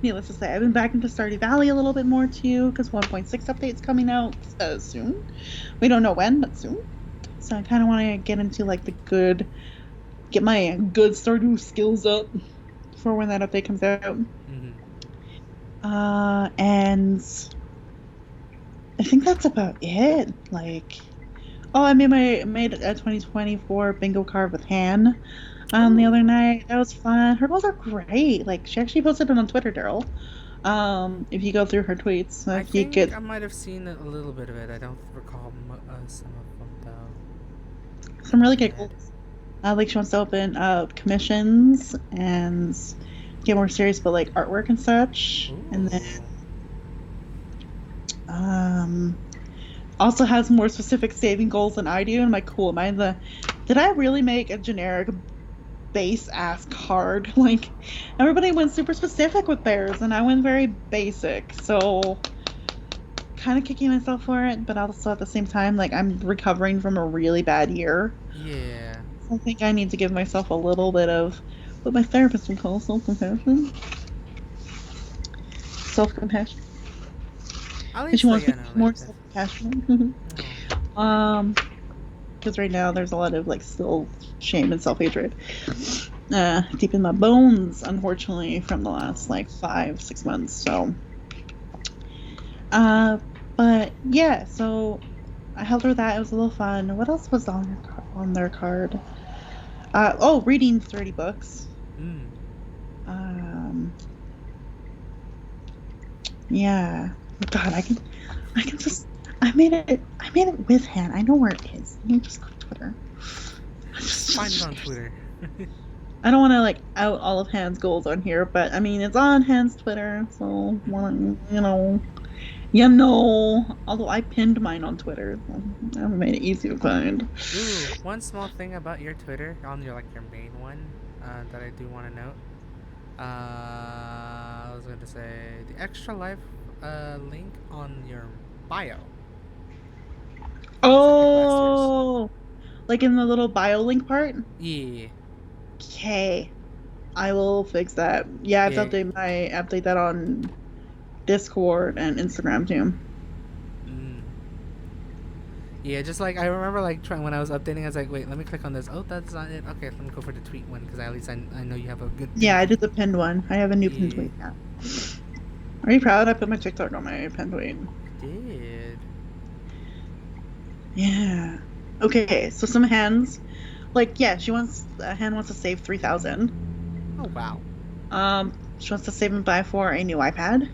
Needless to say, I've been back into Stardew Valley a little bit more too, because 1.6 update's coming out soon. We don't know when, but soon. So I kind of want to get into like get my good Stardew skills up for when that update comes out. Mm-hmm. And I think that's about it. Like, oh, I made a 2024 bingo card with Han the other night. That was fun. Her goals are great. Like, she actually posted it on Twitter, Daryl. If you go through her tweets, I if you think get I might have seen a little bit of it. I don't recall some of them though. some really good goals. Like, she wants to open up commissions and get more serious about like artwork and such. Ooh. And then also has more specific saving goals than I do. And I'm like, cool, did I really make a generic base ass card? Like, everybody went super specific with theirs, and I went very basic. So kind of kicking myself for it, but also at the same time, like, I'm recovering from a really bad year. Yeah. So I think I need to give myself a little bit of what my therapist would call self-compassion. Self-compassion. At Because least she wants like, me I to know, be more like that. self-compassionate. Oh. Because right now there's a lot of like still shame and self-hatred deep in my bones, unfortunately, from the last like 5-6 months. So but yeah, so I helped her with that. It was a little fun. What else was on their card? Reading 30 books. Yeah. God, I can just I made it with Han. I know where it is. Let me just go to Twitter. Find it on Twitter. I don't want to like out all of Han's goals on here, but I mean it's on Han's Twitter, so Mm-hmm. Although I pinned mine on Twitter, so I haven't made it easy to find. Ooh, one small thing about your Twitter on your your main one that I do want to note. I was going to say the extra life link on your bio is like last year's. Oh, like in the little bio link part. Yeah, Okay, I will fix that. Yeah, I have to yeah. update that on Discord and Instagram too. Mm. Yeah, just like I remember, like trying when I was updating, I was like, wait, let me click on this. Oh, that's not it. Okay, let me go for the tweet one because at least I know you have a good Yeah, pinned I tweet. did the pinned one. I have a new pinned Yeah, tweet now. Are you proud? I put my TikTok on my pinned tweet. you did. Yeah. Okay, so some hands. Like, yeah, a hand wants to save 3,000. Oh wow. She wants to save and buy for a new iPad.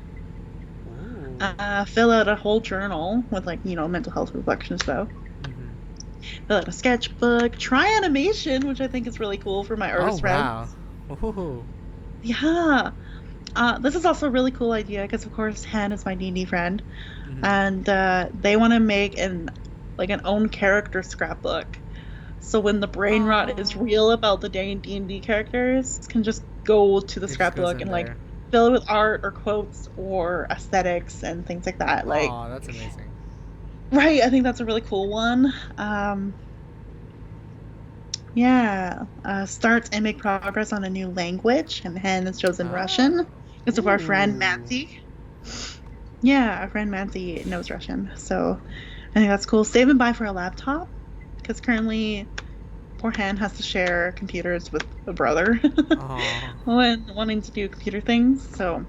Ooh. Fill out a whole journal with like, mental health reflection stuff. Mhm. Fill out a sketchbook. Try animation, which I think is really cool for my Oh artist wow. friends. Ooh. Yeah. This is also a really cool idea because of course Han is my D&D friend, Mhm. and they want to make an own character scrapbook. So when the brain rot is Oh. real about the D&D characters, can just go to the It just goes scrapbook in and like there. fill it with art or quotes or aesthetics and things like that. Like, Oh, that's amazing. right, I think that's a really cool one. Yeah, starts and make progress on a new language, and Han has chosen Russian Oh. because of our friend Ooh. Mansi. Yeah, our friend Mansi knows Russian, so I think that's cool. Save and buy for a laptop because currently poor Han has to share computers with a brother Oh. when wanting to do computer things. So,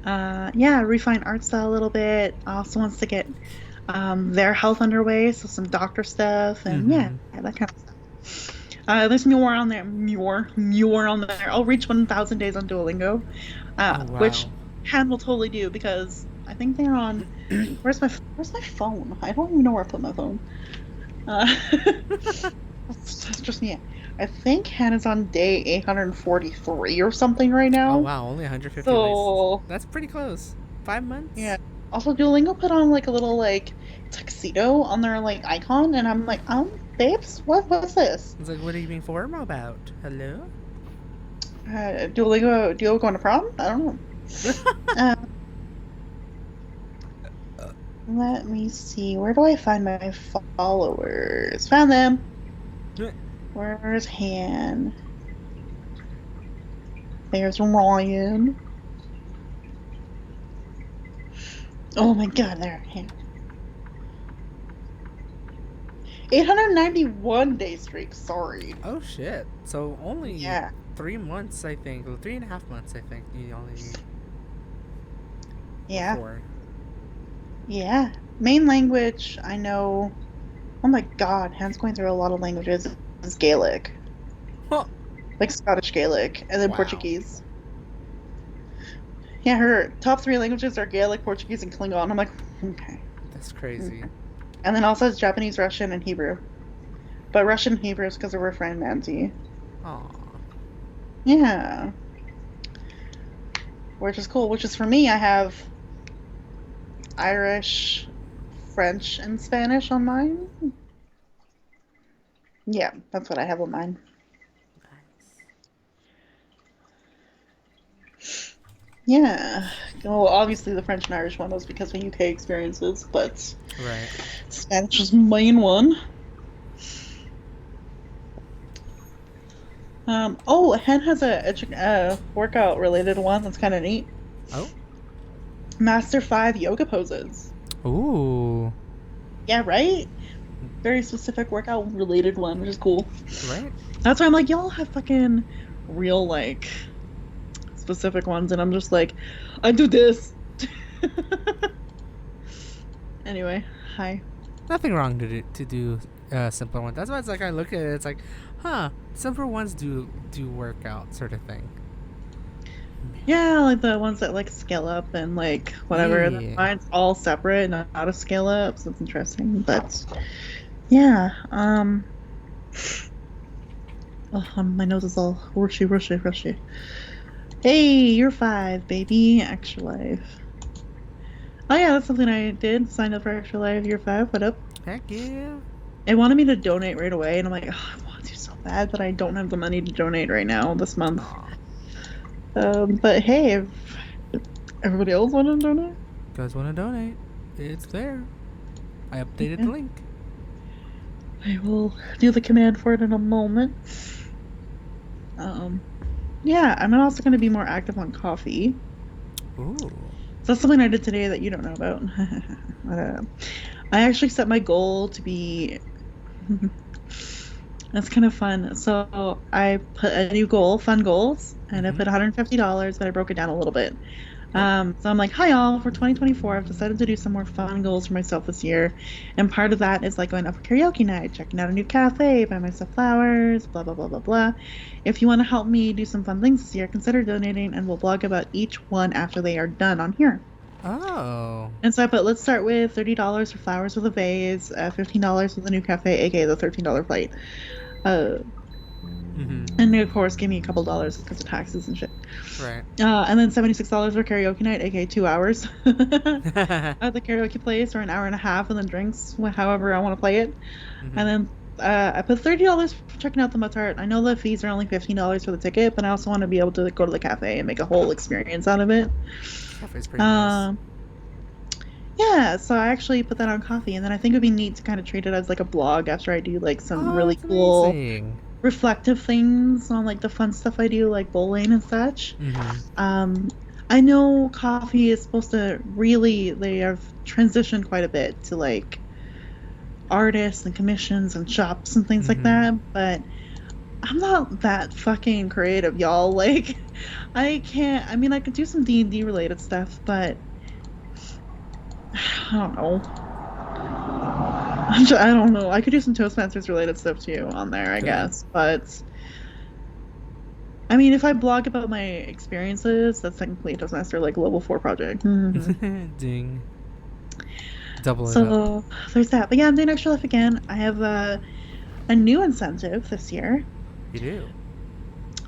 yeah, refine art style a little bit. Also wants to get their health underway, so some doctor stuff, and yeah, Mhm. that kind of stuff. There's more on there. More on there. I'll reach 1,000 days on Duolingo, Oh which wow. Han will totally do because I think they're on. Where's my phone? I don't even know where I put my phone. Uh, that's just me. I think Hannah's on day 843 or something right Oh now. wow, only 150 days. So That's pretty close. 5 months? yeah. Also, Duolingo put on like a little like tuxedo on their like icon, and I'm like, babes, what's this? It's like, what are you being formal about? Hello? Duo going to prom? I don't know. Uh, let me see. Where do I find my followers? Found them. Where's Han? There's Ryan. Oh my God, there, Han. 891 day streak. Sorry. Oh shit. So only Yeah. 3 months, I think. Well, 3.5 months, I think. You only need. Or Yeah. 4. Yeah. Main language, I know. Oh my God, Han's going through a lot of languages. Is Gaelic, Huh. like Scottish Gaelic, and then Wow. Portuguese. Yeah, her top three languages are Gaelic, Portuguese, and Klingon. I'm like, okay. That's crazy. Okay. And then also has Japanese, Russian, and Hebrew. But Russian and Hebrew is because of her friend Mandy. Aw. Yeah, which is cool. Which is for me, I have Irish, French, and Spanish on mine. Yeah, that's what I have on mine. Nice. Yeah. Well, obviously the French and Irish one was because of UK experiences, but Right. Spanish was main one. Oh, Hen has a workout related one that's kind of neat. Oh. Master 5 yoga poses. Ooh. Yeah, right? Very specific workout related one, which is cool. Right? That's why I'm like, y'all have fucking real, like, specific ones, and I'm just like, I do this. Anyway, hi. Nothing wrong to do simpler ones. That's why it's like I look at it. It's like, huh? Simpler ones do work out, sort of thing. Yeah, like the ones that like scale up and like whatever. And then Yeah. mine's all separate, not a scale up, so it's interesting. But yeah, Oh, my nose is all rushy, rushy, rushy. Hey, you're 5, baby. Extra Life. Oh yeah, that's something I did. Signed up for Extra Life year 5. What up? Heck yeah. It wanted me to donate right away, and I'm like, oh, I want to so bad, but I don't have the money to donate right now this month. Aw. But hey, if everybody else want to donate, Guys want to donate? It's there. I updated yeah, the link. I will do the command for it in a moment. Um, yeah, I'm also going to be more active on coffee. Ooh. So that's something I did today that you don't know about. I actually set my goal to be. That's kind of fun. So I put a new goal, fun goals, and I Mm-hmm. put $150, but I broke it down a little bit. Oh. So I'm like, hi all, for 2024, I've decided to do some more fun goals for myself this year. And part of that is like going out for karaoke night, checking out a new cafe, buy myself flowers, blah, blah, blah, blah, blah. If you want to help me do some fun things this year, consider donating and we'll blog about each one after they are done on here. Oh. And so I put, let's start with $30 for flowers with a vase, $15 for the new cafe, aka the $13 plate. Uh, Mm-hmm. and they, of course, gave me a couple dollars because of taxes and shit. Right. And then $76 for karaoke night, aka 2 hours at the karaoke place, or an hour and a half, and then drinks, however I want to play it. Mm-hmm. And then I put $30 for checking out the Mozart. I know the fees are only $15 for the ticket, but I also want to be able to go to the cafe and make a whole experience out of it. Cafe's pretty nice. Um, yeah, so I actually put that on coffee, and then I think it would be neat to kind of treat it as like a blog after I do like some Oh, really that's cool amazing. reflective things on like the fun stuff I do, like bowling and such. Mm-hmm. Um, I know coffee is supposed to really, they have transitioned quite a bit to like artists and commissions and shops and things like Mm-hmm. that, but I'm not that fucking creative, y'all. Like, I can't, I mean, I could do some D&D related stuff, but I don't know. I don't know. I could do some Toastmasters related stuff too on there, I Good. guess, but I mean, if I blog about my experiences, that's technically a Toastmaster like level 4 project. Ding. Double it up. So there's that. But yeah, I'm doing Extra Life again. I have a new incentive this year. You do.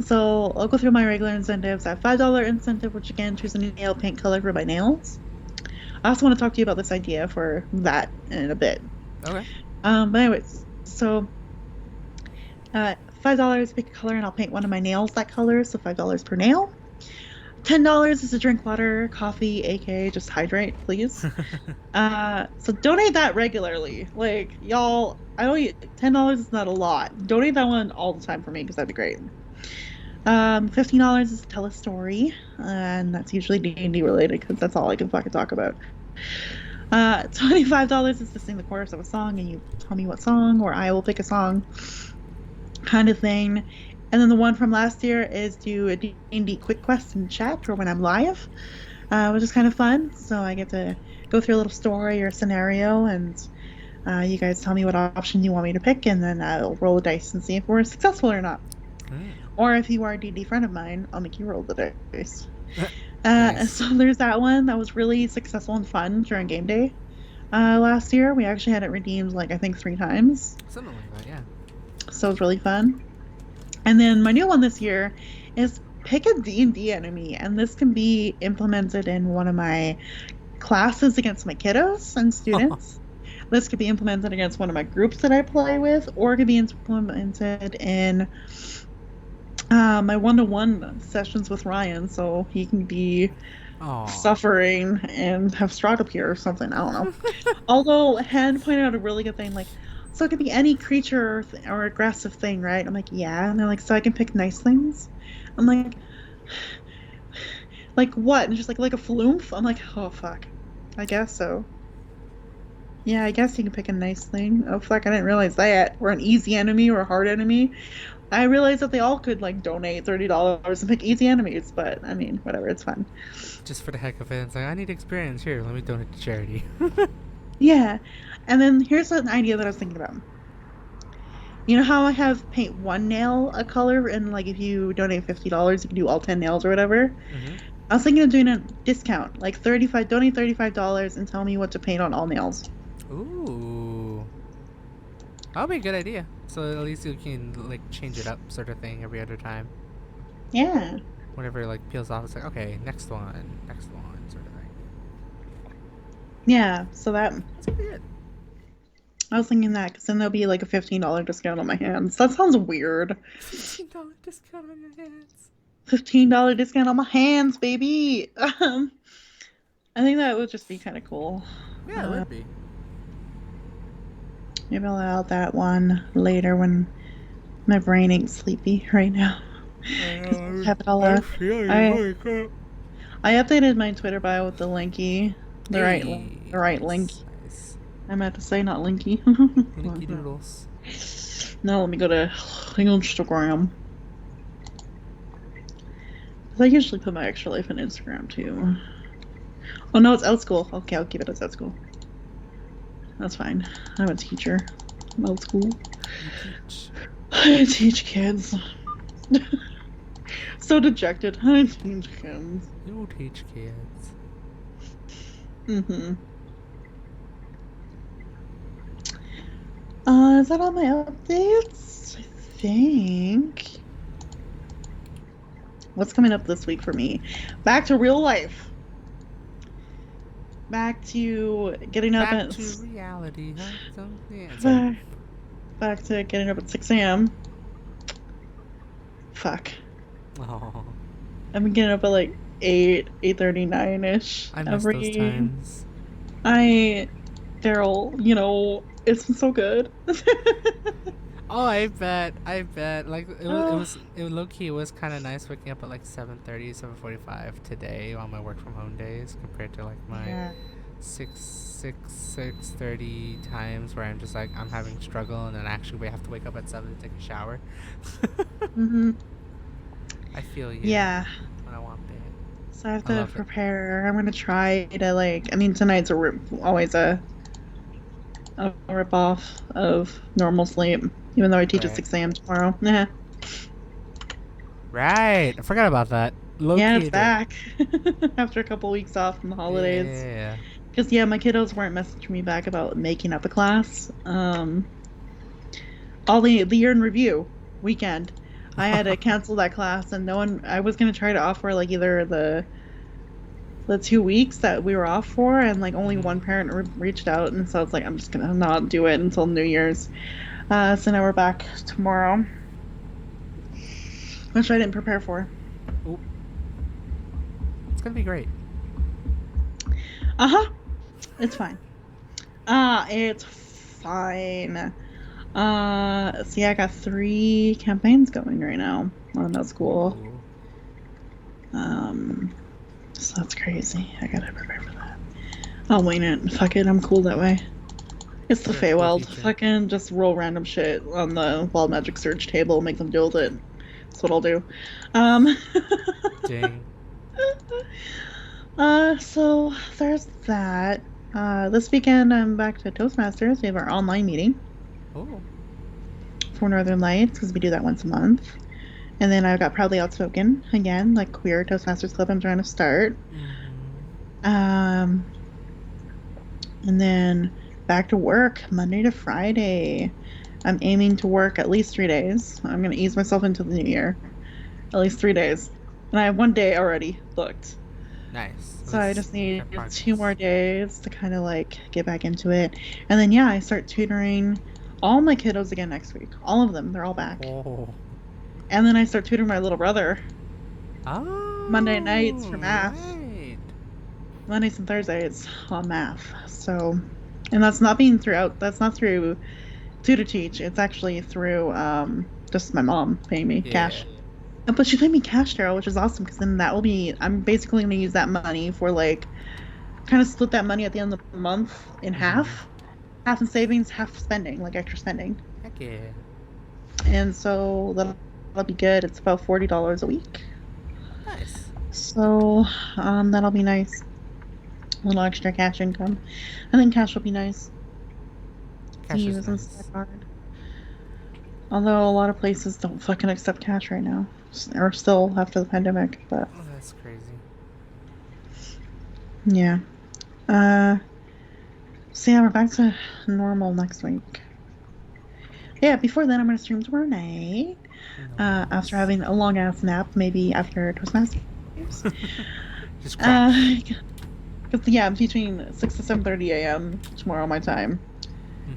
So I'll go through my regular incentives. I have $5 incentive, which again, choose a new nail paint color for my nails. I also want to talk to you about this idea for that in a bit. Okay. But anyways, so $5, pick a color, and I'll paint one of my nails that color. So $5 per nail. $10 is to drink water, coffee, aka just hydrate, please. So donate that regularly. Like, y'all, I know $10 is not a lot. Donate that one all the time for me because that'd be great. $15 is to tell a story, and that's usually D&D related because that's all I can fucking talk about. $25 is to sing the chorus of a song, and you tell me what song, or I will pick a song, kind of thing. And then the one from last year is do a D&D quick quest in chat or when I'm live, which is kind of fun. So I get to go through a little story or scenario, and you guys tell me what option you want me to pick, and then I'll roll a dice and see if we're successful or not. Mm. Or if you are a D&D friend of mine, I'll make you roll the dice. Nice. So there's that one that was really successful and fun during game day last year. We actually had it redeemed like I think 3 times. Something like that, yeah. So it was really fun. And then my new one this year is pick a D&D enemy, and this can be implemented in one of my classes against my kiddos and students. This could be implemented against one of my groups that I play with, or it could be implemented in my one-to-one sessions with Ryan, so he can be Aw. suffering and have Strahd appear or something. I don't know. Although Han pointed out a really good thing, like, so it could be any creature or aggressive thing, right? I'm like, yeah. And they're like, so I can pick nice things? I'm like what? And just like a floof? I'm like, oh fuck. I guess so. Yeah, I guess you can pick a nice thing. Oh fuck, I didn't realize that. Or an easy enemy or a hard enemy. I realized that they all could like donate $30 and pick easy enemies, but I mean, whatever, it's fun. Just for the heck of it, it's like, I need experience. Here, let me donate to charity. Yeah. And then here's an idea that I was thinking about. You know how I have paint one nail a color, and like if you donate $50, you can do all 10 nails or whatever? Mm-hmm. I was thinking of doing a discount, like donate $35 and tell me what to paint on all nails. Ooh. That'll be a good idea. So at least you can like change it up, sort of thing, every other time. Yeah. Whenever it like peels off, it's like okay, next one, sort of thing. Yeah. So that It's gonna be good. I was thinking that because then there'll be like a $15 discount on my hands. That sounds weird. $15 discount on your hands. $15 discount on my hands, baby. I think that would just be kind of cool. Yeah, it would be. Maybe I'll add that one later when my brain ain't sleepy right now. I Because I know. have it all I up. feel you. I Holy crap. I updated my Twitter bio with the linky, Hey, the right link. nice, nice. I meant to say not linky. Linky doodles. Now let me go to Instagram. I usually put my extra life on Instagram too. Oh no, it's out school. Okay, I'll keep it as out school. That's fine. I'm a teacher. I'm out school. You teach. I teach kids. So dejected. I teach kids. You teach kids. Mm-hmm. Is that all my updates? I think. What's coming up this week for me? Back to real life. Back to getting up Back at to reality, huh? back to getting up at 6 a.m. Fuck. Oh, I've been getting up at like 8:39ish I miss those times. Daryl, it's been so good. Oh, I bet. Like it was low key. It was kind of nice waking up at like 7:30, 7:45 today on my work from home days compared to like my Yeah. 6:30 times where I'm just like I'm having struggle and then actually we have to wake up at 7 to take a shower. Hmm. I feel you. Yeah. When I want it. So I have I to love it. prepare. I'm gonna try to tonight's always a rip off of normal sleep, even though I teach at Right. 6 a.m. tomorrow. Yeah. Right. I forgot about that. Low Yeah, key it's I did. back after a couple weeks off from the holidays. Yeah. Because yeah, my kiddos weren't messaging me back about making up a class. All the year in review weekend, I had to cancel that class, and no one. I was gonna try to offer like either the 2 weeks that we were off for, and like only Mhm. one parent reached out, and so it's like I'm just gonna not do it until New Year's. So now we're back tomorrow, which I didn't prepare for. Oop. It's gonna be great. Uh-huh. It's fine. It's fine. So yeah, I got 3 campaigns going right now on that school. Ooh. So that's crazy. I gotta prepare for that. I'll wing it. Fuck it, I'm cool that way. It's the You're a cool Feywild. teacher. Fucking just roll random shit on the Wild Magic Search table, make them deal with it. That's what I'll do. Um, Dang. so there's that. This weekend I'm back to Toastmasters. We have our online meeting Oh. for Northern Lights because we do that once a month. And then I've got Proudly Outspoken again, like queer Toastmasters Club I'm trying to start. Mm-hmm. And then back to work Monday to Friday. I'm aiming to work at least 3 days. I'm going to ease myself into the new year. At least 3 days. And I have 1 day already booked. Nice. So I just need Got progress. 2 more days to kind of like get back into it. And then, yeah, I start tutoring all my kiddos again next week. All of them. They're all back. Oh. And then I start tutoring my little brother Oh. Monday nights for math. Right. Mondays and Thursdays on math. So, and that's not through Tutor Teach. It's actually through just my mom paying me cash. But she paid me cash, Daryl, which is awesome because then I'm basically going to use that money for like, kind of split that money at the end of the month in half in savings, half spending, like extra spending. Heck yeah. And so that'll be good. It's about $40 a week. Nice. So that'll be nice. A little extra cash income. I think cash will be nice to Cash use is instead nice. of card. Although a lot of places don't fucking accept cash right now, or still after the pandemic. But Oh, that's crazy. yeah. So yeah, we're back to normal next week. Yeah, before then, I'm gonna stream tomorrow night. After Nice. having a long ass nap, maybe after Toastmasters. Just crash. Uh, 'Cause, yeah, between 6 to 7:30 a.m. tomorrow my time,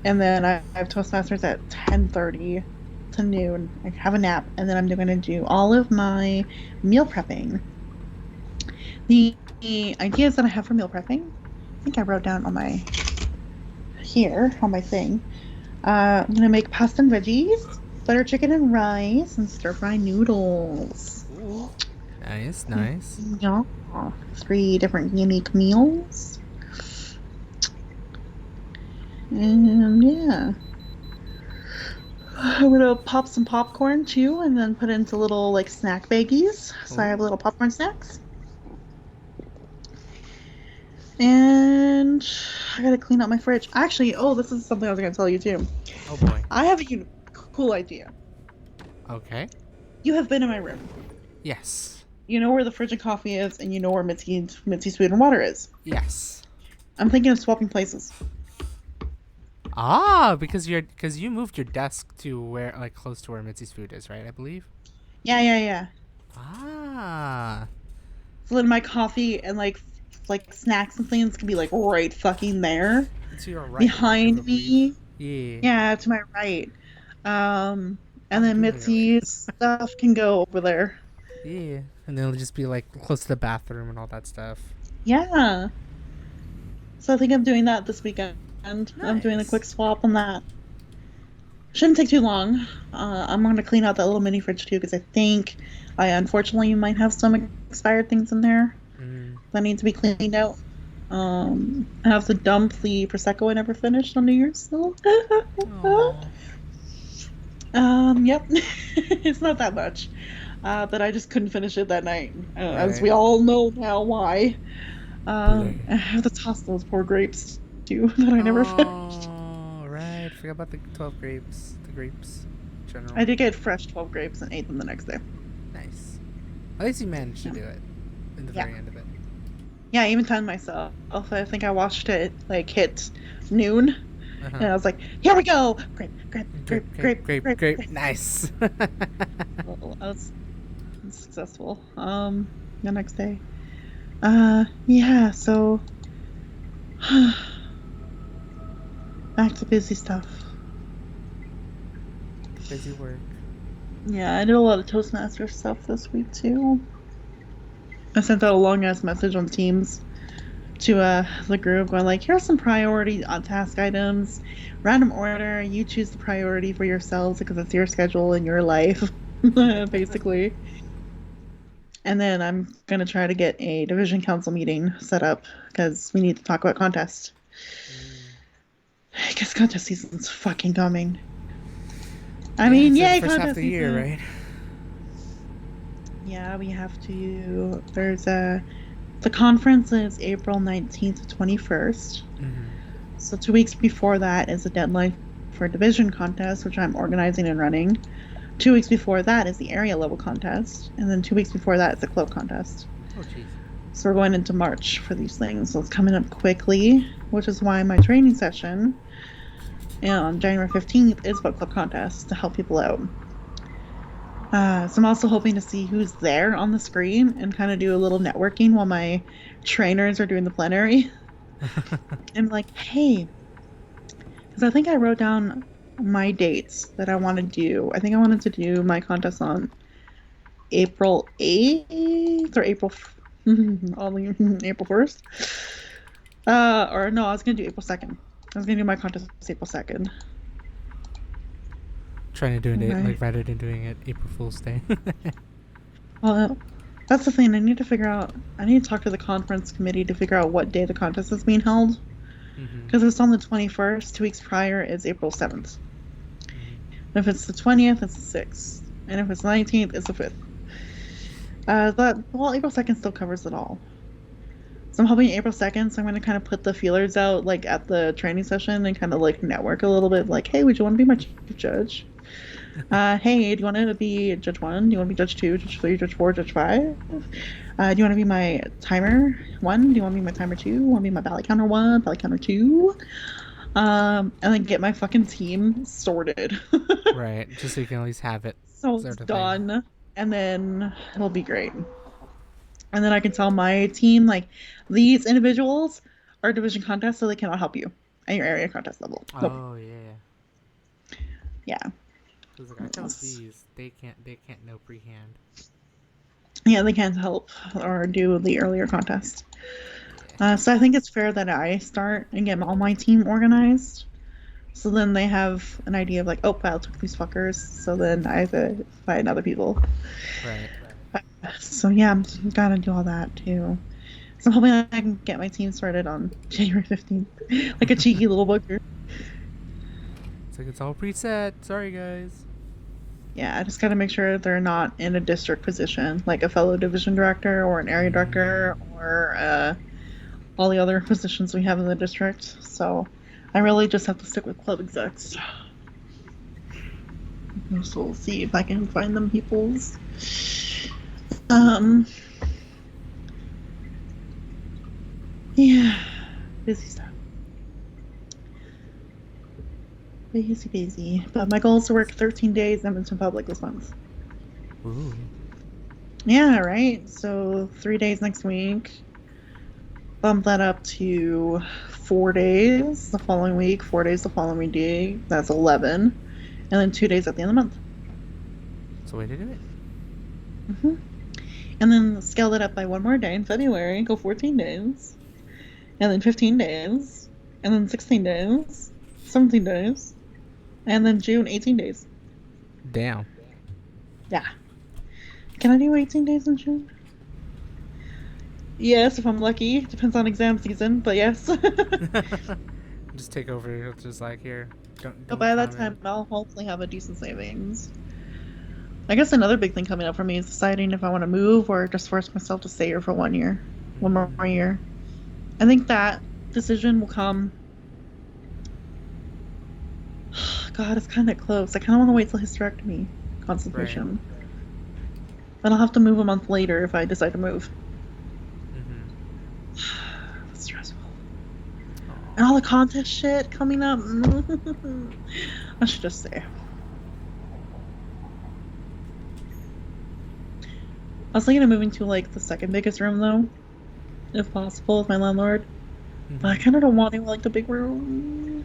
and Hmm. then I have Toastmasters at 10:30 to noon. I have a nap, and then I'm gonna do all of my meal prepping. The ideas that I have for meal prepping, I think I wrote down on my here on my thing. I'm gonna make pasta and veggies, butter chicken and rice, and stir fry noodles. Ooh. Nice, nice. Yeah, 3 different unique meals, and yeah, I'm gonna pop some popcorn too, and then put it into little like snack baggies. So I have Ooh. little popcorn snacks. And I gotta clean out my fridge. Actually, oh, this is something I was gonna tell you too. Oh boy. I have a cool idea. Okay. You have been in my room. Yes. You know where the fridge and coffee is, and you know where Mitzi's food and water is. Yes. I'm thinking of swapping places. Ah, because you moved your desk to where like close to where Mitzi's food is, right? I believe. Yeah, yeah, yeah. Ah. So then my coffee and like snacks and things can be like right fucking there To your right, right, I behind believe. me. Yeah. Yeah, to my right. And then To your right. Mitzi's stuff can go over there. Yeah. And then it'll just be like close to the bathroom and all that stuff. Yeah. So I think I'm doing that this weekend. I'm doing a Nice. quick swap on that. Shouldn't take too long. I'm gonna clean out that little mini fridge too because I think I unfortunately might have some expired things in there Mm. that need to be cleaned out. I have to dump the prosecco I never finished on New Year's still. Aw. Yep, it's not that much, but I just couldn't finish it that night, as Right. we all know now why. Bleh. I have to toss those poor grapes too that I never finished. Oh, right. Forgot about the 12 grapes. The grapes. In I general. did get fresh 12 grapes and ate them the next day. Nice. At least you managed to Yeah. do it in the Yeah. very end of it. Yeah, I even timed myself. I think I watched it like hit noon, Uh huh. and I was like, "Here we go! Grape, grape, Grape, grape, grape, grape, grape, grape, grape. grape." Nice. Well, I was successful. The next day. Yeah. So back to busy stuff. Busy work. Yeah, I did a lot of Toastmaster stuff this week too. I sent out a long ass message on Teams to the group going like, here's some priority on task items, random order. You choose the priority for yourselves because it's your schedule and your life, basically. And then I'm gonna try to get a division council meeting set up because we need to talk about contest. Mm. I guess contest season's fucking coming. I Yeah, mean, it's like the yay, first half of contest the year, season. right? Yeah, we have to. There's a. The conference is April 19th to 21st. Mm-hmm. So 2 weeks before that is the deadline for a division contest, which I'm organizing and running. 2 weeks before that is the area level contest, and then 2 weeks before that is the cloak contest. Oh, jeez. So we're going into March for these things. So it's coming up quickly, which is why my training session on January 15th is book club contest to help people out. So I'm also hoping to see who's there on the screen and kind of do a little networking while my trainers are doing the plenary. I'm like, hey, because I think I wrote down my dates that I want to do. I think I wanted to do my contest on April 8th or only April 1st. Or no, I was gonna do April 2nd. I was gonna do my contest April 2nd. Trying to do it Okay. like rather than doing it April Fool's Day. Well, that's the thing. I need to figure out. I need to talk to the conference committee to figure out what day the contest is being held. Mm-hmm. Because it's on the 21st. 2 weeks prior is April 7th. Mm-hmm. And if it's the 20th, it's the 6th. And if it's the 19th, it's the 5th. Well, April 2nd still covers it all. So I'm hoping April 2nd, so I'm going to kind of put the feelers out like at the training session and kind of like network a little bit. Like, hey, would you want to be my chief judge? Hey, do you want to be Judge 1? Do you want to be Judge 2, Judge 3, Judge 4, Judge 5? Do you want to be my timer 1? Do you want to be my timer 2? Want to be my ballot counter 1, ballot counter 2? And then get my fucking team sorted. Right. Just so you can at least have it, So it's sort of thing. done, and then it'll be great. And then I can tell my team, like, these individuals are division contests, so they cannot help you at your area contest level. Nope. Oh yeah. Yeah. I was like, I tell these, they can't know pre-hand. Yeah, they can't help or do the earlier contest. Yeah. So I think it's fair that I start and get all my team organized. So then they have an idea of like, oh, Val took these fuckers. So then I have to find other people. Right. So yeah, I'm gotta do all that too. So I'm hoping I can get my team started on January 15th, like a cheeky little booker. It's like it's all preset. Sorry guys. Yeah, I just gotta make sure they're not in a district position, like a fellow division director or an area director or all the other positions we have in the district. So I really just have to stick with club execs. So we'll see if I can find them peoples. Um, yeah, busy stuff. Busy, busy. But my goal is to work 13 days in Edmonton Public this month. Ooh. Yeah, right. So 3 days next week. Bump that up to 4 days the following week, 4 days the following day. That's 11. And then 2 days at the end of the month. It's a way to do it. hmm And then scale it up by one more day in February. Go 14 days. And then 15 days. And then 16 days. 17 days. And then June, 18 days. Damn. Yeah. Can I do 18 days in June? Yes, if I'm lucky. Depends on exam season, but yes. Just take over. Just like here. Don't But don't by that count it. time, I'll hopefully have a decent savings. I guess another big thing coming up for me is deciding if I want to move or just force myself to stay here for 1 year. One more year. I think that decision will come. God, it's kind of close. I kind of want to wait till hysterectomy Right. consultation. Then I'll have to move a month later if I decide to move. That's stressful. And all the contest shit coming up. I should just stay. I was thinking of moving to like the second biggest room though, if possible, with my landlord. But I kind of don't want to like the big room.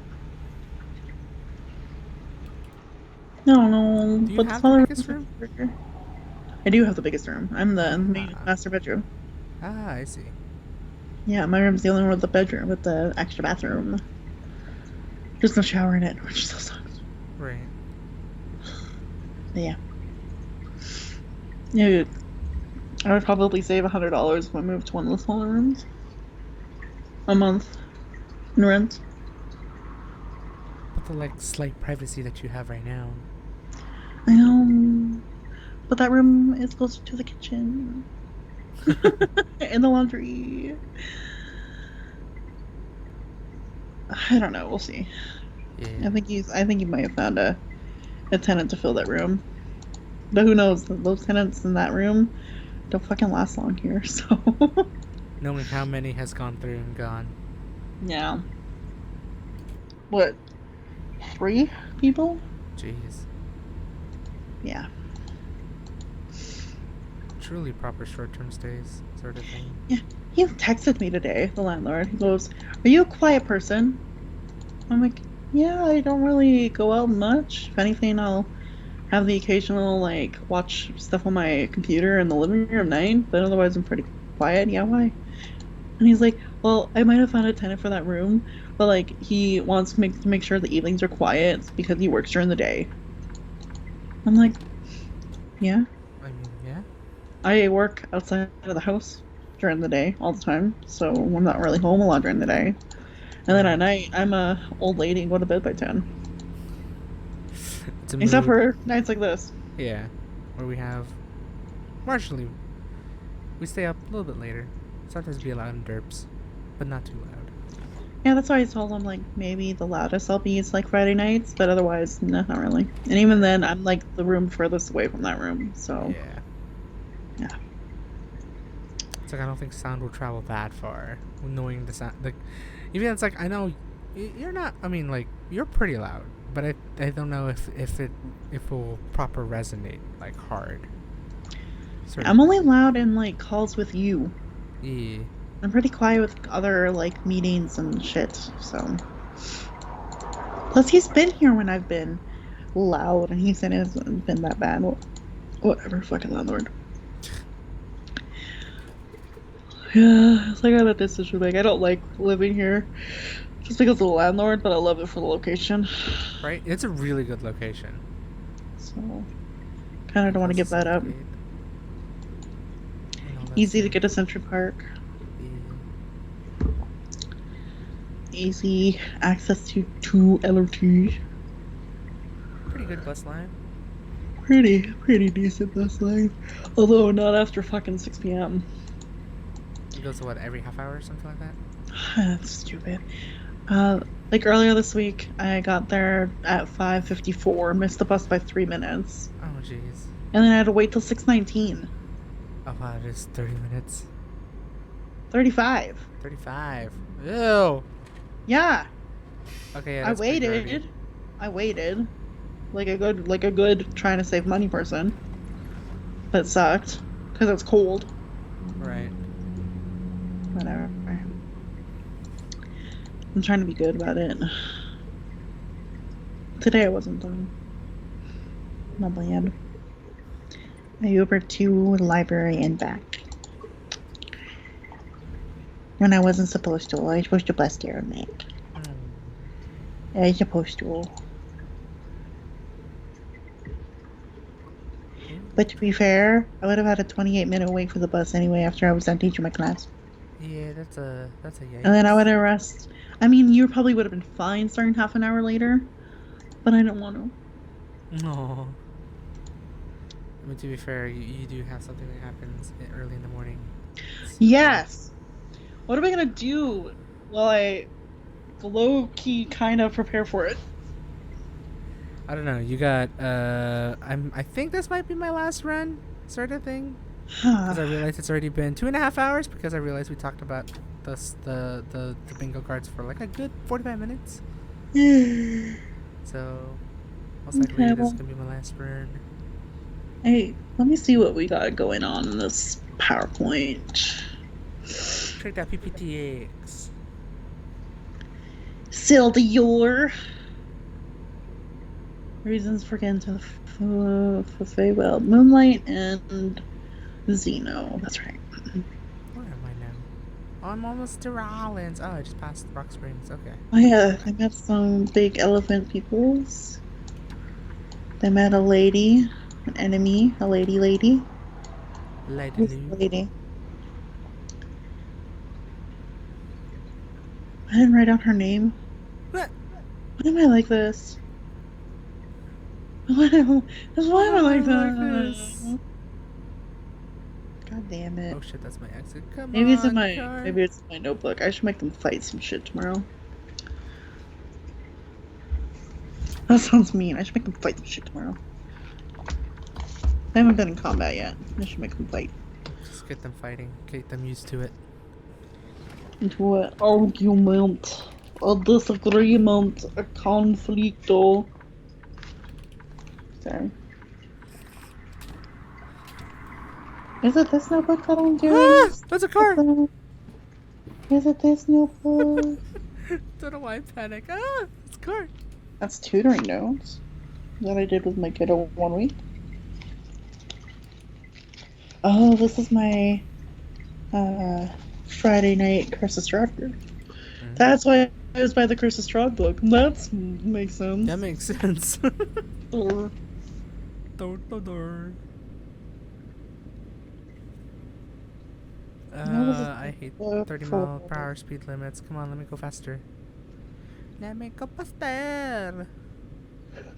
I don't know, Do you but the have the smaller biggest rooms are room? bigger. I do have the biggest room. I'm the main Ah. master bedroom. Ah, I see. Yeah, my room's the only one with the bedroom with the extra bathroom. There's no shower in it, which still sucks. Right. But yeah. Yeah, I would probably save $100 if I moved to one of the smaller rooms a month in rent. But the like slight privacy that you have right now. I know, but that room is closer to the kitchen and the laundry. I don't know. We'll see. Yeah. I think he might have found a tenant to fill that room. But who knows? Those tenants in that room don't fucking last long here. So Knowing how many has gone through and gone. yeah. What? 3 people? Jeez. Yeah. Truly proper short-term stays, sort of thing. Yeah. He texted me today, the landlord. He goes, "Are you a quiet person?" I'm like, "Yeah, I don't really go out much. If anything, I'll have the occasional like watch stuff on my computer in the living room at night, but otherwise I'm pretty quiet." Yeah, why? And he's like, "Well, I might have found a tenant for that room, but like he wants to make sure the evenings are quiet because he works during the day." I'm like, "Yeah, I mean, yeah. I work outside of the house during the day all the time, so I'm not really home a lot during the day. And then at Right. night, I'm a old lady and go to bed by 10. It's a Except mood. for nights like this." Yeah. Where we have marginally we stay up a little bit later. Sometimes be loud and derps, but not too loud. Yeah, that's why I told him like maybe the loudest I'll be is like Friday nights, but otherwise, no, not really. And even Right. then, I'm like the room furthest away from that room, so Yeah. yeah. It's like I don't think sound will travel that far. Knowing the sound, like even it's like I know You're not. I mean, like you're pretty loud, but I don't know if it will proper resonate like hard. Sort of I'm only thing. loud in like calls with you. Yeah. I'm pretty quiet with other like meetings and shit. So plus he's been here when I've been loud, and he said it hasn't been that bad. Well, whatever, fucking landlord. Yeah, it's like I got a decision. Like I don't like living here just because of the landlord, but I love it for the location. Right. It's a really good location. So kind of don't want to Close to give that up. Southgate and all that Easy to stuff. get to Central Park. Yeah. Easy access to two LRT. Pretty good bus line. Pretty decent bus line. Although not after fucking 6 p.m. It goes to what, every half hour or something like that? That's stupid. Like earlier this week, I got there at 5:54, missed the bus by 3 minutes, Oh jeez. and then I had to wait till 6:19. Oh wow, it is 30 minutes. 35. 35. Ew. Yeah, Okay, yeah, I that's pretty grody. waited. I waited, like a good trying to save money person. But it sucked because it's cold. Right. Whatever. I'm trying to be good about it. Today I wasn't done. Not bad. I Ubered to the library and back. When I wasn't supposed to. I was supposed to bus there and back. Hmm. I was supposed to. But to be fair, I would have had a 28-minute wait for the bus anyway after I was done teaching my class. Yeah, that's a yikes. And then I would have rest. I mean, you probably would have been fine starting half an hour later, but I don't want to. No. I mean, to be fair, you do have something that happens early in the morning. Yes. What am I gonna do while I low key kind of prepare for it? I don't know. You got I think this might be my last run, sort of thing. Because I realized it's already been 2.5 hours. Because I realized we talked about the bingo cards for like a good 45 minutes. So most likely this is gonna be my last run. Hey, let me see what we got going on in this PowerPoint. Check that PPTX. Sildior. Reasons for getting to the Feywild. Moonlight and Xeno. That's right. Where am I now? Oh, I'm almost to Rollins. Oh, I just passed Rock Springs. Okay. Oh yeah, I met some big elephant peoples. They met a lady, an enemy, a lady. Who's the lady? I didn't write down her name. What? Why am I like this? Why am I like this? God damn it. Oh shit, that's my exit. Come Maybe on, it's in my car. maybe it's in my notebook. I should make them fight some shit tomorrow. That sounds mean. I should make them fight some shit tomorrow. They haven't been in combat yet. I should make them fight. Just get them fighting. Get them used to it. Into an argument, a disagreement, a conflicto. Sorry. Is it this notebook that I'm doing? That's a car! Is it this notebook? Don't know why I panic. Ah! It's a car! That's tutoring notes that I did with my kiddo 1 week. Oh, this is my Friday night Curse of Strahd group. Mm-hmm. That's why I was by the Curse of Strahd book. That makes sense. That makes sense. Or I hate 30-mile-per-hour speed limits. Come on, let me go faster. Let me go faster.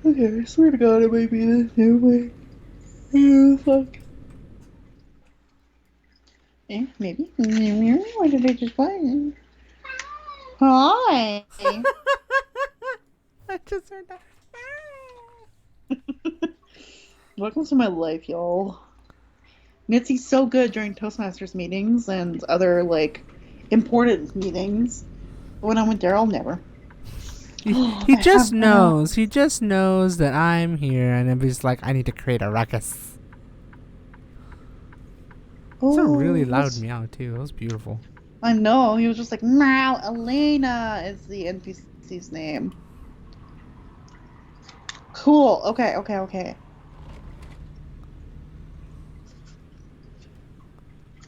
Okay, I swear to God, it might be this new way. Oh, fuck. Eh, maybe. Why did I just buy? Hi. I just heard that. Welcome to my life, y'all. Mitzi's so good during Toastmasters meetings and other, like, important meetings. But when I'm with Daryl, never. He Oh, he I just have knows. He just knows that I'm here, and then he's like, I need to create a ruckus. It's a really Oh, loud meow too. It was beautiful. I know. He was just like, now Elena is the NPC's name. Cool. Okay, okay, okay.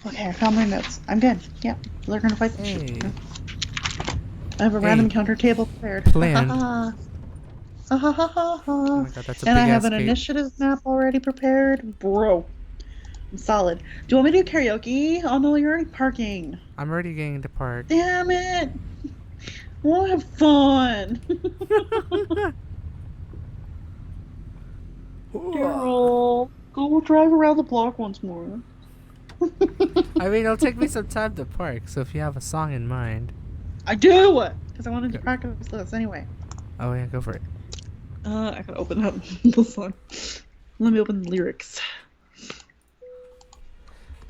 Okay, I found my notes. I'm good. Yep. They're gonna fight some shit Hey, tomorrow. I have a random hey, encounter table prepared. Ha ha planned. ha. Ha ha ha ha Oh ha. my god, that's a And I big have ass an cape. initiative map already prepared. Bro, I'm solid. Do you want me to do karaoke? Oh no, you're already parking. I'm already getting into park. Damn it. I want to have fun. Daryl, go drive around the block once more. I mean, it'll take me some time to park, so if you have a song in mind, I do! Because I wanted to go. practice this anyway. Oh yeah, go for it. I gotta open up the song. Let me open the lyrics.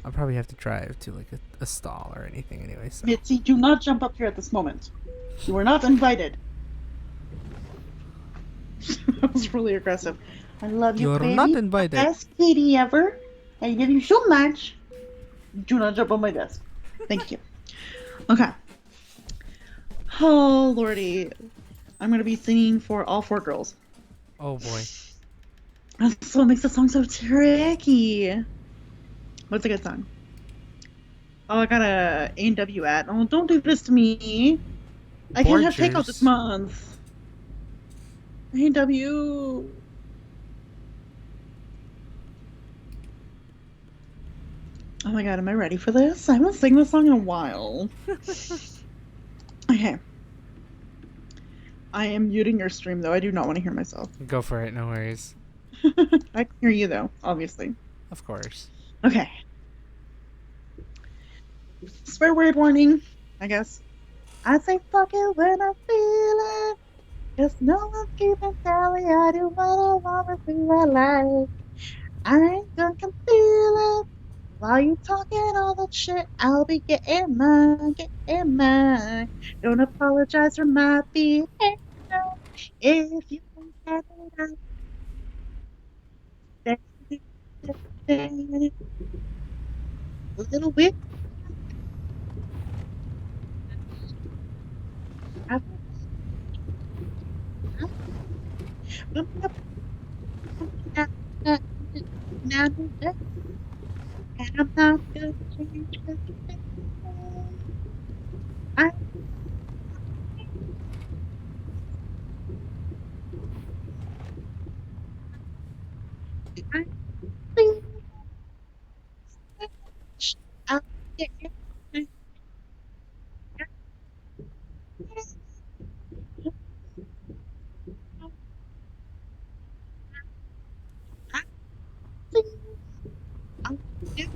I'll probably have to drive to like a stall or anything anyway. So Mitzi, do not jump up here at this moment. You are not invited. That was really aggressive. I love you, you're not baby. invited. Best kitty ever. I love you so much. Do not jump on my desk. Thank you. Okay. Oh, lordy. I'm gonna be singing for all four girls. Oh boy. That's what makes the song so tricky. What's a good song? Oh, I got a A&W ad. Oh, don't do this to me. I can't have takeout this Borgers. month. A&W. Oh my god, am I ready for this? I haven't sing this song in a while. Okay. I am muting your stream though. I do not want to hear myself. Go for it. No worries. I can hear you though, obviously. Of course. Okay. Swear word warning, I guess. I say fuck it when I feel it. Cause no one's keeping tally. I do what I want with who I like. I ain't gonna conceal it. While you talking all that shit, I'll be getting mine, getting mine. Don't apologize for my behavior. If you think that I'm staying a little bit, I'm and I'm not gonna change 'cause you think I I feel I'll get you. I feel I'll get you.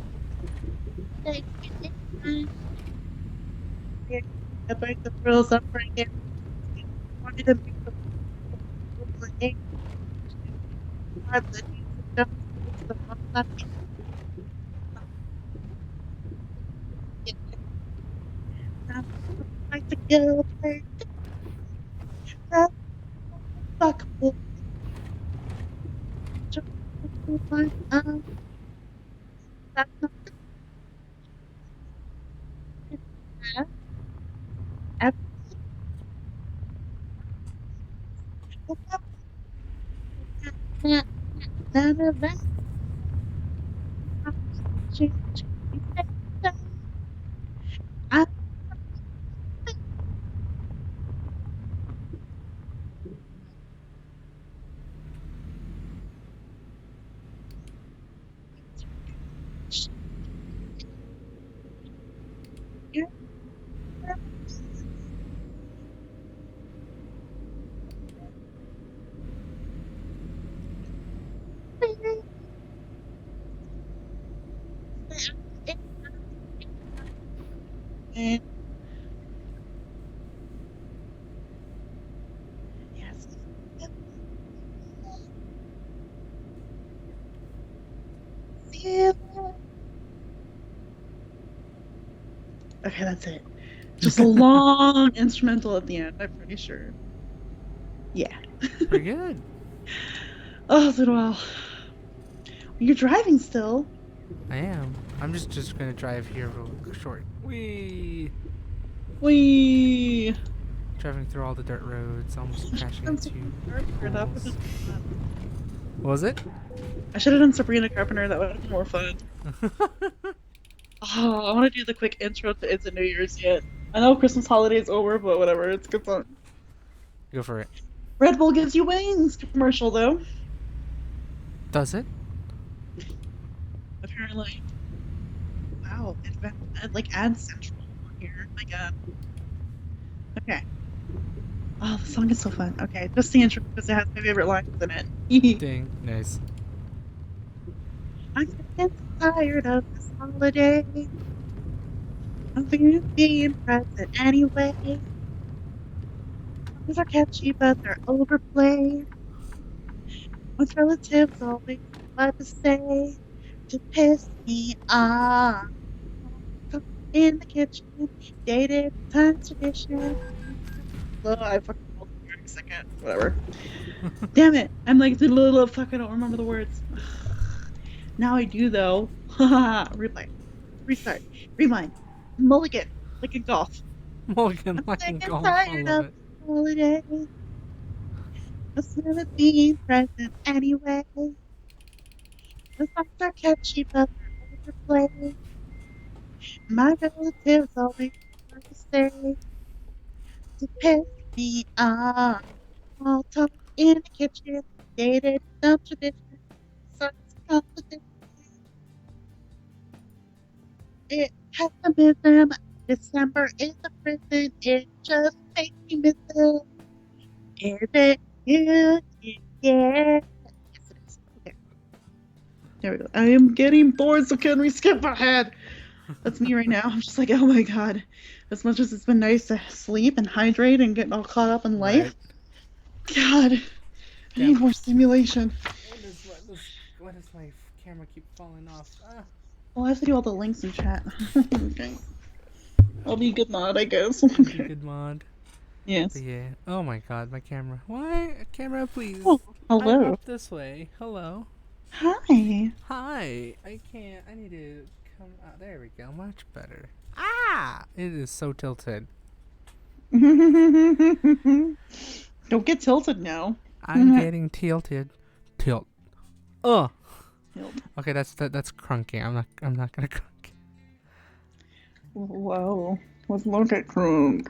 I break the rules, I'm breaking. Wanted to make the rules like hard, but you don't use the one that you get. Like to go play the fuck with my that's not that. None of that. I and yes. Okay, that's it. Just a long instrumental at the end, I'm pretty sure. Yeah. Pretty good. Oh, it's been a while. You're driving still. I am. I'm just gonna drive here real short. Wee. Wee. Driving through all the dirt roads, almost I should have crashing done into Sabrina Carpenter. That would have pools. been fun. What was it? I should have done Sabrina Carpenter. That would have been more fun. Oh, I want to do the quick intro to It's a New Year's Yet. I know Christmas holiday is over, but whatever. It's good fun. Go for it. Red Bull gives you wings commercial though. Does it? Apparently. Wow, like ad central on here. My God. Okay. Oh, the song is so fun. Okay, just the intro because it has my favorite lines in it. Ding. Nice. I'm getting tired of this holiday. I'm being present anyway. Songs are catchy, but they're overplayed. With relatives always what to say to piss me off. In the kitchen, dated time tradition. Oh, I fucking lost the lyrics second. Whatever. Damn it! I'm like the little fuck. I don't remember the words. Now I do though. Replay, restart, rewind, mulligan, like a golf. Mulligan I'm like sick in and golf. I tired love of it. the holiday. Instead of being present anyway. The songs are catchy, but they're overplayed. My relatives always want to say to piss me off. All talk in the kitchen, dated some tradition, such competition. It has a rhythm. December is a prison. It just makes me miss it. Is it you? Yeah. Yes, it is. Okay. There we go. I am getting bored, so can we skip ahead? That's me right now. I'm just like, oh my God. As much as it's been nice to sleep and hydrate and get all caught up in Right. life, God, I Damn. need more stimulation. Why does my camera keep falling off? Ah. Well, I have to do all the links in chat. Okay. I'll be a good mod, I guess. It'd be Okay. good mod. But Yes. yeah. Oh my god, my camera. Why? Camera, please. Oh, I'm hello. up this way. Hello. Hi. Hi. I can't. I need to come out. There we go. Much better. Ah! It is so tilted. Don't get tilted now. I'm getting tilted. Tilt. Ugh. Tilt. Okay, that's crunking. I'm not gonna crunk. Whoa. Let's look at crunk.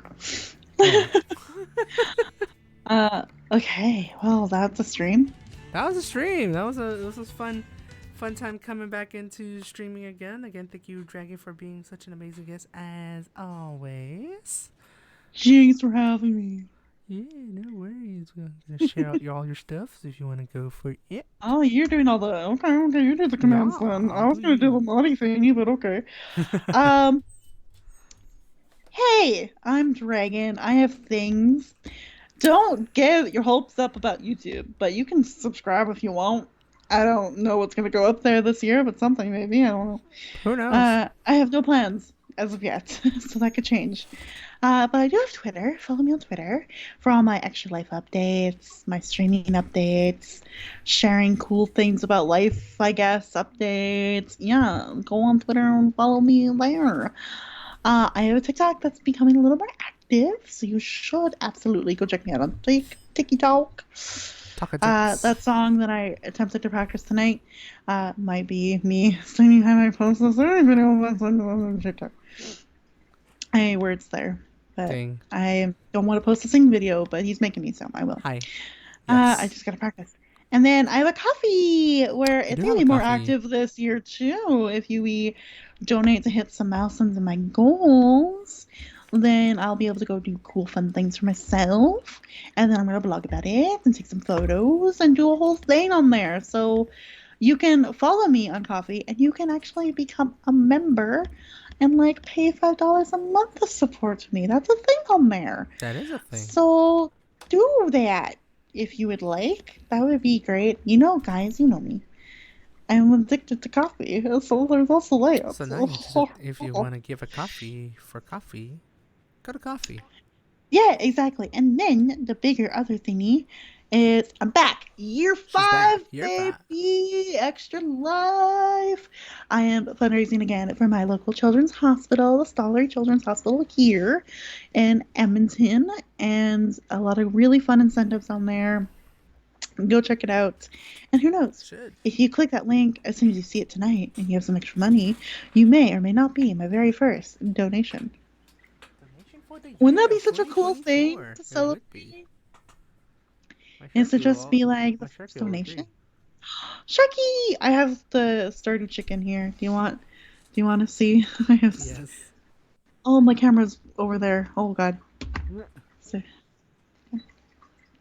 Oh. Okay. Well, that's a stream. That was a stream. This was fun time coming back into streaming again. Again, thank you, Dragon, for being such an amazing guest as always. Thanks for having me. Yeah, no worries. We're gonna share out all your stuff, so if you want to go for it. Oh, you're doing all the okay, you did the commands then. I was gonna do the naughty thingy, but okay. Hey, I'm Dragon. I have things. Don't get your hopes up about YouTube, but you can subscribe if you want. I don't know what's gonna go up there this year, but something maybe. I don't know. Who knows? I have no plans as of yet, so that could change. But I do have Twitter. Follow me on Twitter for all my extra life updates, my streaming updates, sharing cool things about life, I guess, updates. Yeah, go on Twitter and follow me there. I have a TikTok that's becoming a little more active, so you should absolutely go check me out on TikTok. That song that I attempted to practice tonight might be me singing how I post this video on TikTok. Hey, words there. But Dang. I don't want to post a sing video, but he's making me, so I will. Hi. Yes. I just gotta practice. And then I have a coffee where it's gonna be more active this year too. If you donate to hit some milestones in my goals, then I'll be able to go do cool, fun things for myself. And then I'm gonna blog about it and take some photos and do a whole thing on there. So you can follow me on Coffee, and you can actually become a member and like pay $5 a month to support me. That's a thing on there. That is a thing. So do that if you would like. That would be great. You know, guys, you know me. I'm addicted to coffee, so there's also layups. So now if you want to give a coffee for coffee, go to Coffee. Yeah, exactly. And then the bigger other thingy is I'm back. Year She's back. 5, You're fine. baby. Extra life. I am fundraising again for my local children's hospital, the Stollery Children's Hospital here in Edmonton, and a lot of really fun incentives on there. Go check it out. And who knows? Should. If you click that link as soon as you see it tonight and you have some extra money, you may or may not be my very first donation. Donation for the Wouldn't that year be of such a cool thing 2024. to It would be. celebrate? My And to Sharky just will. be like the My first Sharky will donation. agree. Sharky! I have the sturdy chicken here. Do you want to see? I have Yes. oh, my camera's over there. Oh god. So,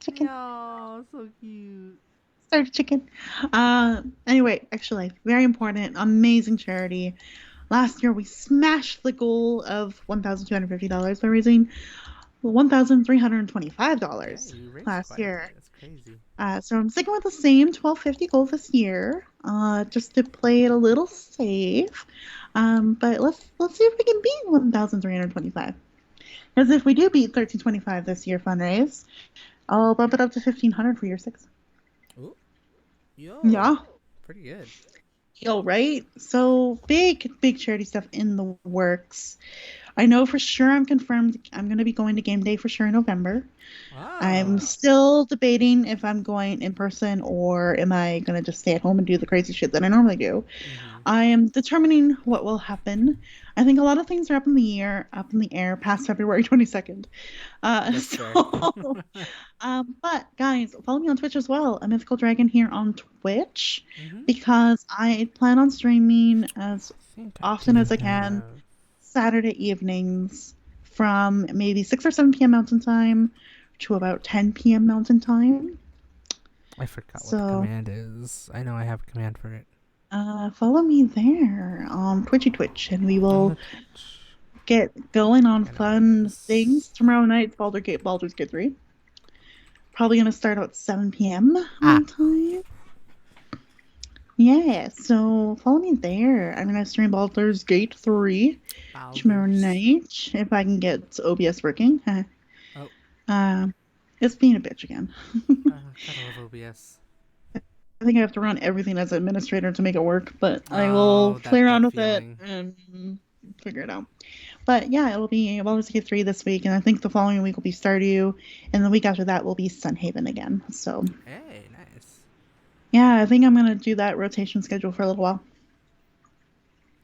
chicken. Yo, so cute. Sturdy chicken. Anyway, actually, very important, amazing charity. Last year we smashed the goal of $1,250 by raising Yeah, $1,325 you raised last quite a year. bit. That's crazy. So I'm sticking with the same 1250 goal this year, just to play it a little safe. But let's see if we can beat 1,325. Because if we do beat 1325 this year fundraise, I'll bump it up to 1,500 for year 6. Ooh. Yo. Yeah. Pretty good. Yo, right? So big charity stuff in the works. I know for sure I'm confirmed I'm going to be going to game day for sure in November. I'm Ah. still debating if I'm going in person or am I going to just stay at home and do the crazy shit that I normally do. Mm-hmm. I am determining what will happen. I think a lot of things are up in the air past February 22nd. That's fair. So, but guys, follow me on Twitch as well. A Mythical Dragon here on Twitch Mm-hmm. because I plan on streaming as I think I often do as I can have. Saturday evenings from maybe 6 or 7 p.m. Mountain Time to about 10 p.m. Mountain Time. I forgot what the So command is. I know I have a command for it. follow me there on Twitch, and we On will the Twitch. get going on I know what it fun things. is. Tomorrow night's Baldur's Gate 3. Probably going to start about 7 p.m. Ah. my time. Yeah, so follow me there. I'm going to stream Baldur's Gate 3 tomorrow Baldur's. night if I can get OBS working. Oh. Um, it's being a bitch again. Gotta love OBS. I think I have to run everything as administrator to make it work, but I will Oh, play around that with it feeling. and figure it out. But yeah, it'll be Baldur's Gate 3 this week, and I think the following week will be Stardew, and the week after that will be Sunhaven again. So Hey, nice. yeah, I think I'm gonna do that rotation schedule for a little while.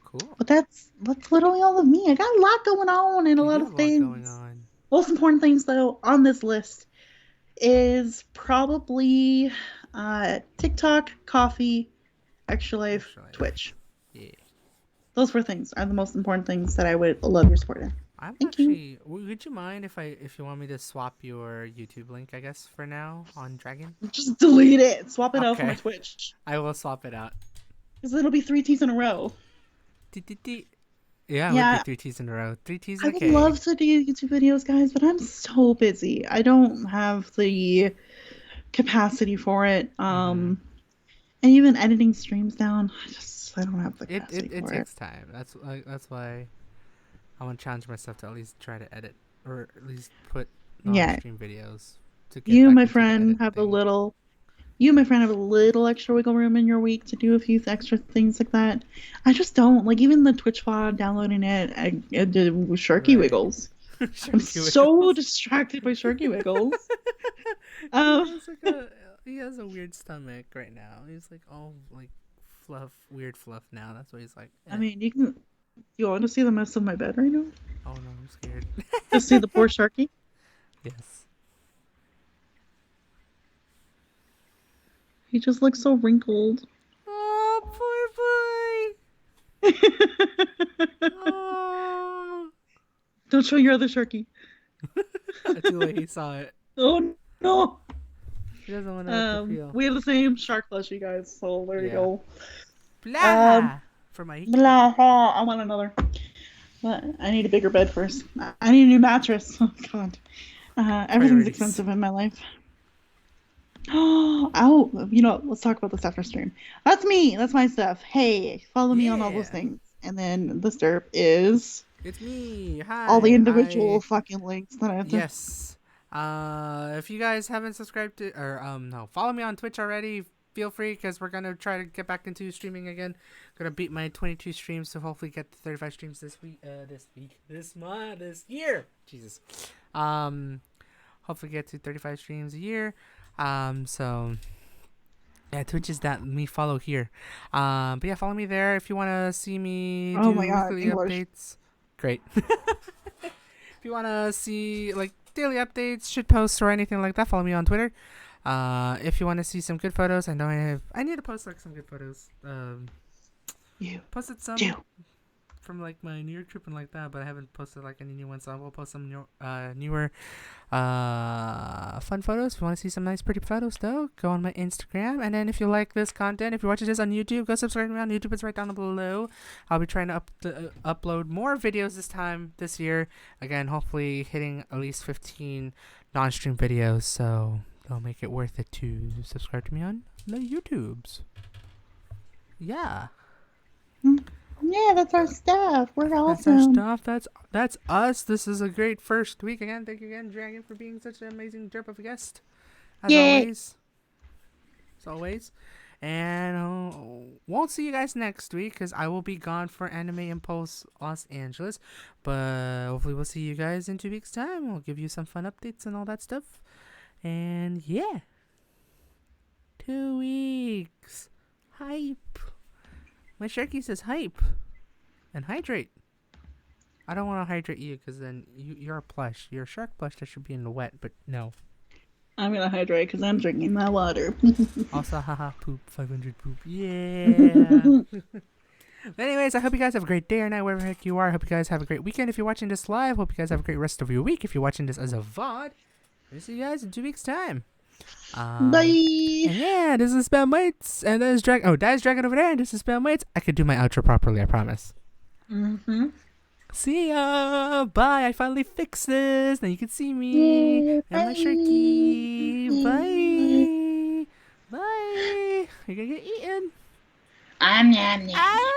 Cool. But that's literally all of me. I got a lot going on and a You lot do of have a lot going things. on. Most important things though on this list is probably TikTok, coffee, Extra Life, Extra life. Twitch. Yeah. Those four things are the most important things that I would love your support in. I'm Thank you. actually. Would you mind if you want me to swap your YouTube link? I guess for now on Dragon. Just delete it. Swap it out for my Okay. Twitch. I will swap it out. Because it'll be 3 T's in a row. Yeah, it would be Yeah, 3 T's in a row. 3 T's I and a would K. love to do YouTube videos, guys, but I'm so busy. I don't have the capacity for it. Mm-hmm. And even editing streams down, I don't have the It, it capacity it for it. takes time. That's why I want to challenge myself to at least try to edit or at least put Yeah, non-stream videos to get you, back my into the friend, edit have a thing. little. You, my friend, have a little extra wiggle room in your week to do a few extra things like that. I just don't. Like, even the Twitch VOD, downloading it, I did Sharky Right. Wiggles. I'm Sharky so Wiggles. distracted by Sharky Wiggles. he Um, has like a he has a weird stomach right now. He's like all like weird fluff now. That's why he's like, I eh. mean, you want to see the mess of my bed right now? Oh no, I'm scared. Just see the poor Sharky. Yes. He just looks so wrinkled. Oh, poor boy. Oh. Don't show your other Sharky. That's the way he saw it. Oh no. He doesn't want to have to feel. We have the same shark plushie, guys. So there you Yeah. go. Um, Blah for my Iki. blah, I want another. But I need a bigger bed first. I need a new mattress. Oh god. Everything's Priorities. expensive in my life. Oh, let's talk about this after stream. That's me. That's my stuff. Hey, follow me on all those Yeah. things. And then the derp is It's me. All the Hi. individual fucking links that I have to. Yes. If you guys haven't subscribed to or no, follow me on Twitch already. Feel free because we're gonna try to get back into streaming again. Gonna beat my 22 streams to hopefully get to 35 streams this week. This month, this year. Jesus. Hopefully get to 35 streams a year. So yeah, Twitch is that me follow here. But yeah, follow me there if you wanna see me Oh my do god, weekly English. updates. Great. If you want to see like daily updates, shit posts, or anything like that, follow me on Twitter. If you want to see some good photos, I know I need to post like some good photos. You Posted some do. from like my New York trip and like that, but I haven't posted like any new ones. So I will post some newer fun photos. If you want to see some nice pretty photos though, go on my Instagram. And then if you like this content, if you're watching this on YouTube, go subscribe to me on YouTube. It's right down below. I'll be trying to upload more videos this year. Again, hopefully hitting at least 15 non-stream videos. So it'll make it worth it to subscribe to me on the YouTubes. Yeah. Yeah, that's our stuff. We're That's our awesome. stuff. That's us. This is a great first week again. Thank you again, Dragon, for being such an amazing derp of a guest. As Yay. always. As always. And won't see you guys next week because I will be gone for Anime Impulse Los Angeles. But hopefully we'll see you guys in 2 weeks' time. We'll give you some fun updates and all that stuff. And yeah. 2 weeks. Hype. My Sharky says hype. And hydrate. I don't want to hydrate you because then you're a plush. You're a shark plush that should be in the wet, but no. I'm gonna hydrate because I'm drinking my water. Also, haha, poop, 500 poop. Yeah. But anyways, I hope you guys have a great day or night, wherever the heck you are. I hope you guys have a great weekend if you're watching this live. Hope you guys have a great rest of your week if you're watching this as a VOD. We'll see you guys in 2 weeks' time. Bye. And yeah, this is Spam Mates. And that is Dragon. Oh, that is Dragon over there. And this is Spam Mates. I could do my outro properly, I promise. See ya. Bye. I finally fixed this. Now you can see me. Yeah, And my Sharky. Bye. Bye. You're gonna get eaten. I'm Ah!